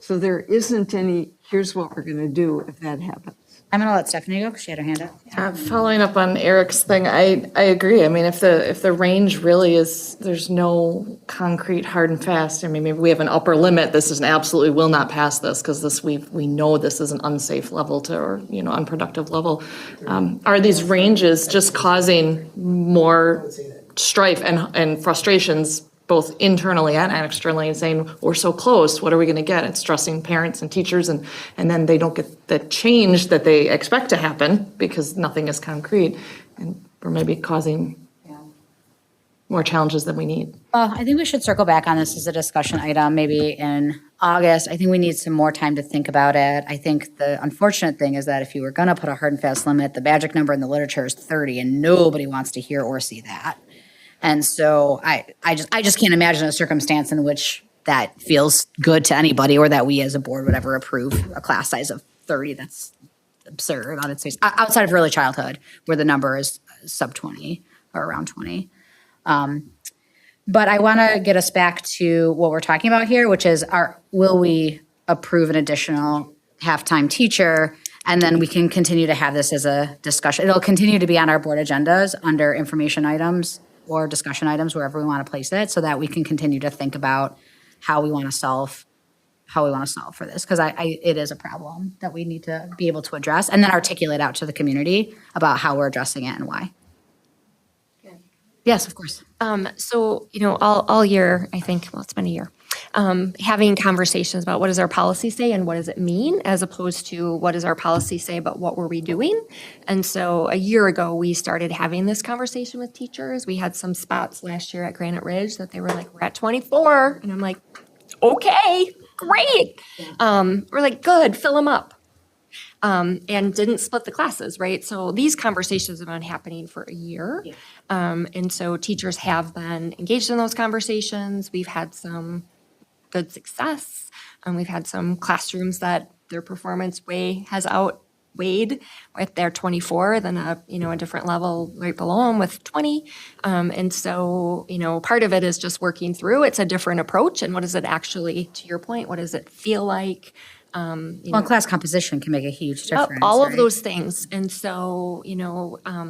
Speaker 7: So there isn't any, here's what we're going to do if that happens.
Speaker 1: I'm going to let Stephanie go because she had her hand up.
Speaker 11: Following up on Eric's thing, I agree. I mean, if the range really is, there's no concrete hard and fast. I mean, maybe we have an upper limit. This is an absolutely will not pass this because this we know this is an unsafe level to, or you know, unproductive level. Are these ranges just causing more strife and frustrations, both internally and externally, and saying, we're so close, what are we going to get? It's stressing parents and teachers, and then they don't get the change that they expect to happen because nothing is concrete, and we're maybe causing more challenges than we need.
Speaker 1: Well, I think we should circle back on this as a discussion item, maybe in August. I think we need some more time to think about it. I think the unfortunate thing is that if you were going to put a hard and fast limit, the magic number in the literature is 30, and nobody wants to hear or see that. And so I just can't imagine a circumstance in which that feels good to anybody, or that we as a board would ever approve a class size of 30. That's absurd on its face, outside of early childhood where the number is sub 20 or around 20. But I want to get us back to what we're talking about here, which is will we approve an additional halftime teacher? And then we can continue to have this as a discussion. It'll continue to be on our board agendas under information items or discussion items, wherever we want to place it, so that we can continue to think about how we want to solve for this, because it is a problem that we need to be able to address and then articulate out to the community about how we're addressing it and why. Yes, of course.
Speaker 2: So, all year, I think, well, it's been a year, having conversations about what does our policy say and what does it mean, as opposed to what does our policy say, but what were we doing? And so a year ago, we started having this conversation with teachers. We had some spots last year at Granite Ridge that they were like, we're at 24. And I'm like, okay, great. We're like, good, fill them up. And didn't split the classes, right? So these conversations have been happening for a year. And so teachers have been engaged in those conversations. We've had some good success. We've had some classrooms that their performance has outweighed with their 24, then a different level right below them with 20. And so, part of it is just working through. It's a different approach. And what does it actually, to your point, what does it feel like?
Speaker 1: Well, class composition can make a huge difference.
Speaker 2: All of
Speaker 1: right?
Speaker 2: those things. And so,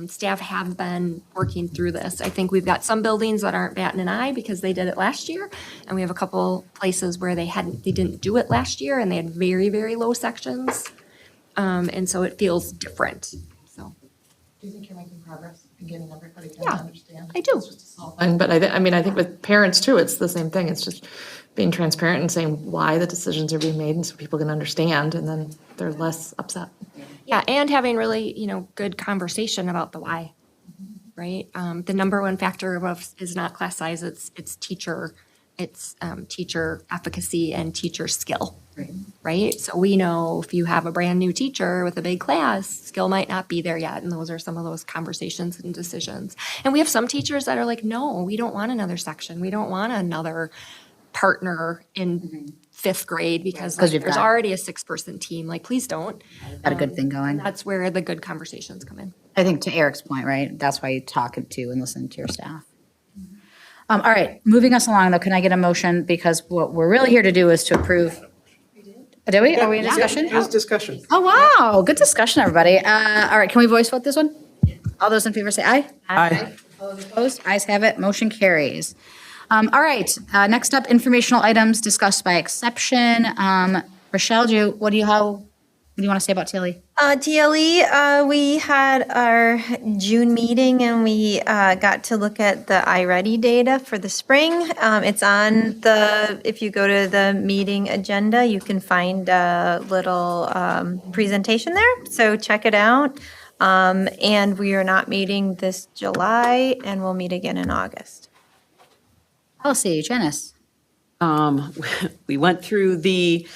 Speaker 2: staff have been working through this. I think we've got some buildings that aren't batting an eye because they did it last year. And we have a couple places where they didn't do it last year and they had very, very low sections. And so it feels different. So,
Speaker 9: Do you think you're making progress in getting everybody to
Speaker 2: Yeah,
Speaker 9: understand?
Speaker 2: I do.
Speaker 9: It's just a small thing, but I think with parents too, it's the same thing. It's just being transparent and saying why the decisions are being made and so people can understand and then they're less upset.
Speaker 2: yeah, and having really, good conversation about the why, right? The number one factor is not class size, it's teacher efficacy and teacher skill. Right? So we know if you have a brand new teacher with a big class, skill might not be there yet. And those are some of those conversations and decisions. And we have some teachers that are like, no, we don't want another section. We don't want another partner in fifth grade because
Speaker 1: Because you've
Speaker 2: there's
Speaker 1: got-
Speaker 2: already a 6-person team. Like, please don't.
Speaker 1: Got a good thing going.
Speaker 2: That's where the good conversations come in.
Speaker 1: I think to Eric's point, right? That's why you talk to and listen to your staff. All right, moving us along though, can I get a motion? Because what we're really here to do is to approve. Did we? Are we in discussion?
Speaker 4: It was discussion.
Speaker 1: Oh, wow. Good discussion, everybody. All right, can we voice vote this one? All those in favor say aye.
Speaker 4: Aye.
Speaker 1: All those opposed? Ayes have it. Motion carries. All right, next up, informational items discussed by exception. Rochelle, what do you want to say about TLE?
Speaker 3: TLE, we had our June meeting and we got to look at the iReady data for the spring. It's on if you go to the meeting agenda, you can find a little presentation there. So check it out. And we are not meeting this July and we'll meet again in August.
Speaker 1: Policy, Janice.
Speaker 5: We went through the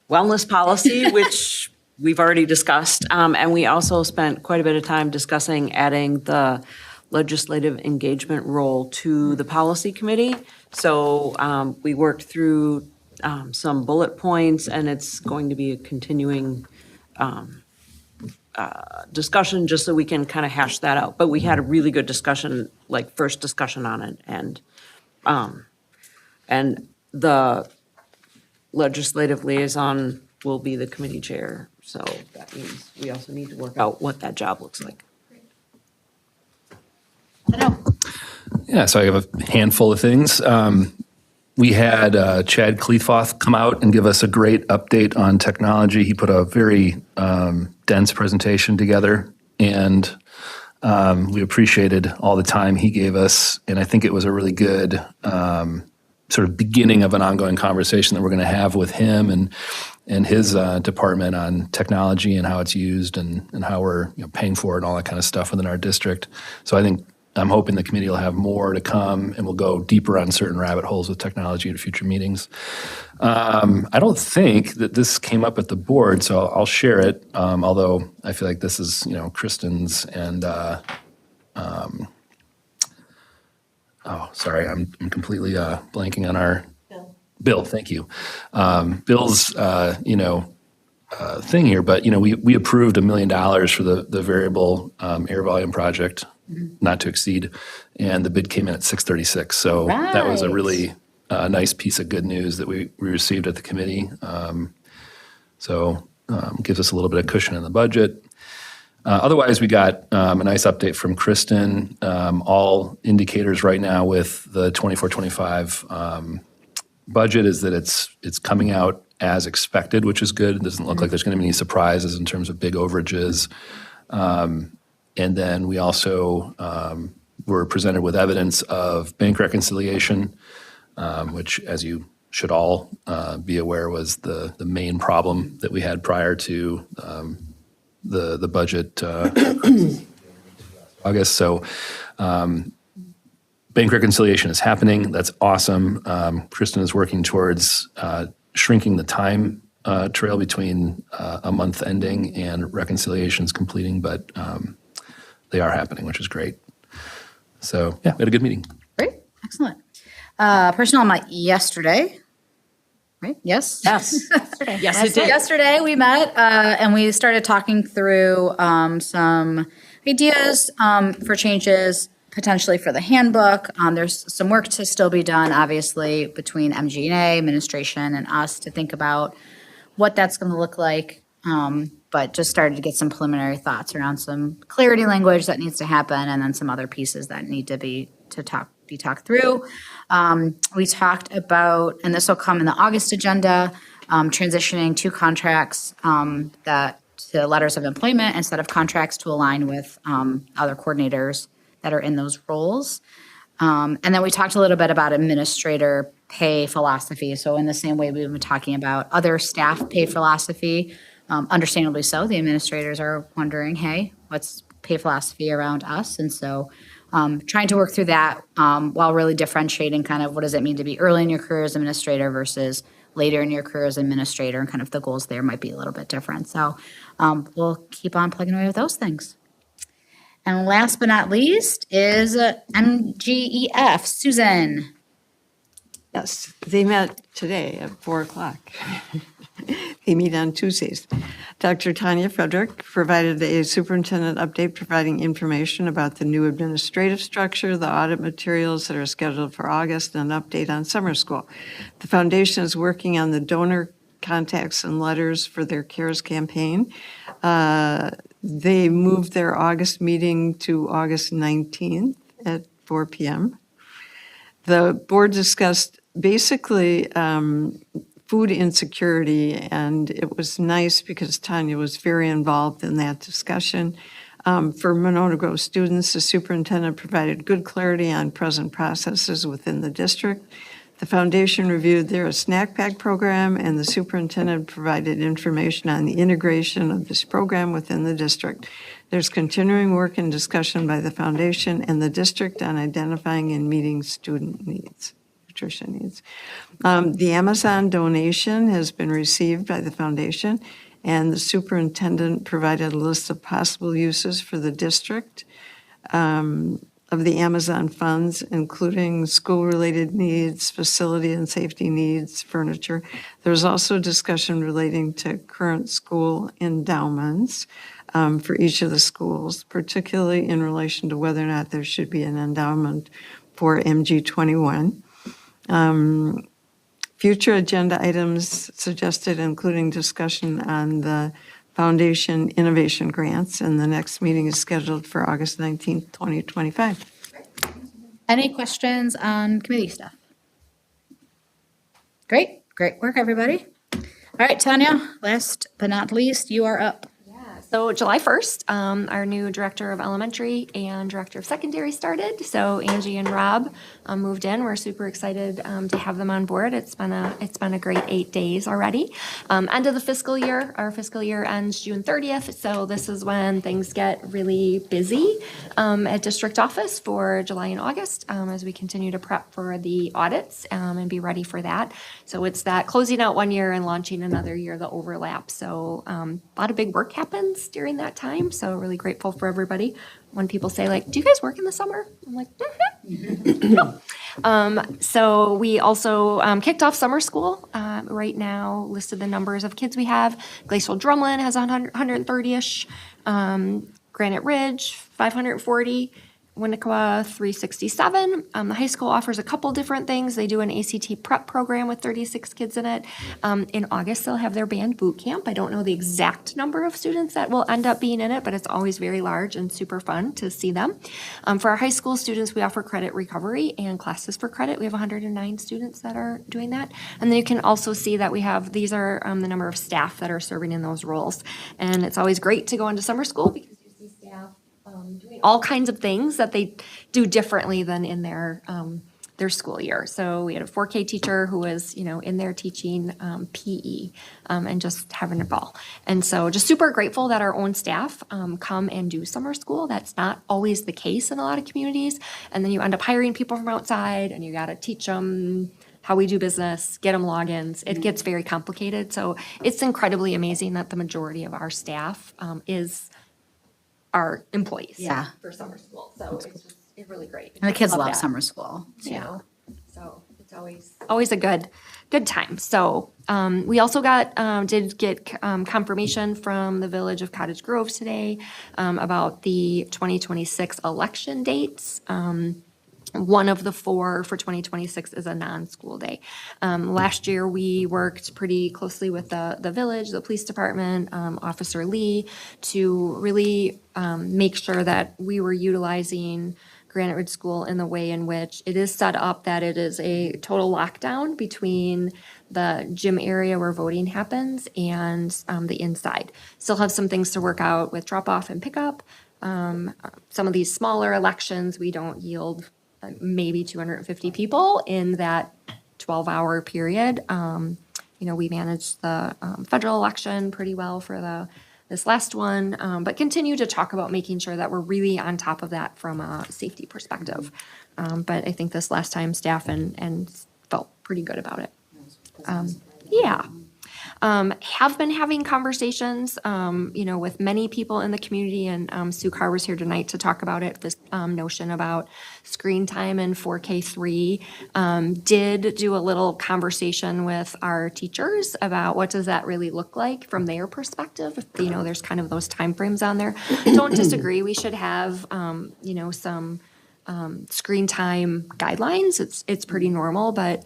Speaker 5: wellness policy, which we've already discussed, and we also spent quite a bit of time discussing adding the legislative engagement role to the policy committee. So we worked through some bullet points, and it's going to be a continuing discussion just so we can kind of hash that out. But we had a really good discussion, like first discussion on it, and the legislative liaison will be the committee chair. So that means we also need to work out what that job looks like.
Speaker 8: Yeah, so I have a handful of things. We had Chad Cleethfoth come out and give us a great update on technology. He put a very dense presentation together, and we appreciated all the time he gave us. And I think it was a really good sort of beginning of an ongoing conversation that we're going to have with him and his department on technology and how it's used and how we're paying for it and all that kind of stuff within our district. So I'm hoping the committee will have more to come and we'll go deeper on certain rabbit holes with technology in future meetings. I don't think that this came up at the board, so I'll share it, although I feel like this is, Kristen's and sorry, I'm completely blanking on our Bill. Thank you. Bill's thing here, but we approved $1 million for the variable air volume project, not to exceed, and the bid came in at 636. So that was a really nice piece of good news that we received at the committee. So gives us a little bit of cushion in the budget. Otherwise, we got a nice update from Kristen. All indicators right now with the 24-25 budget is that it's coming out as expected, which is good. It doesn't look like there's going to be any surprises in terms of big overages. And then we also were presented with evidence of bank reconciliation, which, as you should all be aware, was the main problem that we had prior to the budget August. So bank reconciliation is happening. That's awesome. Kristen is working towards shrinking the time trail between a month ending and reconciliations completing, but they are happening, which is great. So yeah, we had a good meeting.
Speaker 1: Great, excellent. Personnel met yesterday, right? Yes?
Speaker 5: Yes. Yes, it did.
Speaker 1: Yesterday, we met and we started talking through some ideas for changes, potentially for the handbook. There's some work to still be done, obviously, between MG&A, administration, and us to think about what that's going to look like. But just started to get some preliminary thoughts around some clarity language that needs to happen, and then some other pieces that need to be talked through. We talked about, and this will come in the August agenda, transitioning two contracts that to letters of employment instead of contracts to align with other coordinators that are in those roles. And then we talked a little bit about administrator pay philosophy. So in the same way we've been talking about other staff pay philosophy, understandably so, the administrators are wondering, hey, what's pay philosophy around us? And so trying to work through that while really differentiating kind of what does it mean to be early in your career as administrator versus later in your career as administrator, and kind of the goals there might be a little bit different. So we'll keep on plugging away with those things. And last but not least is MGEF. Susan.
Speaker 7: Yes, they met today at 4:00. They meet on Tuesdays. Dr. Tanya Frederick provided a superintendent update providing information about the new administrative structure, the audit materials that are scheduled for August, and an update on summer school. The foundation is working on the donor contacts and letters for their CARES campaign. They moved their August meeting to August 19th at 4 p.m. The board discussed basically food insecurity, and it was nice because Tanya was very involved in that discussion. For Monona Grove students, the superintendent provided good clarity on present processes within the district. The foundation reviewed their snack pack program, and the superintendent provided information on the integration of this program within the district. There's continuing work and discussion by the foundation and the district on identifying and meeting student needs, nutrition needs. The Amazon donation has been received by the foundation, and the superintendent provided a list of possible uses for the district of the Amazon funds, including school-related needs, facility and safety needs, furniture. There's also discussion relating to current school endowments for each of the schools, particularly in relation to whether or not there should be an endowment for MG21. Future agenda items suggested, including discussion on the Foundation Innovation Grants, and the next meeting is scheduled for August 19th, 2025.
Speaker 1: Any questions on committee stuff? Great work, everybody. All right, Tanya, last but not least, you are up.
Speaker 2: So July 1st, our new director of elementary and director of secondary started. So Angie and Rob moved in. We're super excited to have them on board. It's been a great 8 days already. End of the fiscal year. Our fiscal year ends June 30th. So this is when things get really busy at district office for July and August as we continue to prep for the audits and be ready for that. So it's that closing out 1 year and launching another year, the overlap. So a lot of big work happens during that time. So really grateful for everybody. When people say like, do you guys work in the summer? I'm like, So we also kicked off summer school. Right now, listed the numbers of kids we have. Glacial Drumlin has 130-ish. Granite Ridge, 540. Winnequa 367. The high school offers a couple different things. They do an ACT prep program with 36 kids in it. In August, they'll have their band boot camp. I don't know the exact number of students that will end up being in it, but it's always very large and super fun to see them. For our high school students, we offer credit recovery and classes for credit. We have 109 students that are doing that. And then you can also see that we have, these are the number of staff that are serving in those roles. And it's always great to go into summer school because you see staff doing all kinds of things that they do differently than in their school year. So we had a 4K teacher who was, in there teaching PE and just having a ball. And so just super grateful that our own staff come and do summer school. That's not always the case in a lot of communities. And then you end up hiring people from outside and you got to teach them how we do business, get them logins. It gets very complicated. So it's incredibly amazing that the majority of our staff is our employees for summer school. So it's really great.
Speaker 1: And the kids love
Speaker 2: that.
Speaker 1: summer school too.
Speaker 2: Yeah. So it's always a good time. So we also did get confirmation from the Village of Cottage Grove today about the 2026 election dates. One of the 4 for 2026 is a non-school day. Last year, we worked pretty closely with the village, the police department, Officer Lee, to really make sure that we were utilizing Granite Ridge School in the way in which it is set up that it is a total lockdown between the gym area where voting happens and the inside. Still have some things to work out with drop-off and pickup. Some of these smaller elections, we don't yield maybe 250 people in that 12-hour period. We managed the federal election pretty well for this last one, but continue to talk about making sure that we're really on top of that from a safety perspective. But I think this last time staff and felt pretty good about it. Have been having conversations, with many people in the community, and Sue Carr was here tonight to talk about it, this notion about screen time in 4K3. Did do a little conversation with our teachers about what does that really look like from their perspective. There's kind of those timeframes on there. Don't disagree. We should have, some screen time guidelines. It's pretty normal, but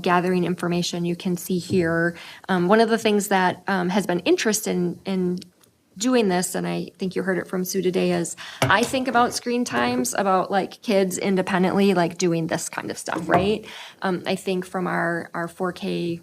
Speaker 2: gathering information, you can see here. One of the things that has been interesting in doing this, and I think you heard it from Sue today, is I think about screen times, about like kids independently, like doing this kind of stuff, right? I think from our 4K2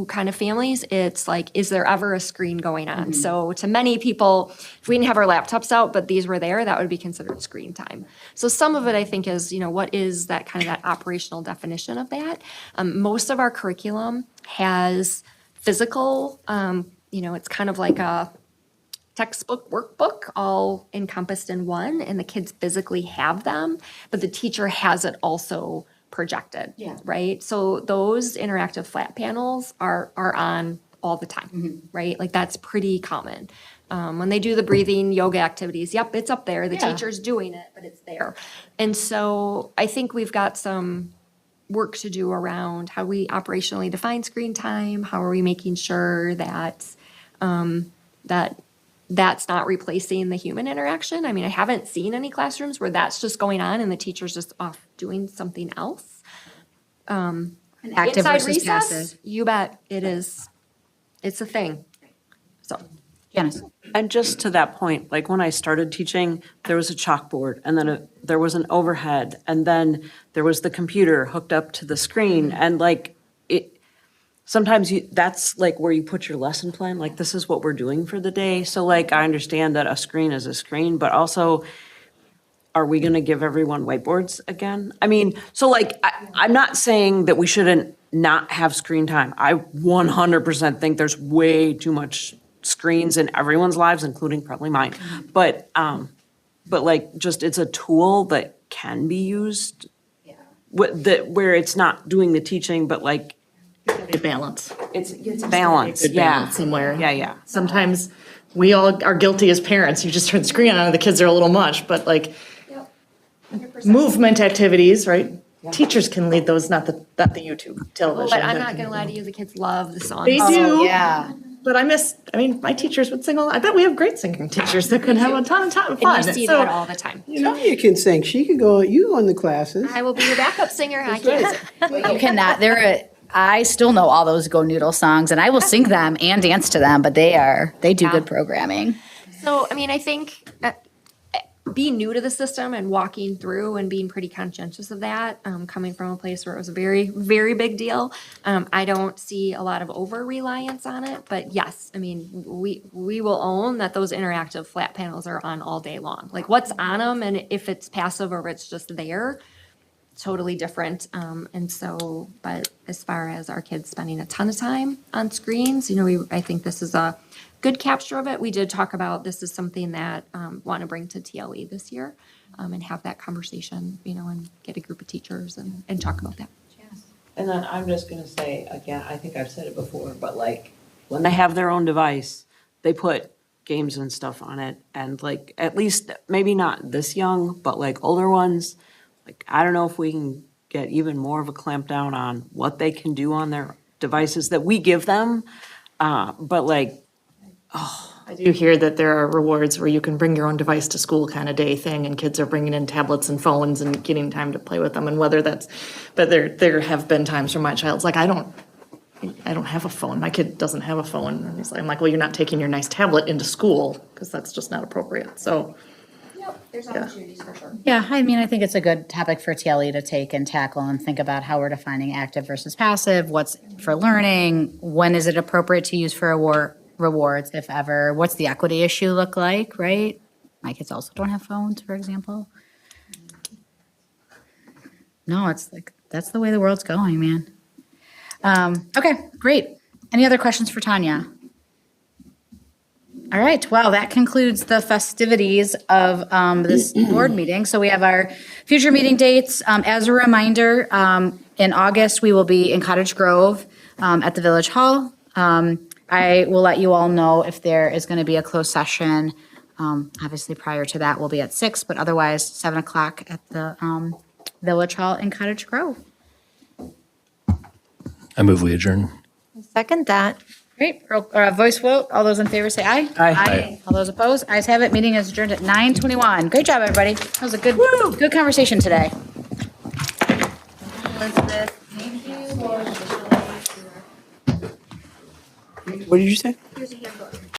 Speaker 2: kind of families, it's like, is there ever a screen going on? So to many people, if we didn't have our laptops out, but these were there, that would be considered screen time. So some of it, I think, is, what is that kind of that operational definition of that? Most of our curriculum has physical, it's kind of like a textbook workbook all encompassed in one, and the kids physically have them, but the teacher has it also projected, right? So those interactive flat panels are on all the time, right? Like that's pretty common. When they do the breathing yoga activities, it's up there. The teacher's doing it, but it's there. And so I think we've got some work to do around how we operationally define screen time. How are we making sure that that's not replacing the human interaction? I mean, I haven't seen any classrooms where that's just going on and the teacher's just off doing something else.
Speaker 1: An active
Speaker 2: Inside
Speaker 1: versus
Speaker 2: recess,
Speaker 1: passive.
Speaker 2: you bet it is. It's a thing. So,
Speaker 1: Janice.
Speaker 5: And just to that point, like when I started teaching, there was a chalkboard and then there was an overhead and then there was the computer hooked up to the screen and like it, sometimes that's like where you put your lesson plan, like this is what we're doing for the day. So like I understand that a screen is a screen, but also are we gonna give everyone whiteboards again? I mean, so like I'm not saying that we shouldn't not have screen time. I 100% think there's way too much screens in everyone's lives, including probably mine. But like, just it's a tool that can be used where it's not doing the teaching, but like.
Speaker 11: A balance.
Speaker 5: It's balance,
Speaker 11: Good balance somewhere.
Speaker 5: Yeah.
Speaker 11: Sometimes we all are guilty as parents. You just turn the screen on and the kids are a little much, but like movement activities, right? Teachers can lead those, not the YouTube television.
Speaker 2: but I'm not gonna lie to you, the kids love the song.
Speaker 11: They do.
Speaker 1: Yeah.
Speaker 11: But my teachers would sing I bet we have great singing teachers that could have a ton of fun.
Speaker 2: And you see that all the time.
Speaker 4: Sonia can sing. She could go, you go in the classes.
Speaker 2: I will be your backup singer. I can't.
Speaker 1: You cannot, I still know all those Go Noodle songs and I will sing them and dance to them, but they do good programming.
Speaker 2: So, I think being new to the system and walking through and being pretty conscientious of that, coming from a place where it was a very, very big deal, I don't see a lot of over-reliance on it. But yes, we will own that those interactive flat panels are on all day long. Like what's on them and if it's passive or it's just there, totally different. And so, but as far as our kids spending a ton of time on screens, I think this is a good capture of it. We did talk about this is something that want to bring to TLE this year and have that conversation, and get a group of teachers and talk about that.
Speaker 5: And then I'm just gonna say, again, I think I've said it before, but like, when they have their own device, they put games and stuff on it, and like, at least, maybe not this young, but like older ones, like, I don't know if we can get even more of a clampdown on what they can do on their devices that we give them, but like,
Speaker 11: I do hear that there are rewards where you can bring your own device to school kind of day thing, and kids are bringing in tablets and phones and getting time to play with them, and whether that's, but there have been times where my child's like, I don't have a phone. My kid doesn't have a phone. And I'm like, well, you're not taking your nice tablet into school because that's just not appropriate. So.
Speaker 2: There's opportunities for sure.
Speaker 1: Yeah, I think it's a good topic for TLE to take and tackle and think about how we're defining active versus passive, what's for learning, when is it appropriate to use for rewards, if ever, what's the equity issue look like, right? My kids also don't have phones, for example. No, it's like, that's the way the world's going, man. Okay, great. Any other questions for Tanya? All right, well, that concludes the festivities of this board meeting. So we have our future meeting dates. As a reminder, in August, we will be in Cottage Grove at the Village Hall. I will let you all know if there is going to be a closed session. Obviously, prior to that, we'll be at 6, but otherwise 7 o'clock at the Village Hall in Cottage Grove.
Speaker 8: I move we adjourn.
Speaker 3: Second that.
Speaker 1: Great. Voice vote. All those in favor say aye.
Speaker 8: Aye.
Speaker 1: All those opposed? Ayes have it. Meeting is adjourned at 9:21. Great job, everybody. That was a good conversation today. Elizabeth, thank you.
Speaker 4: What did you say?
Speaker 2: Here's a handbook.